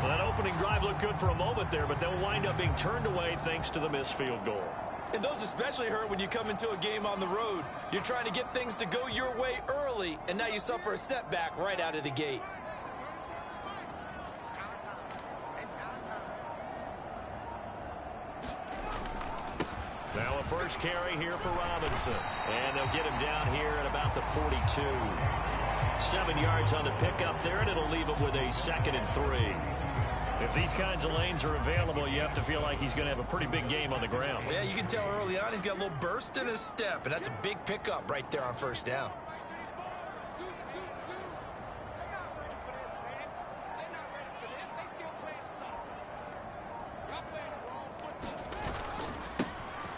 Well, that opening drive looked good for a moment there, but they'll wind up being turned away thanks to the missed field goal. And those especially hurt when you come into a game on the road. You're trying to get things to go your way early, and now you suffer a setback right out of the gate. Now a first carry here for Robinson. And they'll get him down here at about the 42. 7 yards on the pickup there, and it'll leave him with a 2nd and 3. If these kinds of lanes are available, you have to feel like he's going to have a pretty big game on the ground. Yeah, you can tell early on he's got a little burst in his step, and that's a big pickup right there on first down.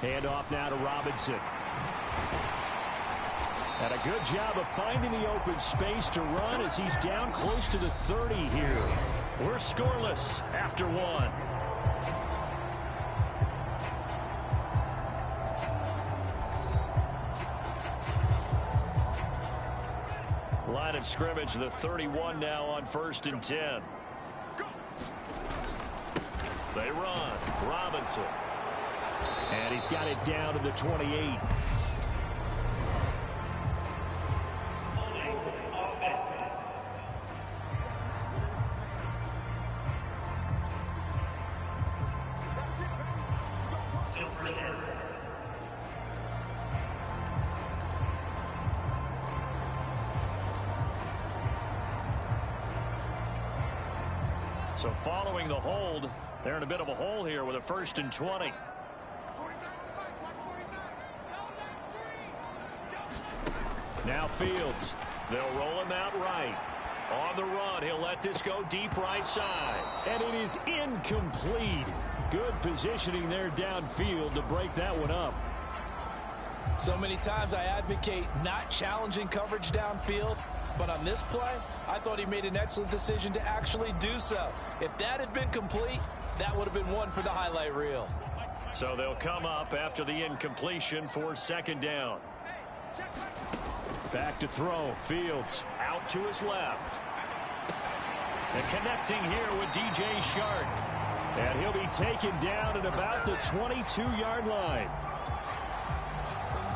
Handoff now to Robinson. And a good job of finding the open space to run as he's down close to the 30 here. We're scoreless after 1. Line of scrimmage, the 31 now on 1st and 10. They run. Robinson. And he's got it down to the 28. So following the hold, they're in a bit of a hole here with a 1st and 20. Now Fields. They'll roll him out right. On the run, he'll let this go deep right side. And it is incomplete. Good positioning there downfield to break that one up. So many times I advocate not challenging coverage downfield, but on this play, I thought he made an excellent decision to actually do so. If that had been complete, that would have been one for the highlight reel. So they'll come up after the incompletion for 2nd down. Back to throw. Fields out to his left. And connecting here with DJ Shark. And he'll be taken down at about the 22-yard line.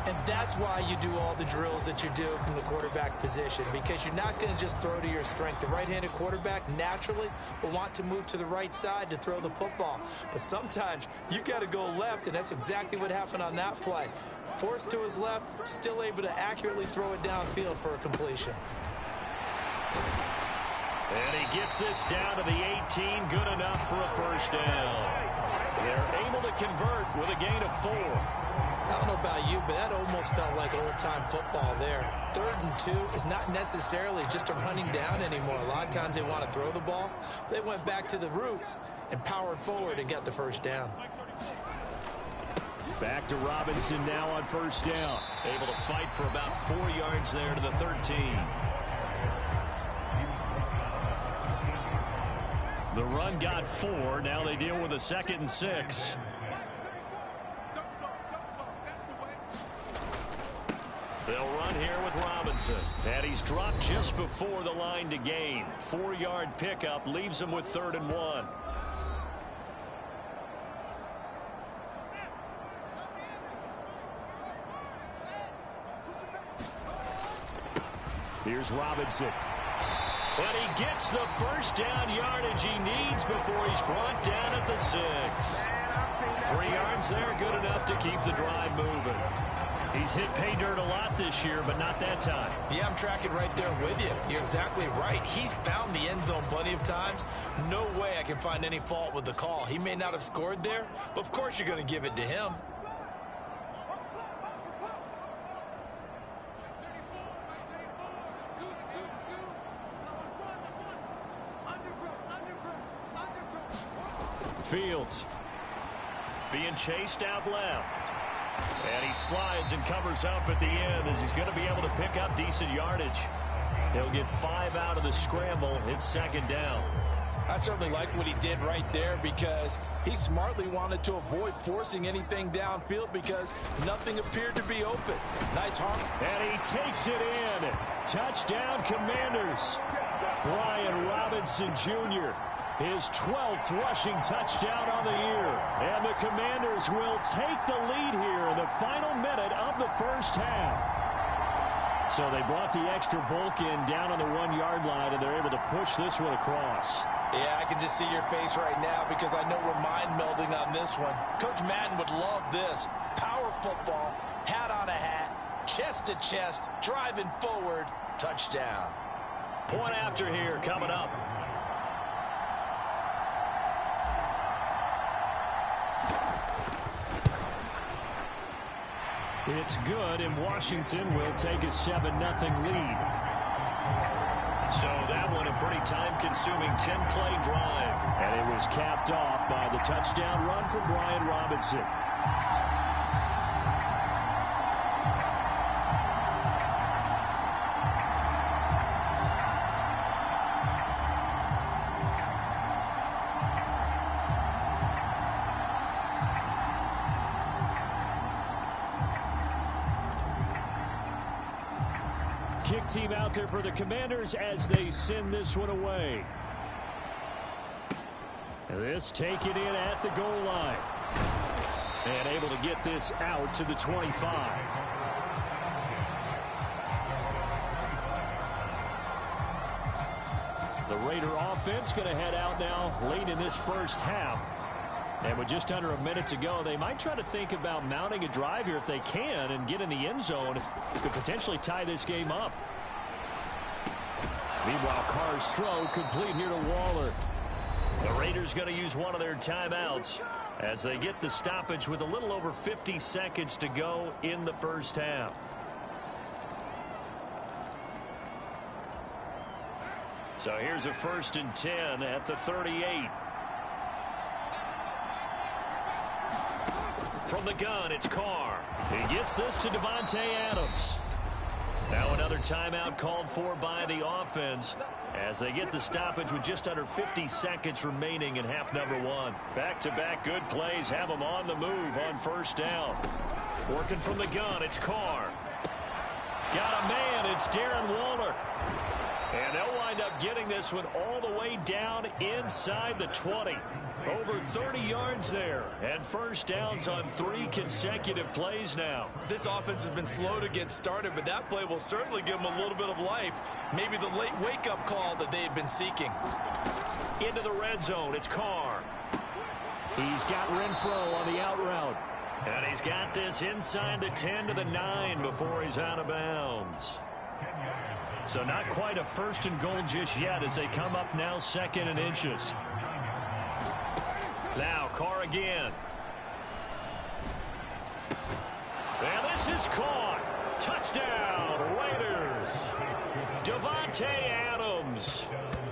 And that's why you do all the drills that you do from the quarterback position, because you're not going to just throw to your strength. The right-handed quarterback naturally will want to move to the right side to throw the football. But sometimes you've got to go left, and that's exactly what happened on that play. Forced to his left, still able to accurately throw it downfield for a completion. And he gets this down to the 18, good enough for a 1st down. They're able to convert with a gain of 4. I don't know about you, but that almost felt like old-time football there. 3rd and 2 is not necessarily just a running down anymore. A lot of times they want to throw the ball. They went back to the roots and powered forward and got the 1st down. Back to Robinson now on 1st down. Able to fight for about 4 yards there to the 13. The run got 4. Now they deal with a 2nd and 6. They'll run here with Robinson. And he's dropped just before the line to gain. 4-yard pickup leaves him with 3rd and 1. Here's Robinson. And he gets the 1st down yardage he needs before he's brought down at the 6. 3 yards there, good enough to keep the drive moving. He's hit pay dirt a lot this year, but not that time. Yeah, I'm tracking right there with you. You're exactly right. He's found the end zone plenty of times. No way I can find any fault with the call. He may not have scored there, but of course you're going to give it to him. Fields being chased out left. And he slides and covers up at the end as he's going to be able to pick up decent yardage. He'll get 5 out of the scramble. It's second down. I certainly like what he did right there because he smartly wanted to avoid forcing anything downfield because nothing appeared to be open. Nice harm. And he takes it in. Touchdown, Commanders. Brian Robinson Jr., his 12th rushing touchdown on the year. And the Commanders will take the lead here in the final minute of the first half. So they brought the extra bulk in down on the 1-yard line, and they're able to push this one across. Yeah, I can just see your face right now because I know we're mind melding on this one. Coach Madden would love this. Power football, hat on a hat, chest to chest, driving forward, touchdown. Point after here coming up. It's good, and Washington will take a 7-0 lead. So that one a pretty time-consuming 10-play drive. And it was capped off by the touchdown run from Brian Robinson. Kick team out there for the Commanders as they send this one away. This taken in at the goal line. And able to get this out to the 25. The Raider offense going to head out now late in this first half. And with just under a minute to go, they might try to think about mounting a drive here if they can and get in the end zone. Could potentially tie this game up. Meanwhile, Carr's throw complete here to Waller. The Raiders going to use one of their timeouts as they get the stoppage with a little over 50 seconds to go in the first half. So here's a 1st and 10 at the 38. From the gun, it's Carr. He gets this to Davante Adams. Now another timeout called for by the offense as they get the stoppage with just under 50 seconds remaining in half number 1. Back-to-back good plays have them on the move on first down. Working from the gun, it's Carr. Got a man, it's Darren Waller. And they'll wind up getting this one all the way down inside the 20. Over 30 yards there, and first downs on 3 consecutive plays now. This offense has been slow to get started, but that play will certainly give them a little bit of life. Maybe the late wake-up call that they had been seeking. Into the red zone, it's Carr. He's got Renfro on the out route. And he's got this inside the 10 to the 9 before he's out of bounds. So not quite a 1st and goal just yet as they come up now 2nd and inches. Now Carr again. And this is caught. Touchdown, Raiders. Davante Adams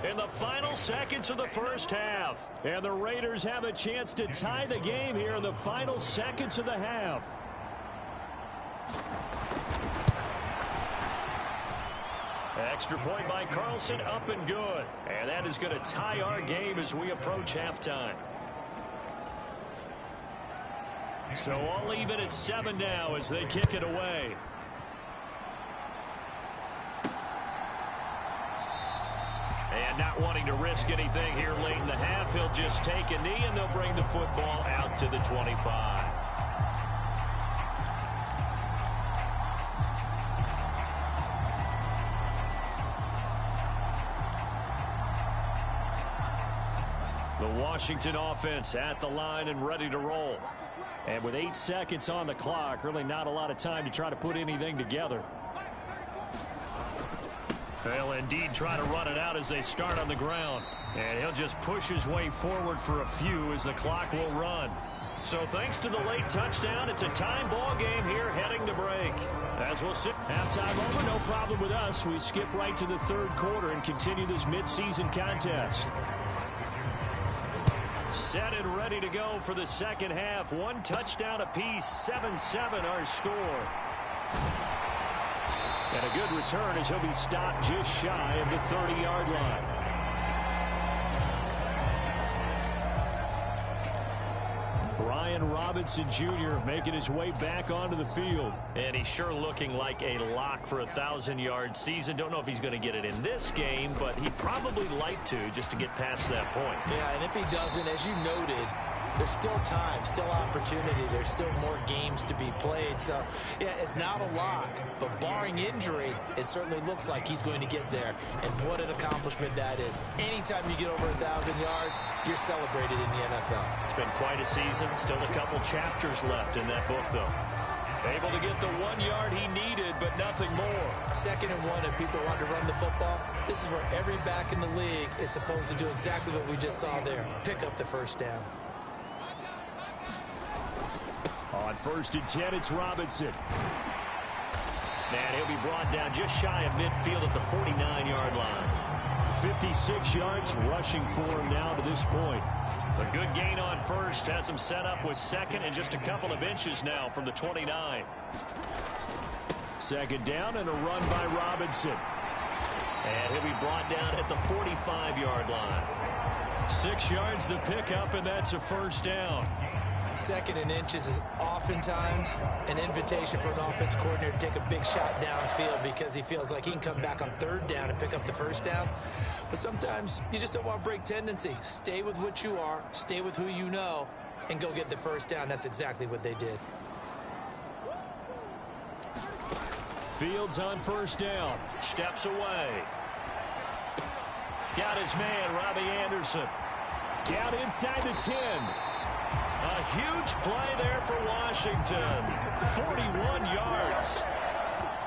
in the final seconds of the first half. And the Raiders have a chance to tie the game here in the final seconds of the half. Extra point by Carlson, up and good. And that is going to tie our game as we approach halftime. So all even at 7 now as they kick it away. And not wanting to risk anything here late in the half, he'll just take a knee and they'll bring the football out to the 25. The Washington offense at the line and ready to roll. And with 8 seconds on the clock, really not a lot of time to try to put anything together. They'll indeed try to run it out as they start on the ground. And he'll just push his way forward for a few as the clock will run. So thanks to the late touchdown, it's a time ball game here heading to break. As we'll sit halftime over, no problem with us. We skip right to the 3rd quarter and continue this midseason contest. Set and ready to go for the second half. One touchdown apiece, 7-7 our score. And a good return as he'll be stopped just shy of the 30-yard line. Brian Robinson Jr. making his way back onto the field. And he's sure looking like a lock for a 1,000-yard season. Don't know if he's going to get it in this game, but he'd probably like to just to get past that point. Yeah, and if he doesn't, as you noted, there's still time, still opportunity. There's still more games to be played. So, yeah, it's not a lock. But barring injury, it certainly looks like he's going to get there. And what an accomplishment that is. Anytime you get over 1,000 yards, you're celebrated in the NFL. It's been quite a season. Still a couple chapters left in that book, though. Able to get the 1 yard he needed, but nothing more. 2nd and 1, and people want to run the football. This is where every back in the league is supposed to do exactly what we just saw there. Pick up the first down. On 1st and 10, it's Robinson. And he'll be brought down just shy of midfield at the 49-yard line. 56 yards rushing for him now to this point. A good gain on 1st has him set up with 2nd and just a couple of inches now from the 29. 2nd down and a run by Robinson. And he'll be brought down at the 45-yard line. 6 yards the pickup, and that's a 1st down. 2nd and inches is oftentimes an invitation for an offense coordinator to take a big shot downfield because he feels like he can come back on 3rd down and pick up the 1st down. But sometimes you just don't want to break tendency. Stay with what you are, stay with who you know, and go get the 1st down. That's exactly what they did. Fields on 1st down. Steps away. Got his man, Robbie Anderson. Down inside the 10. A huge play there for Washington. 41 yards.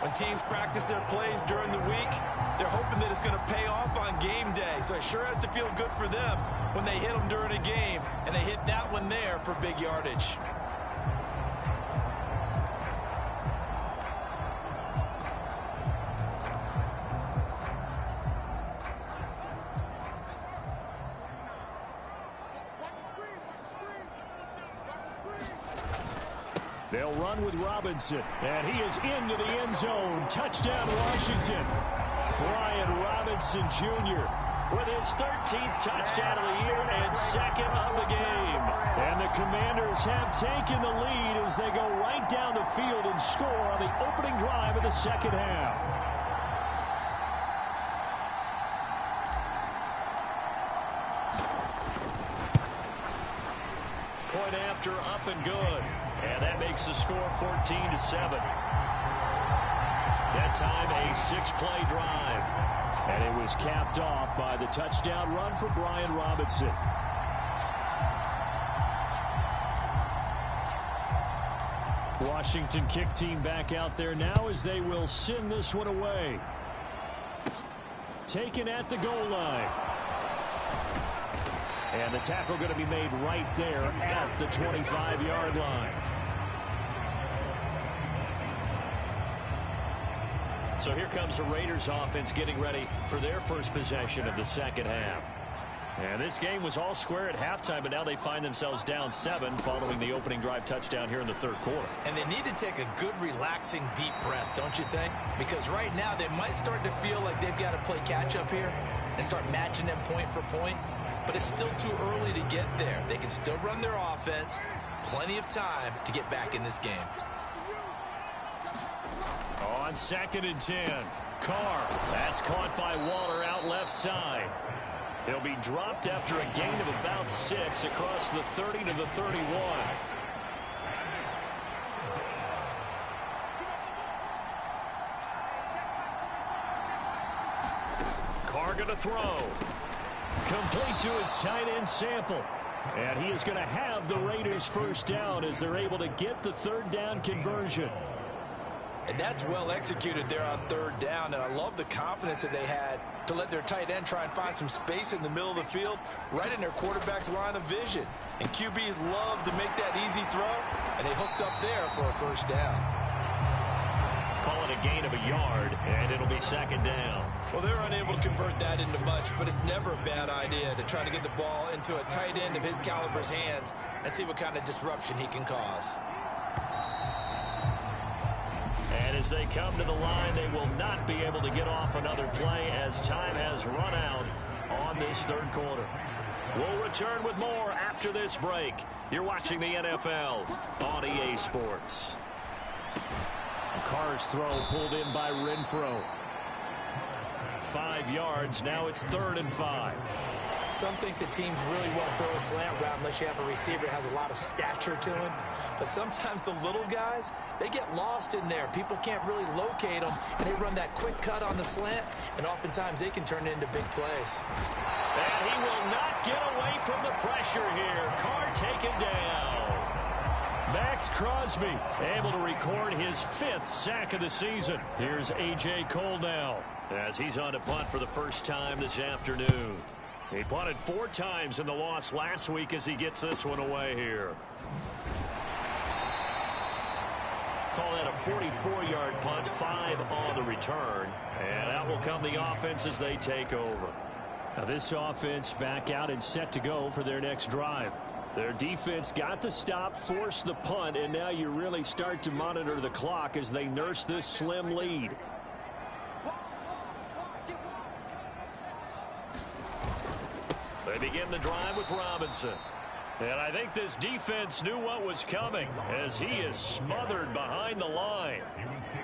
When teams practice their plays during the week, they're hoping that it's going to pay off on game day. So it sure has to feel good for them when they hit them during a game. And they hit that one there for big yardage. They'll run with Robinson, and he is into the end zone. Touchdown, Washington. Brian Robinson Jr. with his 13th touchdown of the year and 2nd of the game. And the Commanders have taken the lead as they go right down the field and score on the opening drive of the second half. Point after, up and good. And that makes the score 14-7. That time a 6-play drive. And it was capped off by the touchdown run for Brian Robinson. Washington kick team back out there now as they will send this one away. Taken at the goal line. And the tackle going to be made right there at the 25-yard line. So here comes the Raiders offense getting ready for their first possession of the second half. And this game was all square at halftime, but now they find themselves down 7 following the opening drive touchdown here in the 3rd quarter. And they need to take a good, relaxing, deep breath, don't you think? Because right now they might start to feel like they've got to play catch-up here and start matching them point for point. But it's still too early to get there. They can still run their offense. Plenty of time to get back in this game. On 2nd and 10, Carr. That's caught by Waller out left side. He'll be dropped after a gain of about 6 across the 30 to the 31. Carr going to throw. Complete to his tight end Sample. And he is going to have the Raiders first down as they're able to get the 3rd down conversion. And that's well executed there on 3rd down. And I love the confidence that they had to let their tight end try and find some space in the middle of the field, right in their quarterback's line of vision. And QBs love to make that easy throw, and they hooked up there for a first down. Call it a a gain of a yard, and it'll be second down. Well, they're unable to convert that into much, but it's never a bad idea to try to get the ball into a tight end of his caliber's hands and see what kind of disruption he can cause. And as they come to the line, they will not be able to get off another play as time has run out on this third quarter. We'll return with more after this break. You're watching the NFL on EA Sports. Carr's throw pulled in by Renfro. 5 yards. Now it's 3rd and 5. Some think that teams really won't throw a slant route unless you have a receiver that has a lot of stature to him. But sometimes the little guys, they get lost in there. People can't really locate them, and they run that quick cut on the slant, and oftentimes they can turn it into big plays. And he will not get away from the pressure here. Carr taken down. Max Crosby able to record his 5th sack of the season. Here's A.J. Cole now as he's on to punt for the first time this afternoon. He punted 4 times in the loss last week as he gets this one away here. Call that a 44-yard punt, 5 on the return. And out will come the offense as they take over. Now this offense back out and set to go for their next drive. Their defense got the stop, forced the punt, and now you really start to monitor the clock as they nurse this slim lead. They begin the drive with Robinson. And I think this defense knew what was coming as he is smothered behind the line.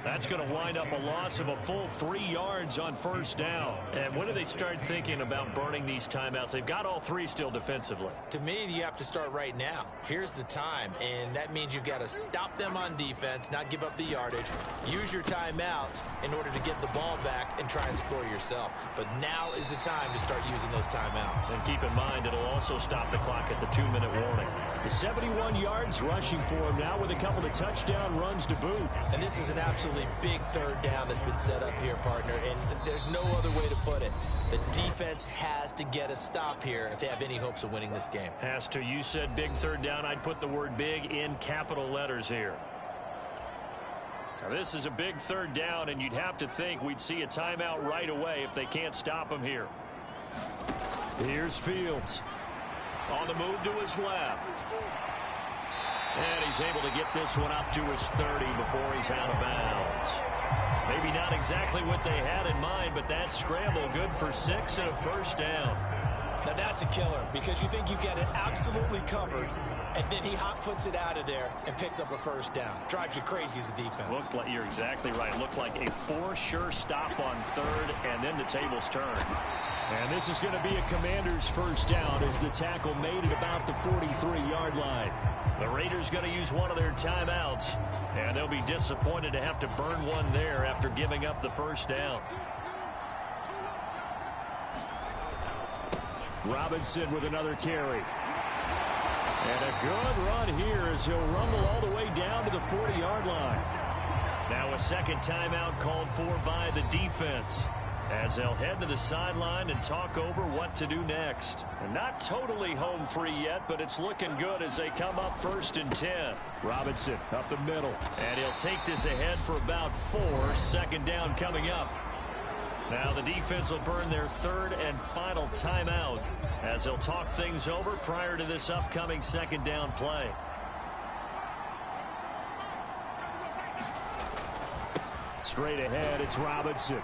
That's going to wind up a loss of a full 3 yards on first down. And when do they start thinking about burning these timeouts? They've got all 3 still defensively. To me, you have to start right now. Here's the time, and that means you've got to stop them on defense, not give up the yardage, use your timeouts in order to get the ball back and try and score yourself. But now is the time to start using those timeouts. And keep in mind, it'll also stop the clock at the 2-minute warning. The 71 yards rushing for him now with a couple of touchdown runs to boot. And this is an absolutely big 3rd down that's been set up here, partner, and there's no other way to put it. The defense has to get a stop here if they have any hopes of winning this game. Has to. You said big 3rd down. I'd put the word big in capital letters here. Now this is a big 3rd down, and you'd have to think we'd see a timeout right away if they can't stop him here. Here's Fields. On the move to his left. And he's able to get this one up to his 30 before he's out of bounds. Maybe not exactly what they had in mind, but that scramble good for 6 and a first down. Now that's a killer because you think you've got it absolutely covered, and then he hot foots it out of there and picks up a first down. Drives you crazy as a defense. Looked like, you're exactly right. Looked like a for sure stop on 3rd, and then the tables turned. And this is going to be a Commander's first down as the tackle made it about the 43-yard line. The Raiders going to use one of their timeouts, and they'll be disappointed to have to burn one there after giving up the first down. Robinson with another carry. And a good run here as he'll rumble all the way down to the 40-yard line. Now a second timeout called for by the defense, as they'll head to the sideline and talk over what to do next. And not totally home free yet, but it's looking good as they come up 1st and 10. Robinson up the middle, and he'll take this ahead for about 4. 2nd down coming up. Now the defense will burn their 3rd and final timeout as they'll talk things over prior to this upcoming 2nd down play. Straight ahead, it's Robinson.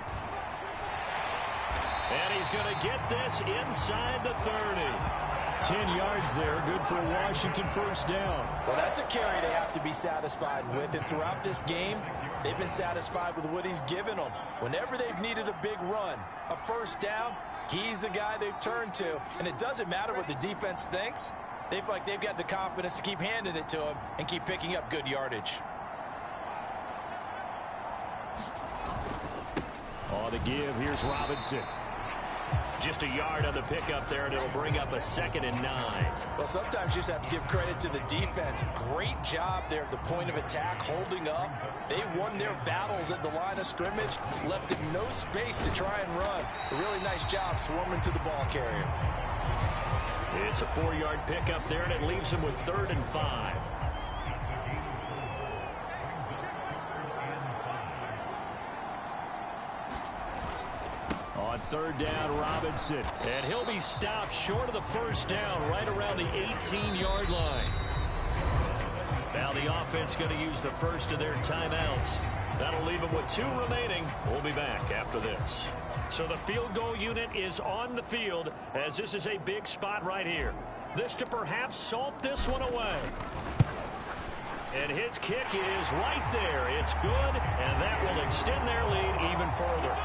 And he's going to get this inside the 30. 10 yards there, good for a Washington first down. Well, that's a carry they have to be satisfied with. And throughout this game, they've been satisfied with what he's given them. Whenever they've needed a big run, a first down, he's the guy they've turned to. And it doesn't matter what the defense thinks. They've got the confidence to keep handing it to him and keep picking up good yardage. On the give, here's Robinson. Just a yard on the pickup there, and it'll bring up a 2nd and 9. Well, sometimes you just have to give credit to the defense. Great job there at the point of attack, holding up. They won their battles at the line of scrimmage, left them no space to try and run. A really nice job swarming to the ball carrier. It's a 4-yard pickup there, and it leaves them with 3rd and 5. third down, Robinson. And he'll be stopped short of the first down right around the 18-yard line. Now the offense going to use the first of their timeouts. That'll leave them with 2 remaining. We'll be back after this. So the field goal unit is on the field as this is a big spot right here. This to perhaps salt this one away. And his kick is right there. It's good, and that will extend their lead even further.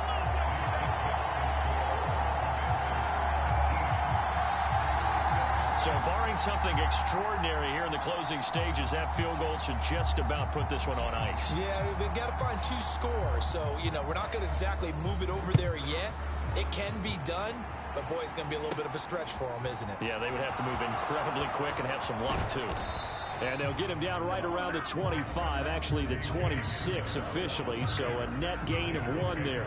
So barring something extraordinary here in the closing stages, that field goal should just about put this one on ice. Yeah, we've got to find 2 scores. So, we're not going to exactly move it over there yet. It can be done, but, boy, it's going to be a little bit of a stretch for them, isn't it? Yeah, they would have to move incredibly quick and have some luck, too. And they'll get him down right around the 25, actually the 26 officially, so a net gain of 1 there.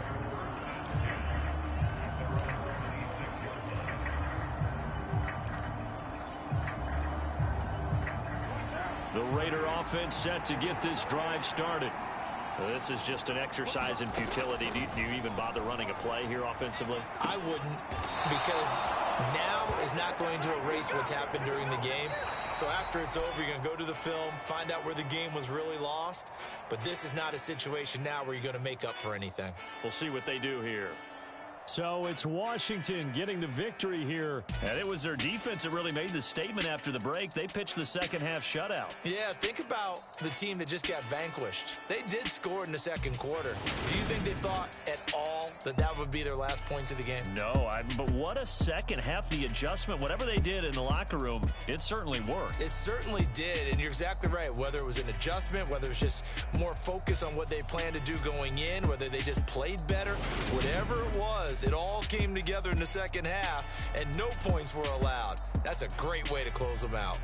The Raider offense set to get this drive started. This is just an exercise in futility. Do you even bother running a play here offensively? I wouldn't, because now is not going to erase what's happened during the game. So after it's over, you're going to go to the film, find out where the game was really lost. But this is not a situation now where you're going to make up for anything. We'll see what they do here. So it's Washington getting the victory here. And it was their defense that really made the statement after the break. They pitched the second half shutout. Yeah, think about the team that just got vanquished. They did score in the second quarter. Do you think they thought at all that that would be their last points of the game? No, but what a second half. The adjustment, whatever they did in the locker room, it certainly worked. It certainly did, and you're exactly right. Whether it was an adjustment, whether it was just more focus on what they planned to do going in, whether they just played better, whatever it was, it all came together in the second half, and no points were allowed. That's a great way to close them out.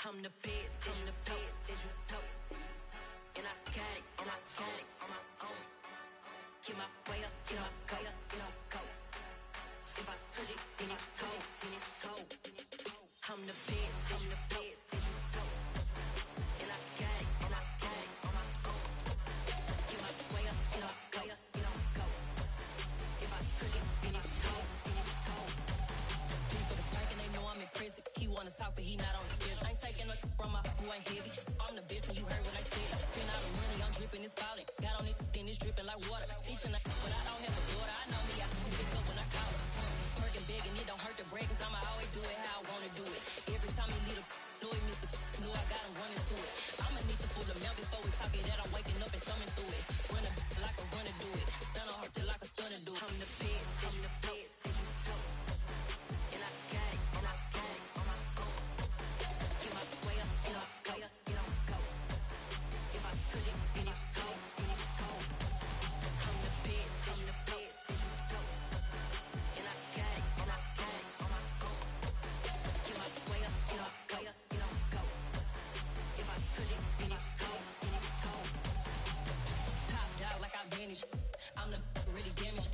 I'm the best, as you know. And I got it, and I got it on my own. Get my way up, get my go, go. If I touch it, then it's cold, I'm the best, as you know. And I got it, and I got it on my own. Get my way up, get my go. If I touch it, then it's cold, For the bank and they know I'm in prison. He wanna talk, but he not on the schedule. I ain't taking a from my who ain't heavy. I'm the best, and you heard what I said. Spend all the money, I'm dripping, it's falling. Got on it, then it's dripping like water. Teaching, but I don't have a daughter. I know me, I can pick up when I call her. Working big, and it don't hurt to break, cause I'ma always do it how I wanna do it. Every time he lead a know he missed the knew I got him running to it. I'ma need to pull the mail before we talk it that I'm waking up and thumbing through it. Run a like a runner do it. Stun on her till like a stunner do it. I'm the best, and the best, and you know. And I got it, and I got it on my own. Get my way up, get my go. If I touch it, then it's cold, I'm the best, and the best, and you know. And I got it, and I got it on my own. Get my way up, get my go. If I touch it, then it's cold, Top dog like I manage. I'm the really damaged.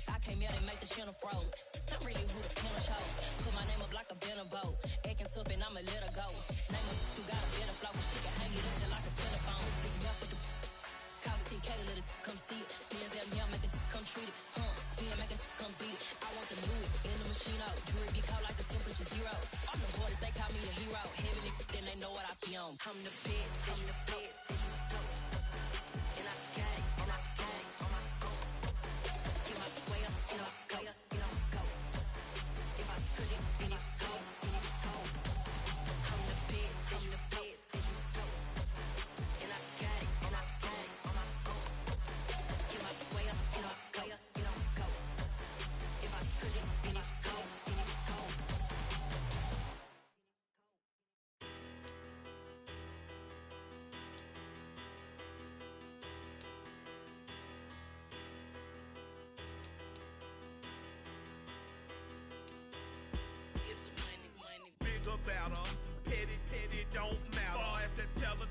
I came out and make the channel froze. I'm really who the piano chose. Put my name up like a banner boat. Acting tough and I'ma let her go. Name up who got a better flow. She can hang it up just like a telephone. Stick me up with the cost 10K to let it come see it. Bands out here, make it come treat it. Spin, make it come beat it. I want the new in the machine out. Jewelry be cold like the temperature 0. I'm the hardest, they call me the hero. Heavenly, then they know what I be on. I'm the best, and the best, and you know. And I got it, and I got it on my own. Get my way up, get my go. If I touch it, then it's cold, I'm the best, and the best, and you know. And I got it, and I got it on my own. Get my way up, get my go. If I touch it, then it's cold, Bigger, better, petty, don't matter. Far as the teller,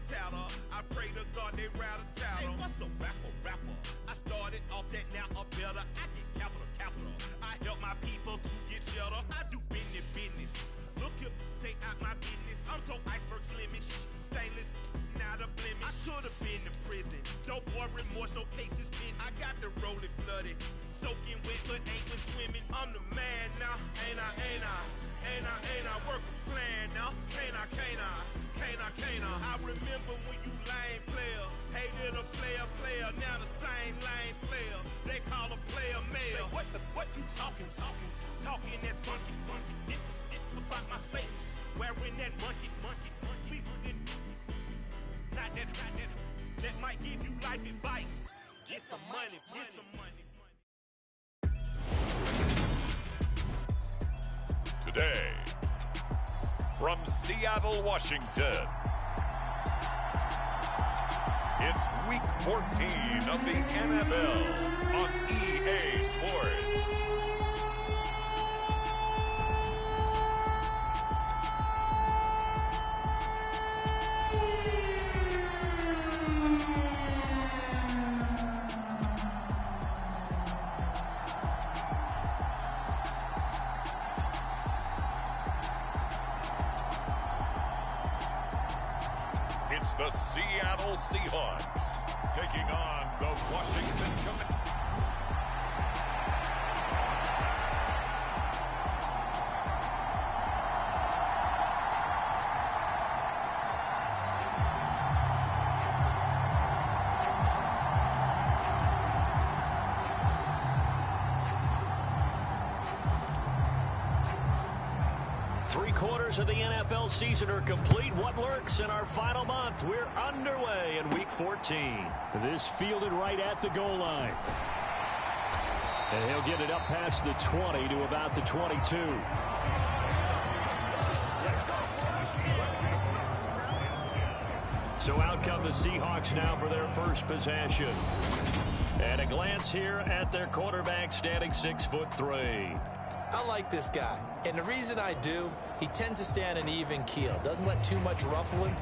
I pray to God they rattle tattle. Hey, what's a rapper? I started off that, now I'm better. I get capital. I help my people to get cheddar. I do business. Look here, stay out my business. I'm so iceberg slimish, stainless, not a blemish. I should have been to prison. No boy remorse, no cases pinned. I got the rolling flooded, soaking wet, but ain't been swimming. I'm the man now, ain't I? Work a plan now, can't I? I remember when you lame player, hated a player, now the same lame player. They call a player mayor. Say, what you talking? Talking that monkey. Get about my face, wearing that monkey. Not that might give you life advice. Get some money. Today, from Seattle, Washington, it's Week 14 of the NFL on EA Sports. It's the Seattle Seahawks taking on the Washington Commanders. Three-quarters of the NFL season are complete. What lurks in our final month? We're underway in Week 14. This fielded right at the goal line. And he'll get it up past the 20 to about the 22. So out come the Seahawks now for their first possession. And a glance here at their quarterback, standing 6'3". I like this guy, and the reason I do, he tends to stay on an even keel. Doesn't let too much ruffle him.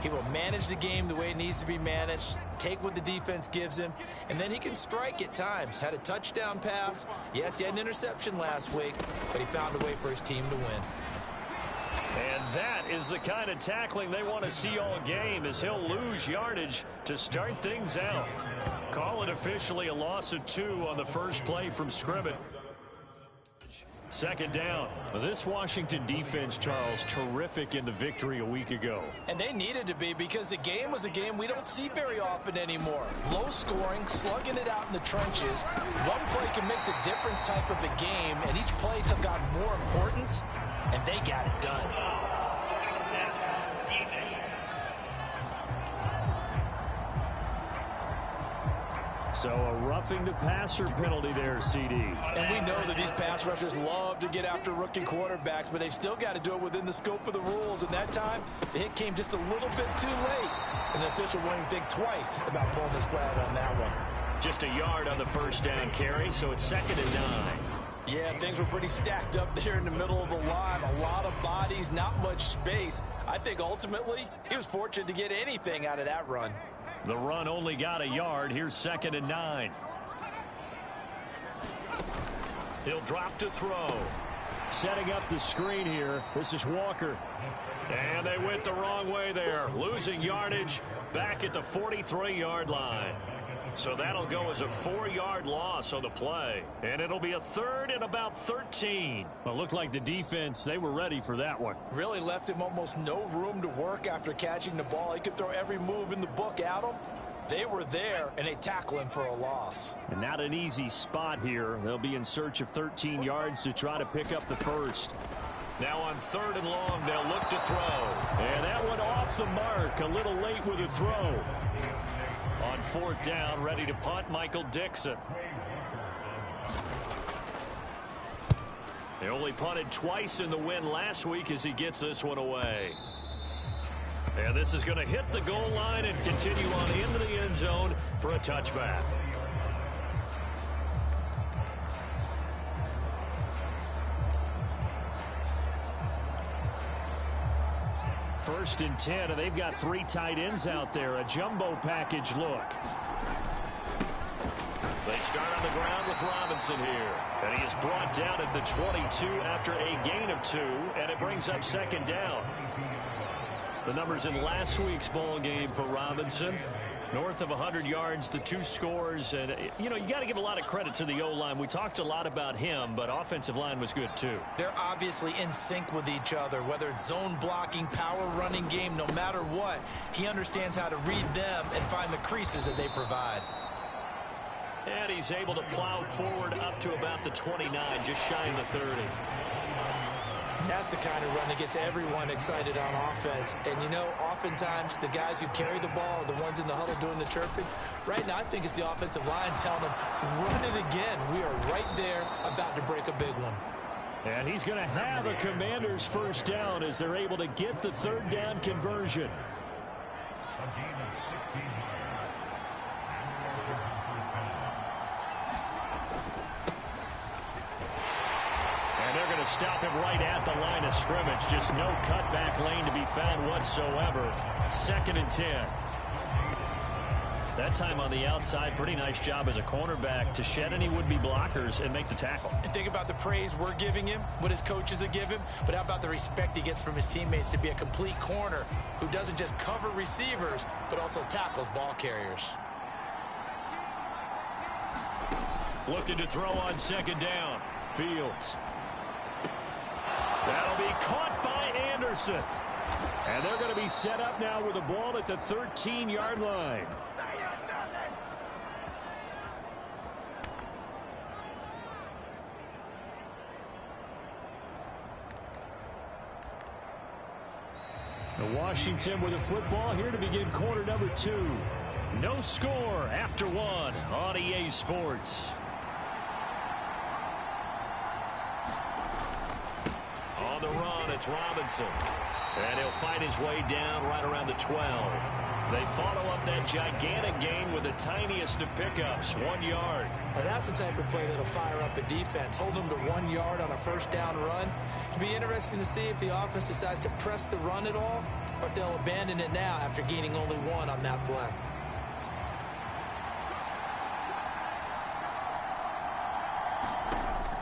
He will manage the game the way it needs to be managed, take what the defense gives him, and then he can strike at times. Had a touchdown pass. Yes, he had an interception last week, but he found a way for his team to win. And that is the kind of tackling they want to see all game, as he'll lose yardage to start things out. Call it officially a loss of 2 on the first play from scrimmage. Second down. This Washington defense, Charles, terrific in the victory a week ago. And they needed to be, because the game was a game we don't see very often anymore. Low scoring, slugging it out in the trenches. One play can make the difference type of a game, and each play took on more importance, and they got it done. So a roughing the passer penalty there, CD. And we know that these pass rushers love to get after rookie quarterbacks, but they've still got to do it within the scope of the rules. And that time, the hit came just a little bit too late. And the official won't even think twice about pulling his flag on that one. Just a yard on the first down carry, so it's 2nd and 9. Yeah, things were pretty stacked up there in the middle of the line. A lot of bodies, not much space. I think ultimately he was fortunate to get anything out of that run. The run only got a yard. Here's 2nd and 9. He'll drop to throw. Setting up the screen here. This is Walker. And they went the wrong way there. Losing yardage back at the 43-yard line. So that'll go as a 4-yard loss on the play. And it'll be a 3rd and about 13. Well, it looked like the defense, they were ready for that one. Really left him almost no room to work after catching the ball. He could throw every move in the book at him. They were there, and they tackle him for a loss. And not an easy spot here. They'll be in search of 13 yards to try to pick up the first. Now on 3rd and long, they'll look to throw. And that one off the mark. A little late with a throw. On 4th down, ready to punt, Michael Dixon. He only punted twice in the win last week as he gets this one away. And this is going to hit the goal line and continue on into the end zone for a touchback. First and 10, and they've got 3 tight ends out there. A jumbo package look. They start on the ground with Robinson here. And he is brought down at the 22 after a gain of 2, and it brings up 2nd down. The numbers in last week's ball game for Robinson. North of 100 yards, the 2 scores. And, you know, you got to give a lot of credit to the O-line. We talked a lot about him, but offensive line was good, too. They're obviously in sync with each other, whether it's zone blocking, power running game, no matter what. He understands how to read them and find the creases that they provide. And he's able to plow forward up to about the 29, just shy of the 30. That's the kind of run that gets everyone excited on offense. And, you know, oftentimes the guys who carry the ball are the ones in the huddle doing the chirping. Right now, I think it's the offensive line telling them, run it again. We are right there about to break a big one. And he's going to have a Commander's first down as they're able to get the 3rd down conversion. To stop him right at the line of scrimmage. Just no cutback lane to be found whatsoever. 2nd and 10. That time on the outside, pretty nice job as a cornerback to shed any would-be blockers and make the tackle. And think about the praise we're giving him, what his coaches have given him, but how about the respect he gets from his teammates to be a complete corner who doesn't just cover receivers, but also tackles ball carriers. Looking to throw on 2nd down. Fields. That'll be caught by Anderson. And they're going to be set up now with the ball at the 13-yard line. Washington with a football here to begin quarter number 2. No score after 1 on EA Sports. On the run, it's Robinson. And he'll fight his way down right around the 12. They follow up that gigantic gain with the tiniest of pickups, 1 yard. Now that's the type of play that'll fire up the defense. Hold them to 1 yard on a first down run. It'll be interesting to see if the offense decides to press the run at all, or if they'll abandon it now after gaining only 1 on that play.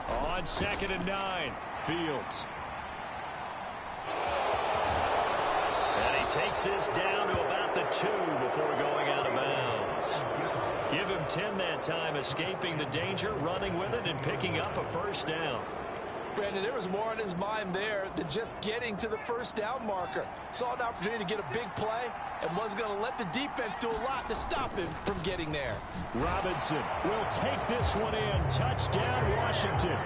On 2nd and 9, Fields. And he takes this down to about the 2 before going out of bounds. Give him 10 that time, escaping the danger, running with it, and picking up a first down. Brandon, there was more on his mind there than just getting to the first down marker. Saw an opportunity to get a big play and was going to let the defense do a lot to stop him from getting there. Robinson will take this one in. Touchdown, Washington.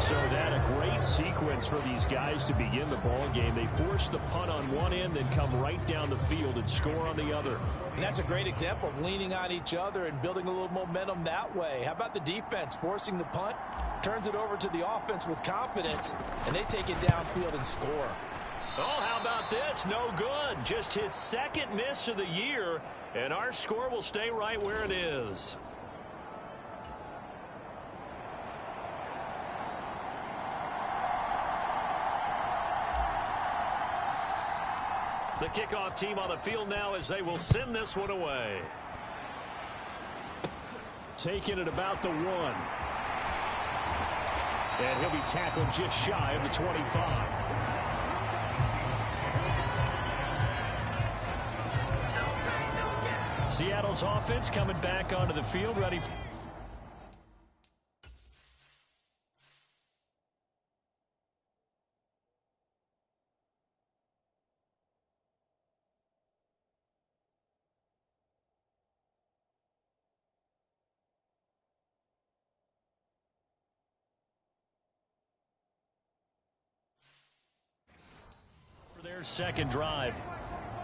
So that a great sequence for these guys to begin the ball game. They force the punt on one end, then come right down the field and score on the other. And that's a great example of leaning on each other and building a little momentum that way. How about the defense forcing the punt, turns it over to the offense with confidence, and they take it downfield and score. Oh, how about this? No good. Just his 2nd miss of the year, and our score will stay right where it is. The kickoff team on the field now as they will send this one away. Taking it about the 1. And he'll be tackled just shy of the 25. Seattle's offense coming back onto the field, ready for their second drive.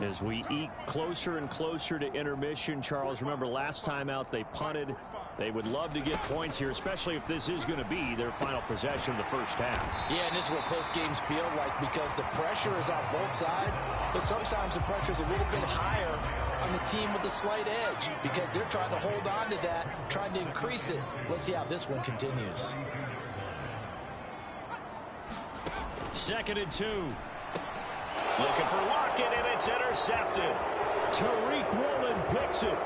As we eke closer and closer to intermission, Charles, remember last time out they punted. They would love to get points here, especially if this is going to be their final possession of the first half. Yeah, and this is what close games feel like because the pressure is on both sides, but sometimes the pressure is a little bit higher on the team with the slight edge because they're trying to hold on to that, trying to increase it. Let's see how this one continues. 2nd and 2. Looking for Lockett, and it's intercepted. Tariq Woolen picks it.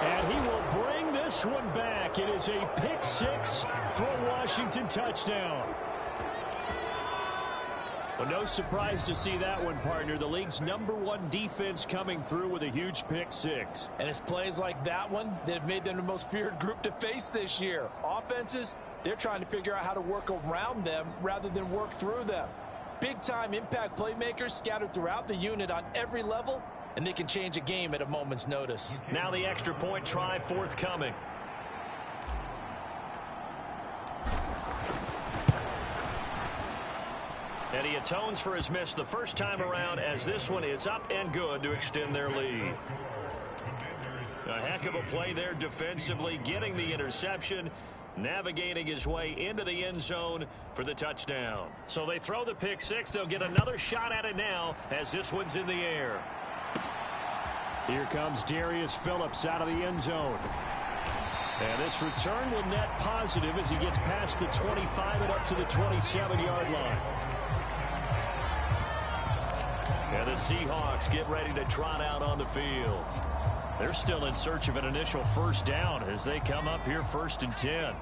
And he will bring this one back. It is a pick 6 for a Washington touchdown. Well, no surprise to see that one, partner. The league's #1 defense coming through with a huge pick 6. And it's plays like that one that have made them the most feared group to face this year. Offenses, they're trying to figure out how to work around them rather than work through them. Big-time impact playmakers scattered throughout the unit on every level, and they can change a game at a moment's notice. Now the extra point try forthcoming. And he atones for his miss the first time around as this one is up and good to extend their lead. A heck of a play there defensively, getting the interception, navigating his way into the end zone for the touchdown. So they throw the pick 6. They'll get another shot at it now as this one's in the air. Here comes Darius Phillips out of the end zone. And this return will net positive as he gets past the 25 and up to the 27-yard line. And the Seahawks get ready to trot out on the field. They're still in search of an initial first down as they come up here 1st and 10.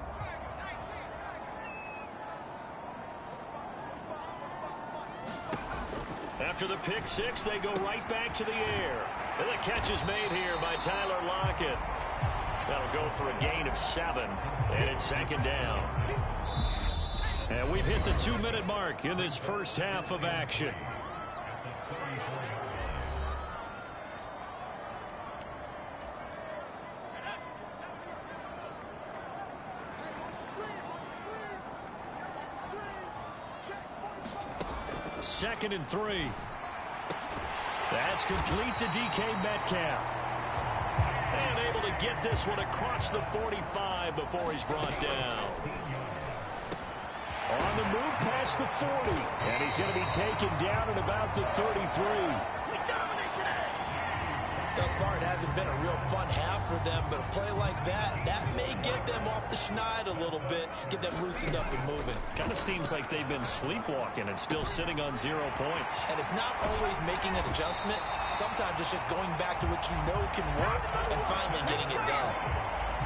After the pick 6, they go right back to the air. And the catch is made here by Tyler Lockett. That'll go for a gain of 7, and it's 2nd down. And we've hit the 2-minute mark in this first half of action. Second and 3. That's complete to DK Metcalf. And able to get this one across the 45 before he's brought down. On the move past the 40. And he's going to be taken down at about the 33. Thus far, it hasn't been a real fun half for them, but a play like that may get them off the schneid a little bit, get them loosened up and moving. Kind of seems like they've been sleepwalking and still sitting on 0 points. And it's not always making an adjustment. Sometimes it's just going back to what you know can work and finally getting it done.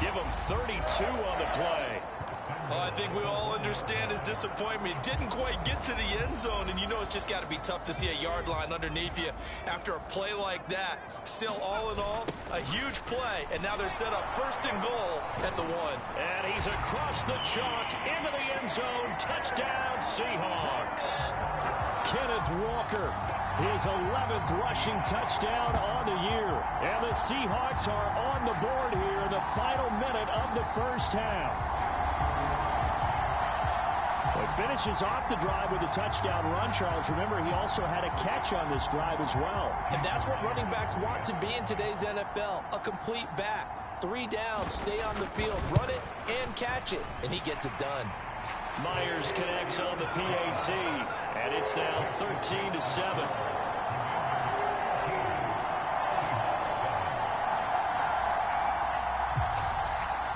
Give them 32 on the play. Oh, I think we all understand his disappointment. Didn't quite get to the end zone, and you know it's just got to be tough to see a yard line underneath you after a play like that. Still, all in all, a huge play, and now they're set up 1st and goal at the 1. And he's across the chalk into the end zone. Touchdown, Seahawks. Kenneth Walker, his 11th rushing touchdown on the year. And the Seahawks are on the board here in the final minute of the first half. It finishes off the drive with a touchdown run, Charles. Remember, he also had a catch on this drive as well. And that's what running backs want to be in today's NFL, a complete back. 3 down, stay on the field, run it, and catch it. And he gets it done. Myers connects on the PAT, and it's now 13-7.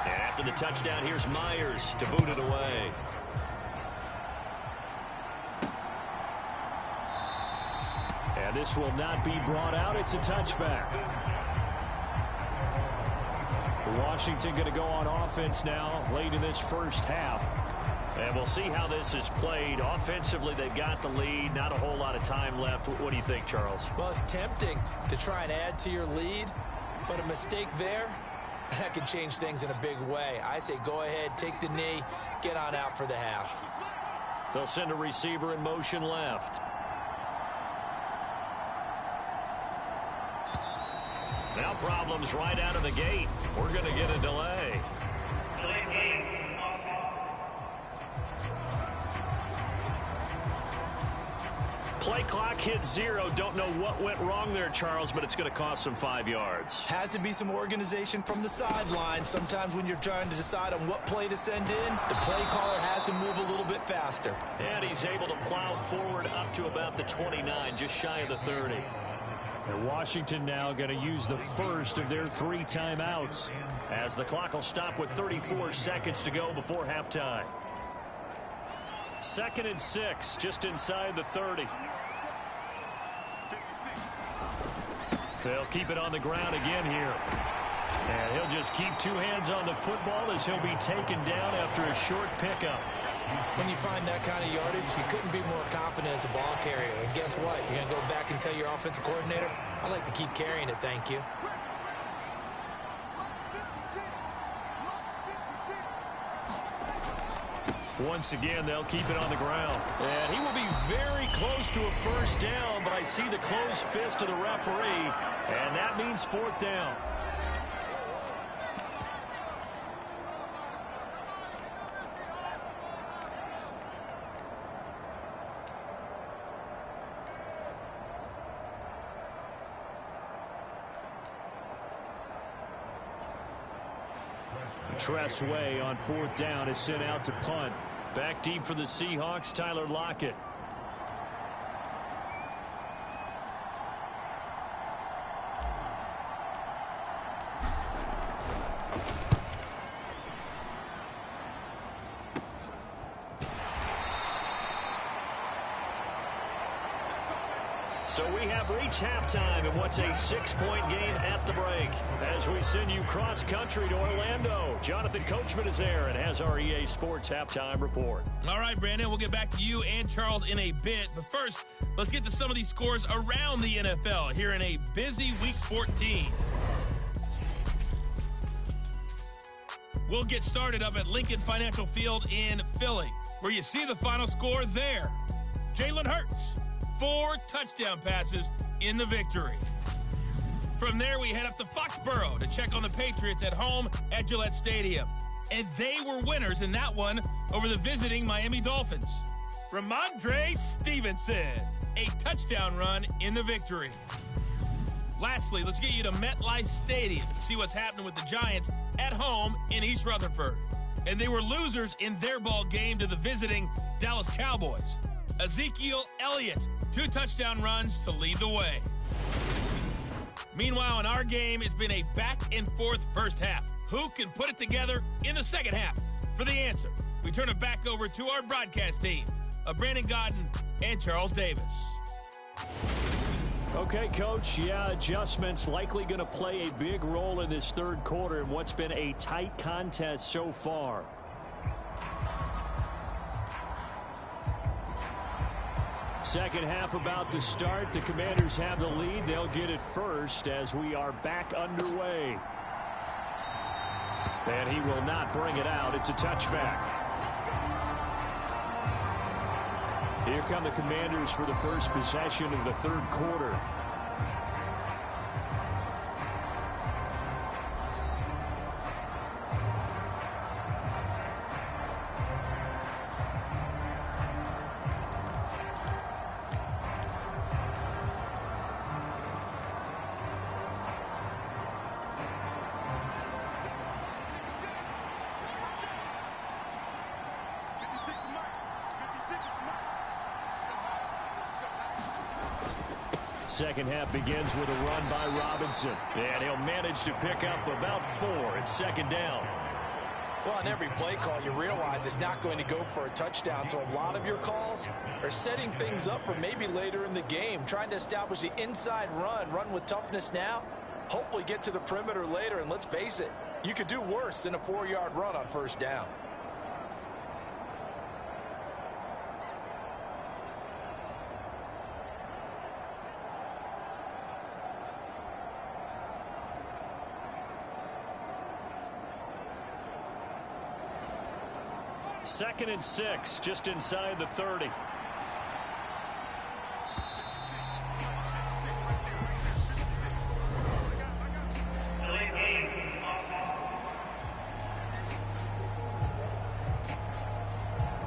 And after the touchdown, here's Myers to boot it away. And this will not be brought out. It's a touchback. Washington going to go on offense now late in this first half. And we'll see how this is played. Offensively, they've got the lead. Not a whole lot of time left. What do you think, Charles? Well, it's tempting to try and add to your lead, but a mistake there, that could change things in a big way. I say go ahead, take the knee, get on out for the half. They'll send a receiver in motion left. Now problems right out of the gate. We're going to get a delay. Play clock hit 0. Don't know what went wrong there, Charles, but it's going to cost them 5 yards. Has to be some organization from the sideline. Sometimes when you're trying to decide on what play to send in, the play caller has to move a little bit faster. And he's able to plow forward up to about the 29, just shy of the 30. And Washington now going to use the first of their 3 timeouts, as the clock will stop with 34 seconds to go before halftime. 2nd and 6, just inside the 30. They'll keep it on the ground again here. And he'll just keep 2 hands on the football as he'll be taken down after a short pickup. When you find that kind of yardage, you couldn't be more confident as a ball carrier. And guess what? You're going to go back and tell your offensive coordinator, I'd like to keep carrying it, thank you. Once again, they'll keep it on the ground. And he will be very close to a first down, but I see the closed fist of the referee, and that means 4th down. Tress Way on 4th down is sent out to punt. Back deep for the Seahawks, Tyler Lockett. So we have reached halftime in what's a 6-point game at the break. As we send you cross-country to Orlando, Jonathan Coachman is there and has our EA Sports halftime report. All right, Brandon, we'll get back to you and Charles in a bit. But first, let's get to some of these scores around the NFL here in a busy Week 14. We'll get started up at Lincoln Financial Field in Philly, where you see the final score there. Jalen Hurts, 4 touchdown passes in the victory. From there, we head up to Foxborough to check on the Patriots at home at Gillette Stadium. And they were winners in that one over the visiting Miami Dolphins. Ramondre Stevenson, a touchdown run in the victory. Lastly, let's get you to MetLife Stadium to see what's happening with the Giants at home in East Rutherford. and they were losers in their ball game to the visiting Dallas Cowboys. Ezekiel Elliott, 2 touchdown runs to lead the way. Meanwhile, in our game, it's been a back-and-forth first half. Who can put it together in the second half? For the answer, we turn it back over to our broadcast team of Brandon Godden and Charles Davis. Okay, Coach, adjustments likely going to play a big role in this third quarter in what's been a tight contest so far. Second half about to start. The Commanders have the lead. They'll get it first as we are back underway. And he will not bring it out. It's a touchback. Here come the Commanders for the first possession of the third quarter. Second half begins with a run by Robinson. And he'll manage to pick up about 4 at second down. Well, on every play call, you realize it's not going to go for a touchdown. So a lot of your calls are setting things up for maybe later in the game, trying to establish the inside run with toughness now, hopefully get to the perimeter later. And let's face it, you could do worse than a 4-yard run on first down. Second and 6, just inside the 30.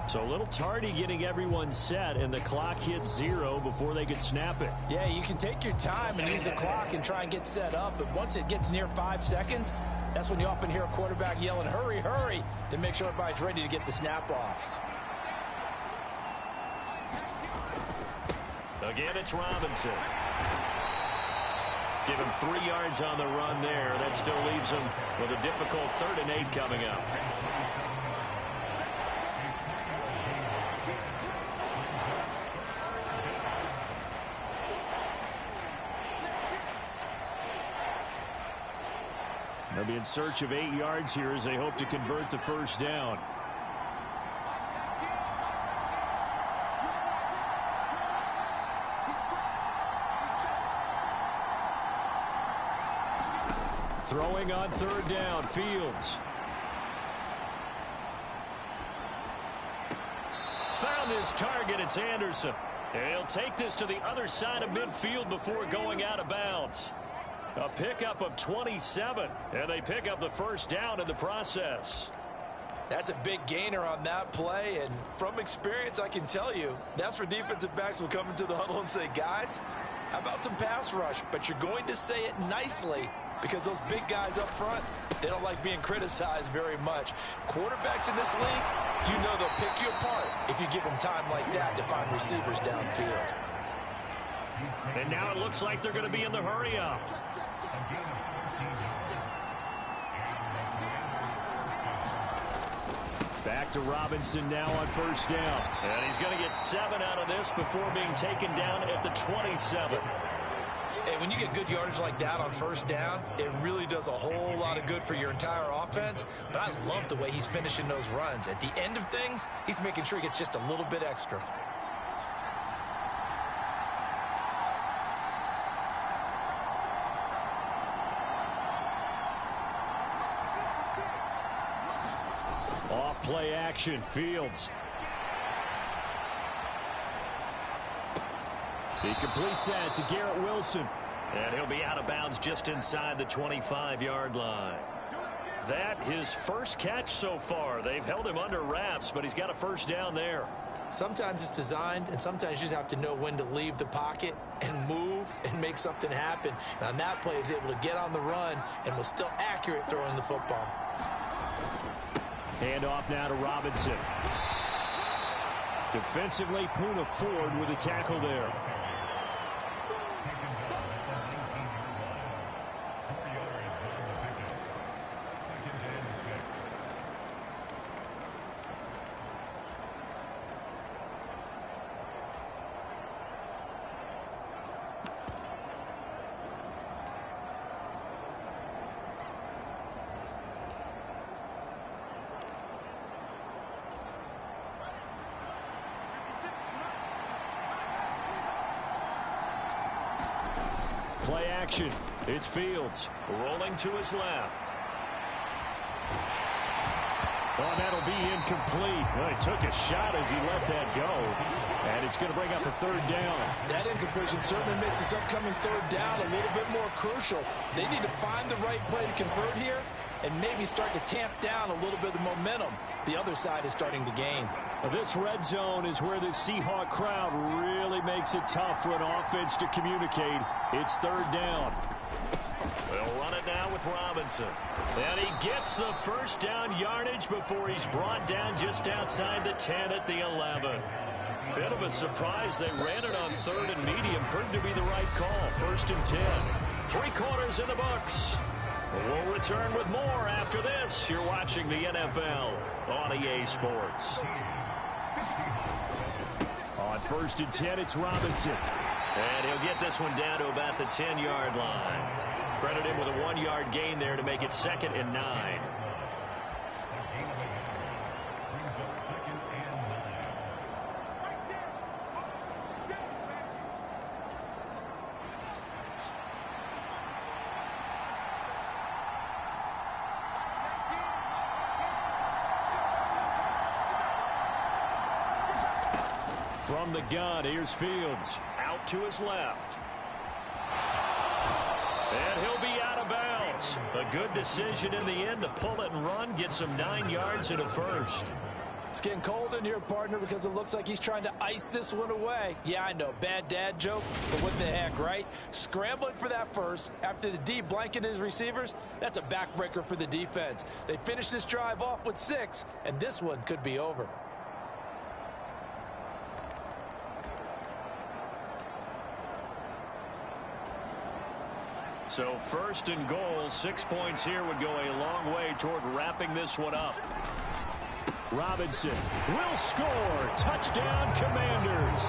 So a little tardy getting everyone set, and the clock hits 0 before they could snap it. Yeah, you can take your time and use the clock and try and get set up, but once it gets near 5 seconds, that's when you often hear a quarterback yelling, hurry, hurry, to make sure everybody's ready to get the snap off. Again, it's Robinson. Give him 3 yards on the run there. That still leaves him with a difficult 3rd and 8 coming up. They'll be in search of 8 yards here as they hope to convert the first down. Throwing on 3rd down, Fields. Found his target, it's Anderson. And he'll take this to the other side of midfield before going out of bounds. A pickup of 27, and they pick up the first down in the process. That's a big gainer on that play, and from experience, I can tell you, that's where defensive backs will come into the huddle and say, guys, how about some pass rush? But you're going to say it nicely because those big guys up front, they don't like being criticized very much. Quarterbacks in this league, you know they'll pick you apart if you give them time like that to find receivers downfield. And now it looks like they're going to be in the hurry-up. Back to Robinson now on first down. And he's going to get 7 out of this before being taken down at the 27. Hey, when you get good yardage like that on first down, it really does a whole lot of good for your entire offense. But I love the way he's finishing those runs. At the end of things, he's making sure he gets just a little bit extra. Off play action, Fields. He completes that to Garrett Wilson. And he'll be out of bounds just inside the 25-yard line. That his first catch so far. They've held him under wraps, but he's got a first down there. Sometimes it's designed, and sometimes you just have to know when to leave the pocket and move and make something happen. And on that play, he was able to get on the run and was still accurate throwing the football. Hand off now to Robinson. Defensively, Puna Ford with a tackle there. Play action. It's Fields rolling to his left. Oh, that'll be incomplete. Well, he took a shot as he let that go. And it's going to bring up a third down. That incompletion certainly makes this upcoming third down a little bit more crucial. They need to find the right play to convert here and maybe start to tamp down a little bit of momentum. The other side is starting to gain. This red zone is where the Seahawk crowd really makes it tough for an offense to communicate. It's third down. They'll run it now with Robinson. And he gets the first down yardage before he's brought down just outside the 10 at the 11. Bit of a surprise. They ran it on third and medium. Proved to be the right call. First and 10. 3 quarters in the books. We'll return with more after this. You're watching the NFL on EA Sports. On first and 10, it's Robinson. And he'll get this one down to about the 10-yard line. Credit him with a 1-yard gain there to make it 2nd and 9. From the gun, here's Fields. Out to his left. And he'll be out of bounds. A good decision in the end to pull it and run. Get some 9 yards and a first. It's getting cold in here, partner, because it looks like he's trying to ice this one away. Yeah, I know, bad dad joke, but what the heck, right? Scrambling for that first after the D blanket his receivers, that's a backbreaker for the defense. They finished this drive off with 6, and this one could be over. So first and goal, 6 points here would go a long way toward wrapping this one up. Robinson will score. Touchdown, Commanders.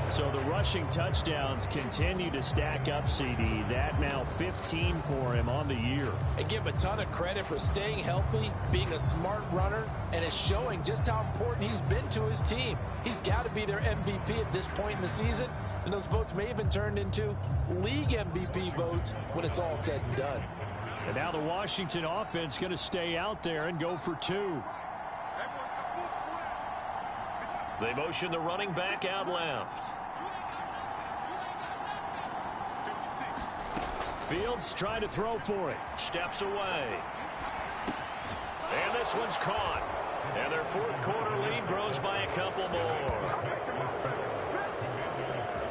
So the rushing touchdowns continue to stack up, CD. That now 15 for him on the year. And give him a ton of credit for staying healthy, being a smart runner, and it's showing just how important he's been to his team. He's got to be their MVP at this point in the season, and those votes may even turn into league MVP votes when it's all said and done. And now the Washington offense going to stay out there and go for 2. They motion the running back out left. Fields trying to throw for it. Steps away. And this one's caught. And their fourth quarter lead grows by a couple more.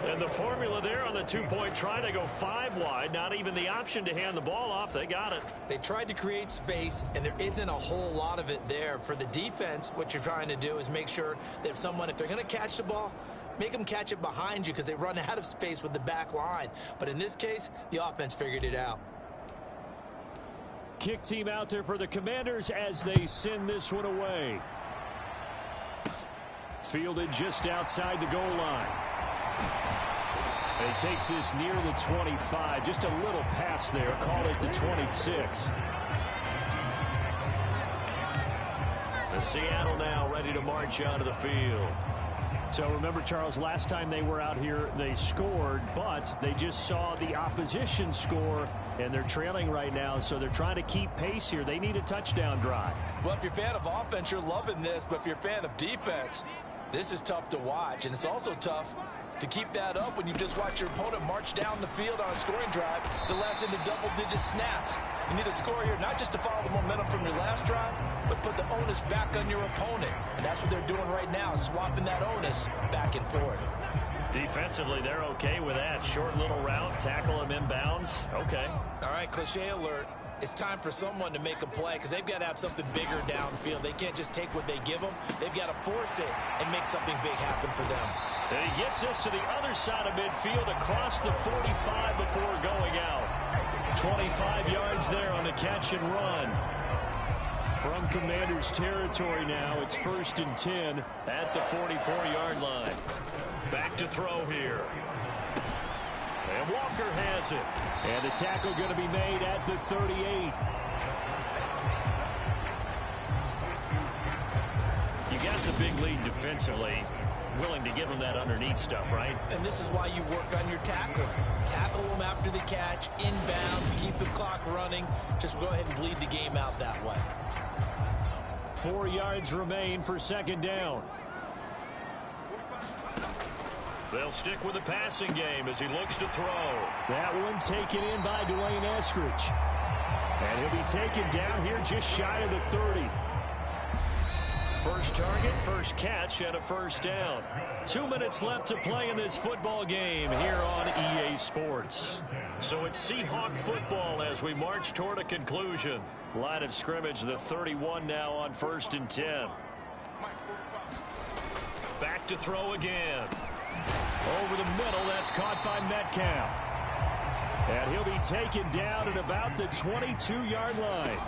And the formula there on the 2-point try to go 5 wide. Not even the option to hand the ball off. They got it. They tried to create space, and there isn't a whole lot of it there. For the defense, what you're trying to do is make sure that if they're going to catch the ball, make them catch it behind you because they run out of space with the back line. But in this case, the offense figured it out. Kick team out there for the Commanders as they send this one away. Fielded just outside the goal line. He takes this near the 25. Just a little pass there. Call it the 26. The Seattle now ready to march onto the field. So remember, Charles, last time they were out here, they scored, but they just saw the opposition score, and they're trailing right now, so they're trying to keep pace here. They need a touchdown drive. Well, if you're a fan of offense, you're loving this, but if you're a fan of defense, this is tough to watch, and it's also tough to keep that up when you just watch your opponent march down the field on a scoring drive the last into double-digit snaps. You need to score here, not just to follow the momentum from your last drive, but put the onus back on your opponent. And that's what they're doing right now, swapping that onus back and forth. Defensively, they're okay with that. Short little route, tackle him inbounds. Okay. All right, cliche alert. It's time for someone to make a play because they've got to have something bigger downfield. They can't just take what they give them. They've got to force it and make something big happen for them. And he gets us to the other side of midfield across the 45 before going out. 25 yards there on the catch and run. From Commanders territory now, it's 1st and 10 at the 44-yard line. Back to throw here. And Walker has it. And the tackle going to be made at the 38. You got the big lead defensively. Willing to give them that underneath stuff, right? And this is why you work on your tackling. Tackle them after the catch, inbounds, keep the clock running. Just go ahead and bleed the game out that way. 4 yards remain for 2nd down. They'll stick with the passing game as he looks to throw. That one taken in by Dwayne Eskridge. And he'll be taken down here just shy of the 30. First target, first catch, and a 1st down. 2 minutes left to play in this football game here on EA Sports. So it's Seahawk football as we march toward a conclusion. Line of scrimmage, the 31 now on 1st and 10. Back to throw again. Over the middle, that's caught by Metcalf. And he'll be taken down at about the 22-yard line.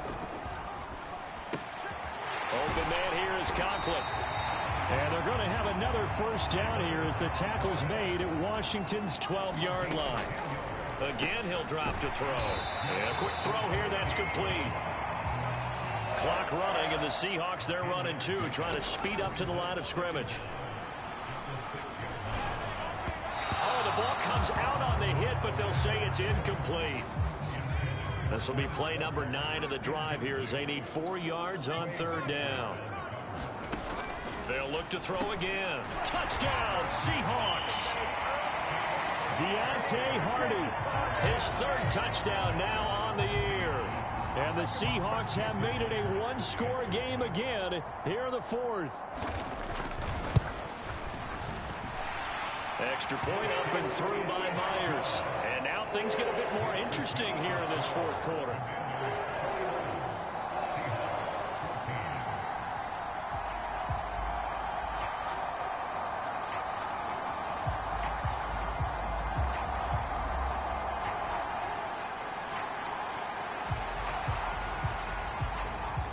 Open man here is Conklin. And they're going to have another 1st down here as the tackle's made at Washington's 12-yard line. Again, he'll drop to throw. And a quick throw here, that's complete. Clock running, and the Seahawks, they're running too, trying to speed up to the line of scrimmage. Oh, the ball comes out on the hit, but they'll say it's incomplete. This will be play number 9 of the drive here as they need 4 yards on 3rd down. They'll look to throw again. Touchdown, Seahawks. Deontay Hardy, his 3rd touchdown now on the year. And the Seahawks have made it a one-score game again here in the 4th. Extra point up and through by Myers. And now things get a bit more interesting here in this 4th quarter.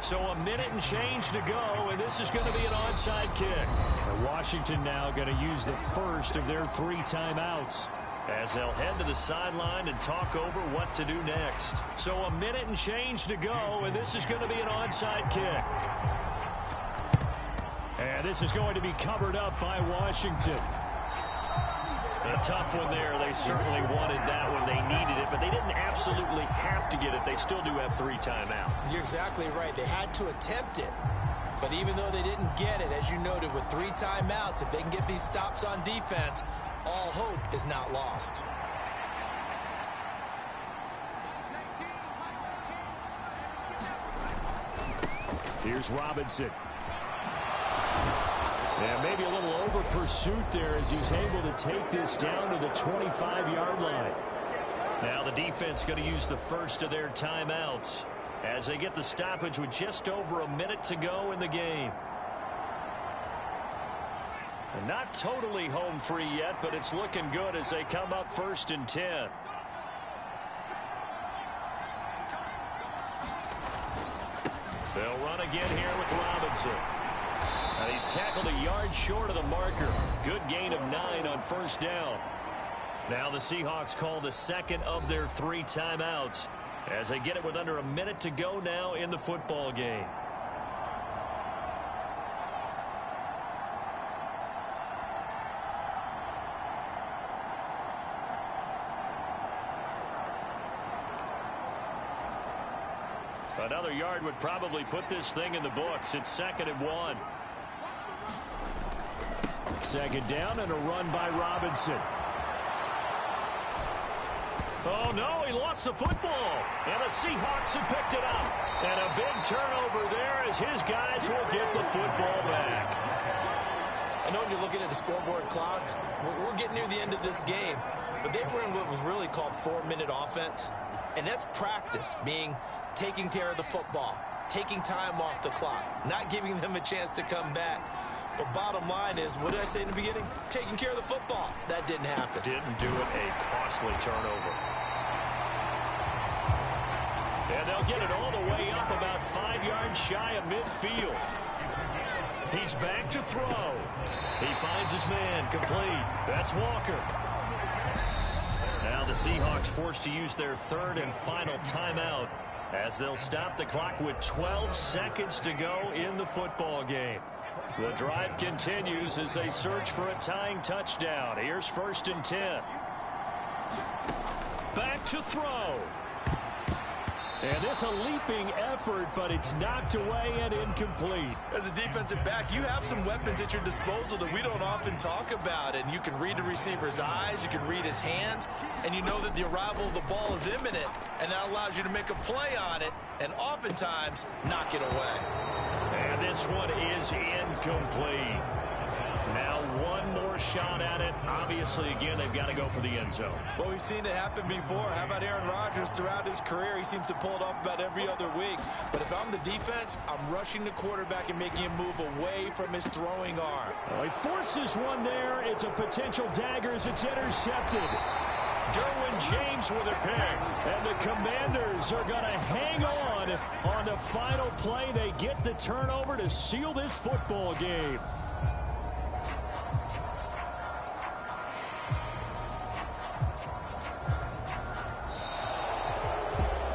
So a minute and change to go, and this is going to be an onside kick. And Washington now going to use the first of their 3 timeouts as they'll head to the sideline and talk over what to do next. So a minute and change to go, and this is going to be an onside kick. And this is going to be covered up by Washington. A tough one there. They certainly wanted that when they needed it, but they didn't absolutely have to get it. They still do have 3 timeouts. You're exactly right. They had to attempt it. But even though they didn't get it, as you noted, with 3 timeouts, if they can get these stops on defense, all hope is not lost. Here's Robinson. And maybe a little over pursuit there as he's able to take this down to the 25-yard line. Now the defense going to use the first of their timeouts as they get the stoppage with just over a minute to go in the game. And not totally home free yet, but it's looking good as they come up 1st and 10. They'll run again here with Robinson. And he's tackled a yard short of the marker. Good gain of 9 on 1st down. Now the Seahawks call the second of their 3 timeouts as they get it with under a minute to go now in the football game. Another yard would probably put this thing in the books. It's 2nd and 1. 2nd down and a run by Robinson. Oh, no, he lost the football. And the Seahawks have picked it up. And a big turnover there as his guys will get the football back. I know when you're looking at the scoreboard clock, we're getting near the end of this game, but they were in what was really called 4-minute offense, and that's practice, being taking care of the football, taking time off the clock, not giving them a chance to come back. But bottom line is, what did I say in the beginning? Taking care of the football. That didn't happen. Didn't do it. A costly turnover. And they'll get it all the way up about 5 yards shy of midfield. He's back to throw. He finds his man, complete. That's Walker. Now the Seahawks forced to use their third and final timeout as they'll stop the clock with 12 seconds to go in the football game. The drive continues as they search for a tying touchdown. Here's 1st and 10. Back to throw. And this a leaping effort, but it's knocked away and incomplete. As a defensive back, you have some weapons at your disposal that we don't often talk about. And you can read the receiver's eyes, you can read his hands, and you know that the arrival of the ball is imminent. And that allows you to make a play on it and oftentimes knock it away. And this one is incomplete. Now one more shot at it. Obviously, again, they've got to go for the end zone. Well, we've seen it happen before. How about Aaron Rodgers throughout his career? He seems to pull it off about every other week. But if I'm the defense, I'm rushing the quarterback and making him move away from his throwing arm. Well, he forces one there. It's a potential dagger as it's intercepted. Derwin James with a pick. And the Commanders are going to hang on the final play. They get the turnover to seal this football game.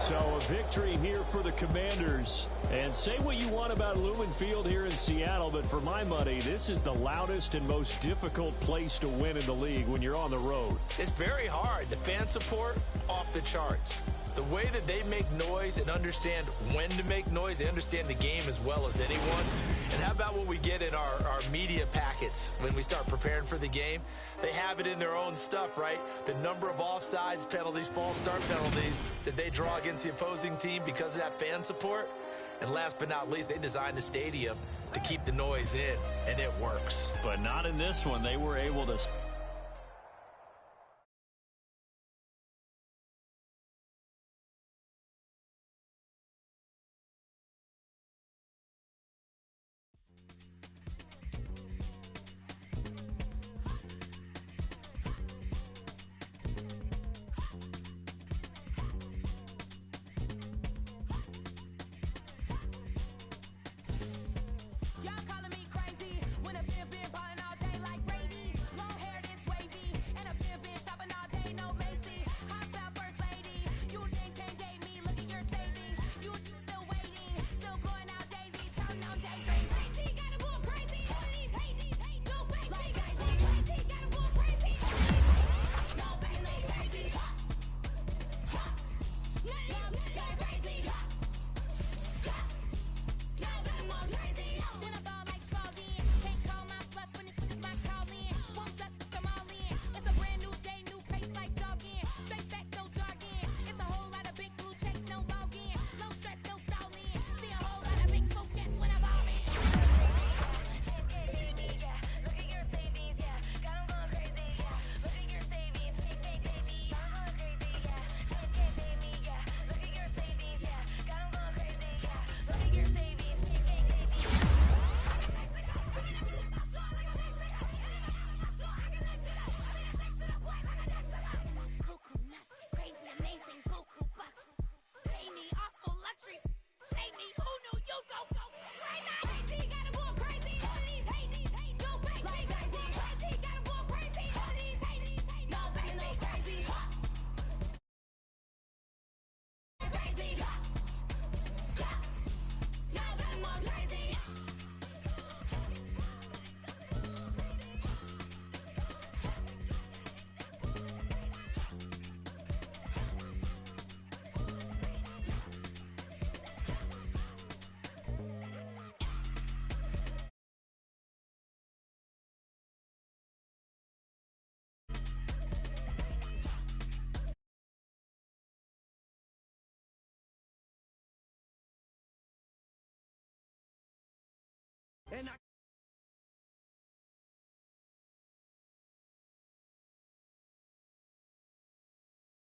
So a victory here for the Commanders. And say what you want about Lumen Field here in Seattle, but for my money, this is the loudest and most difficult place to win in the league when you're on the road. It's very hard. The fan support, off the charts. The way that they make noise and understand when to make noise, they understand the game as well as anyone. And how about what we get in our media packets when we start preparing for the game? They have it in their own stuff, right? The number of offsides penalties, false start penalties that they draw against the opposing team because of that fan support. And last but not least, they designed the stadium to keep the noise in, and it works. But not in this one. They were able to... Y'all calling me crazy when I've been ballin' all day like Brady. Long hair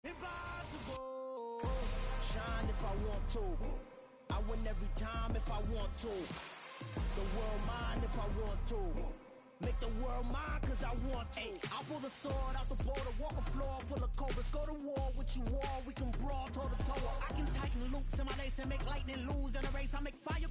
Impossible. Shine if I want to. I win every time if I want to. The world mine if I want to. Make the world mine cause I want to. I pull the sword out the border, walk a floor full of cobras. Go to war with you all, we can brawl toe to toe. I can tighten loops in my lace and make lightning lose. In a race I make fire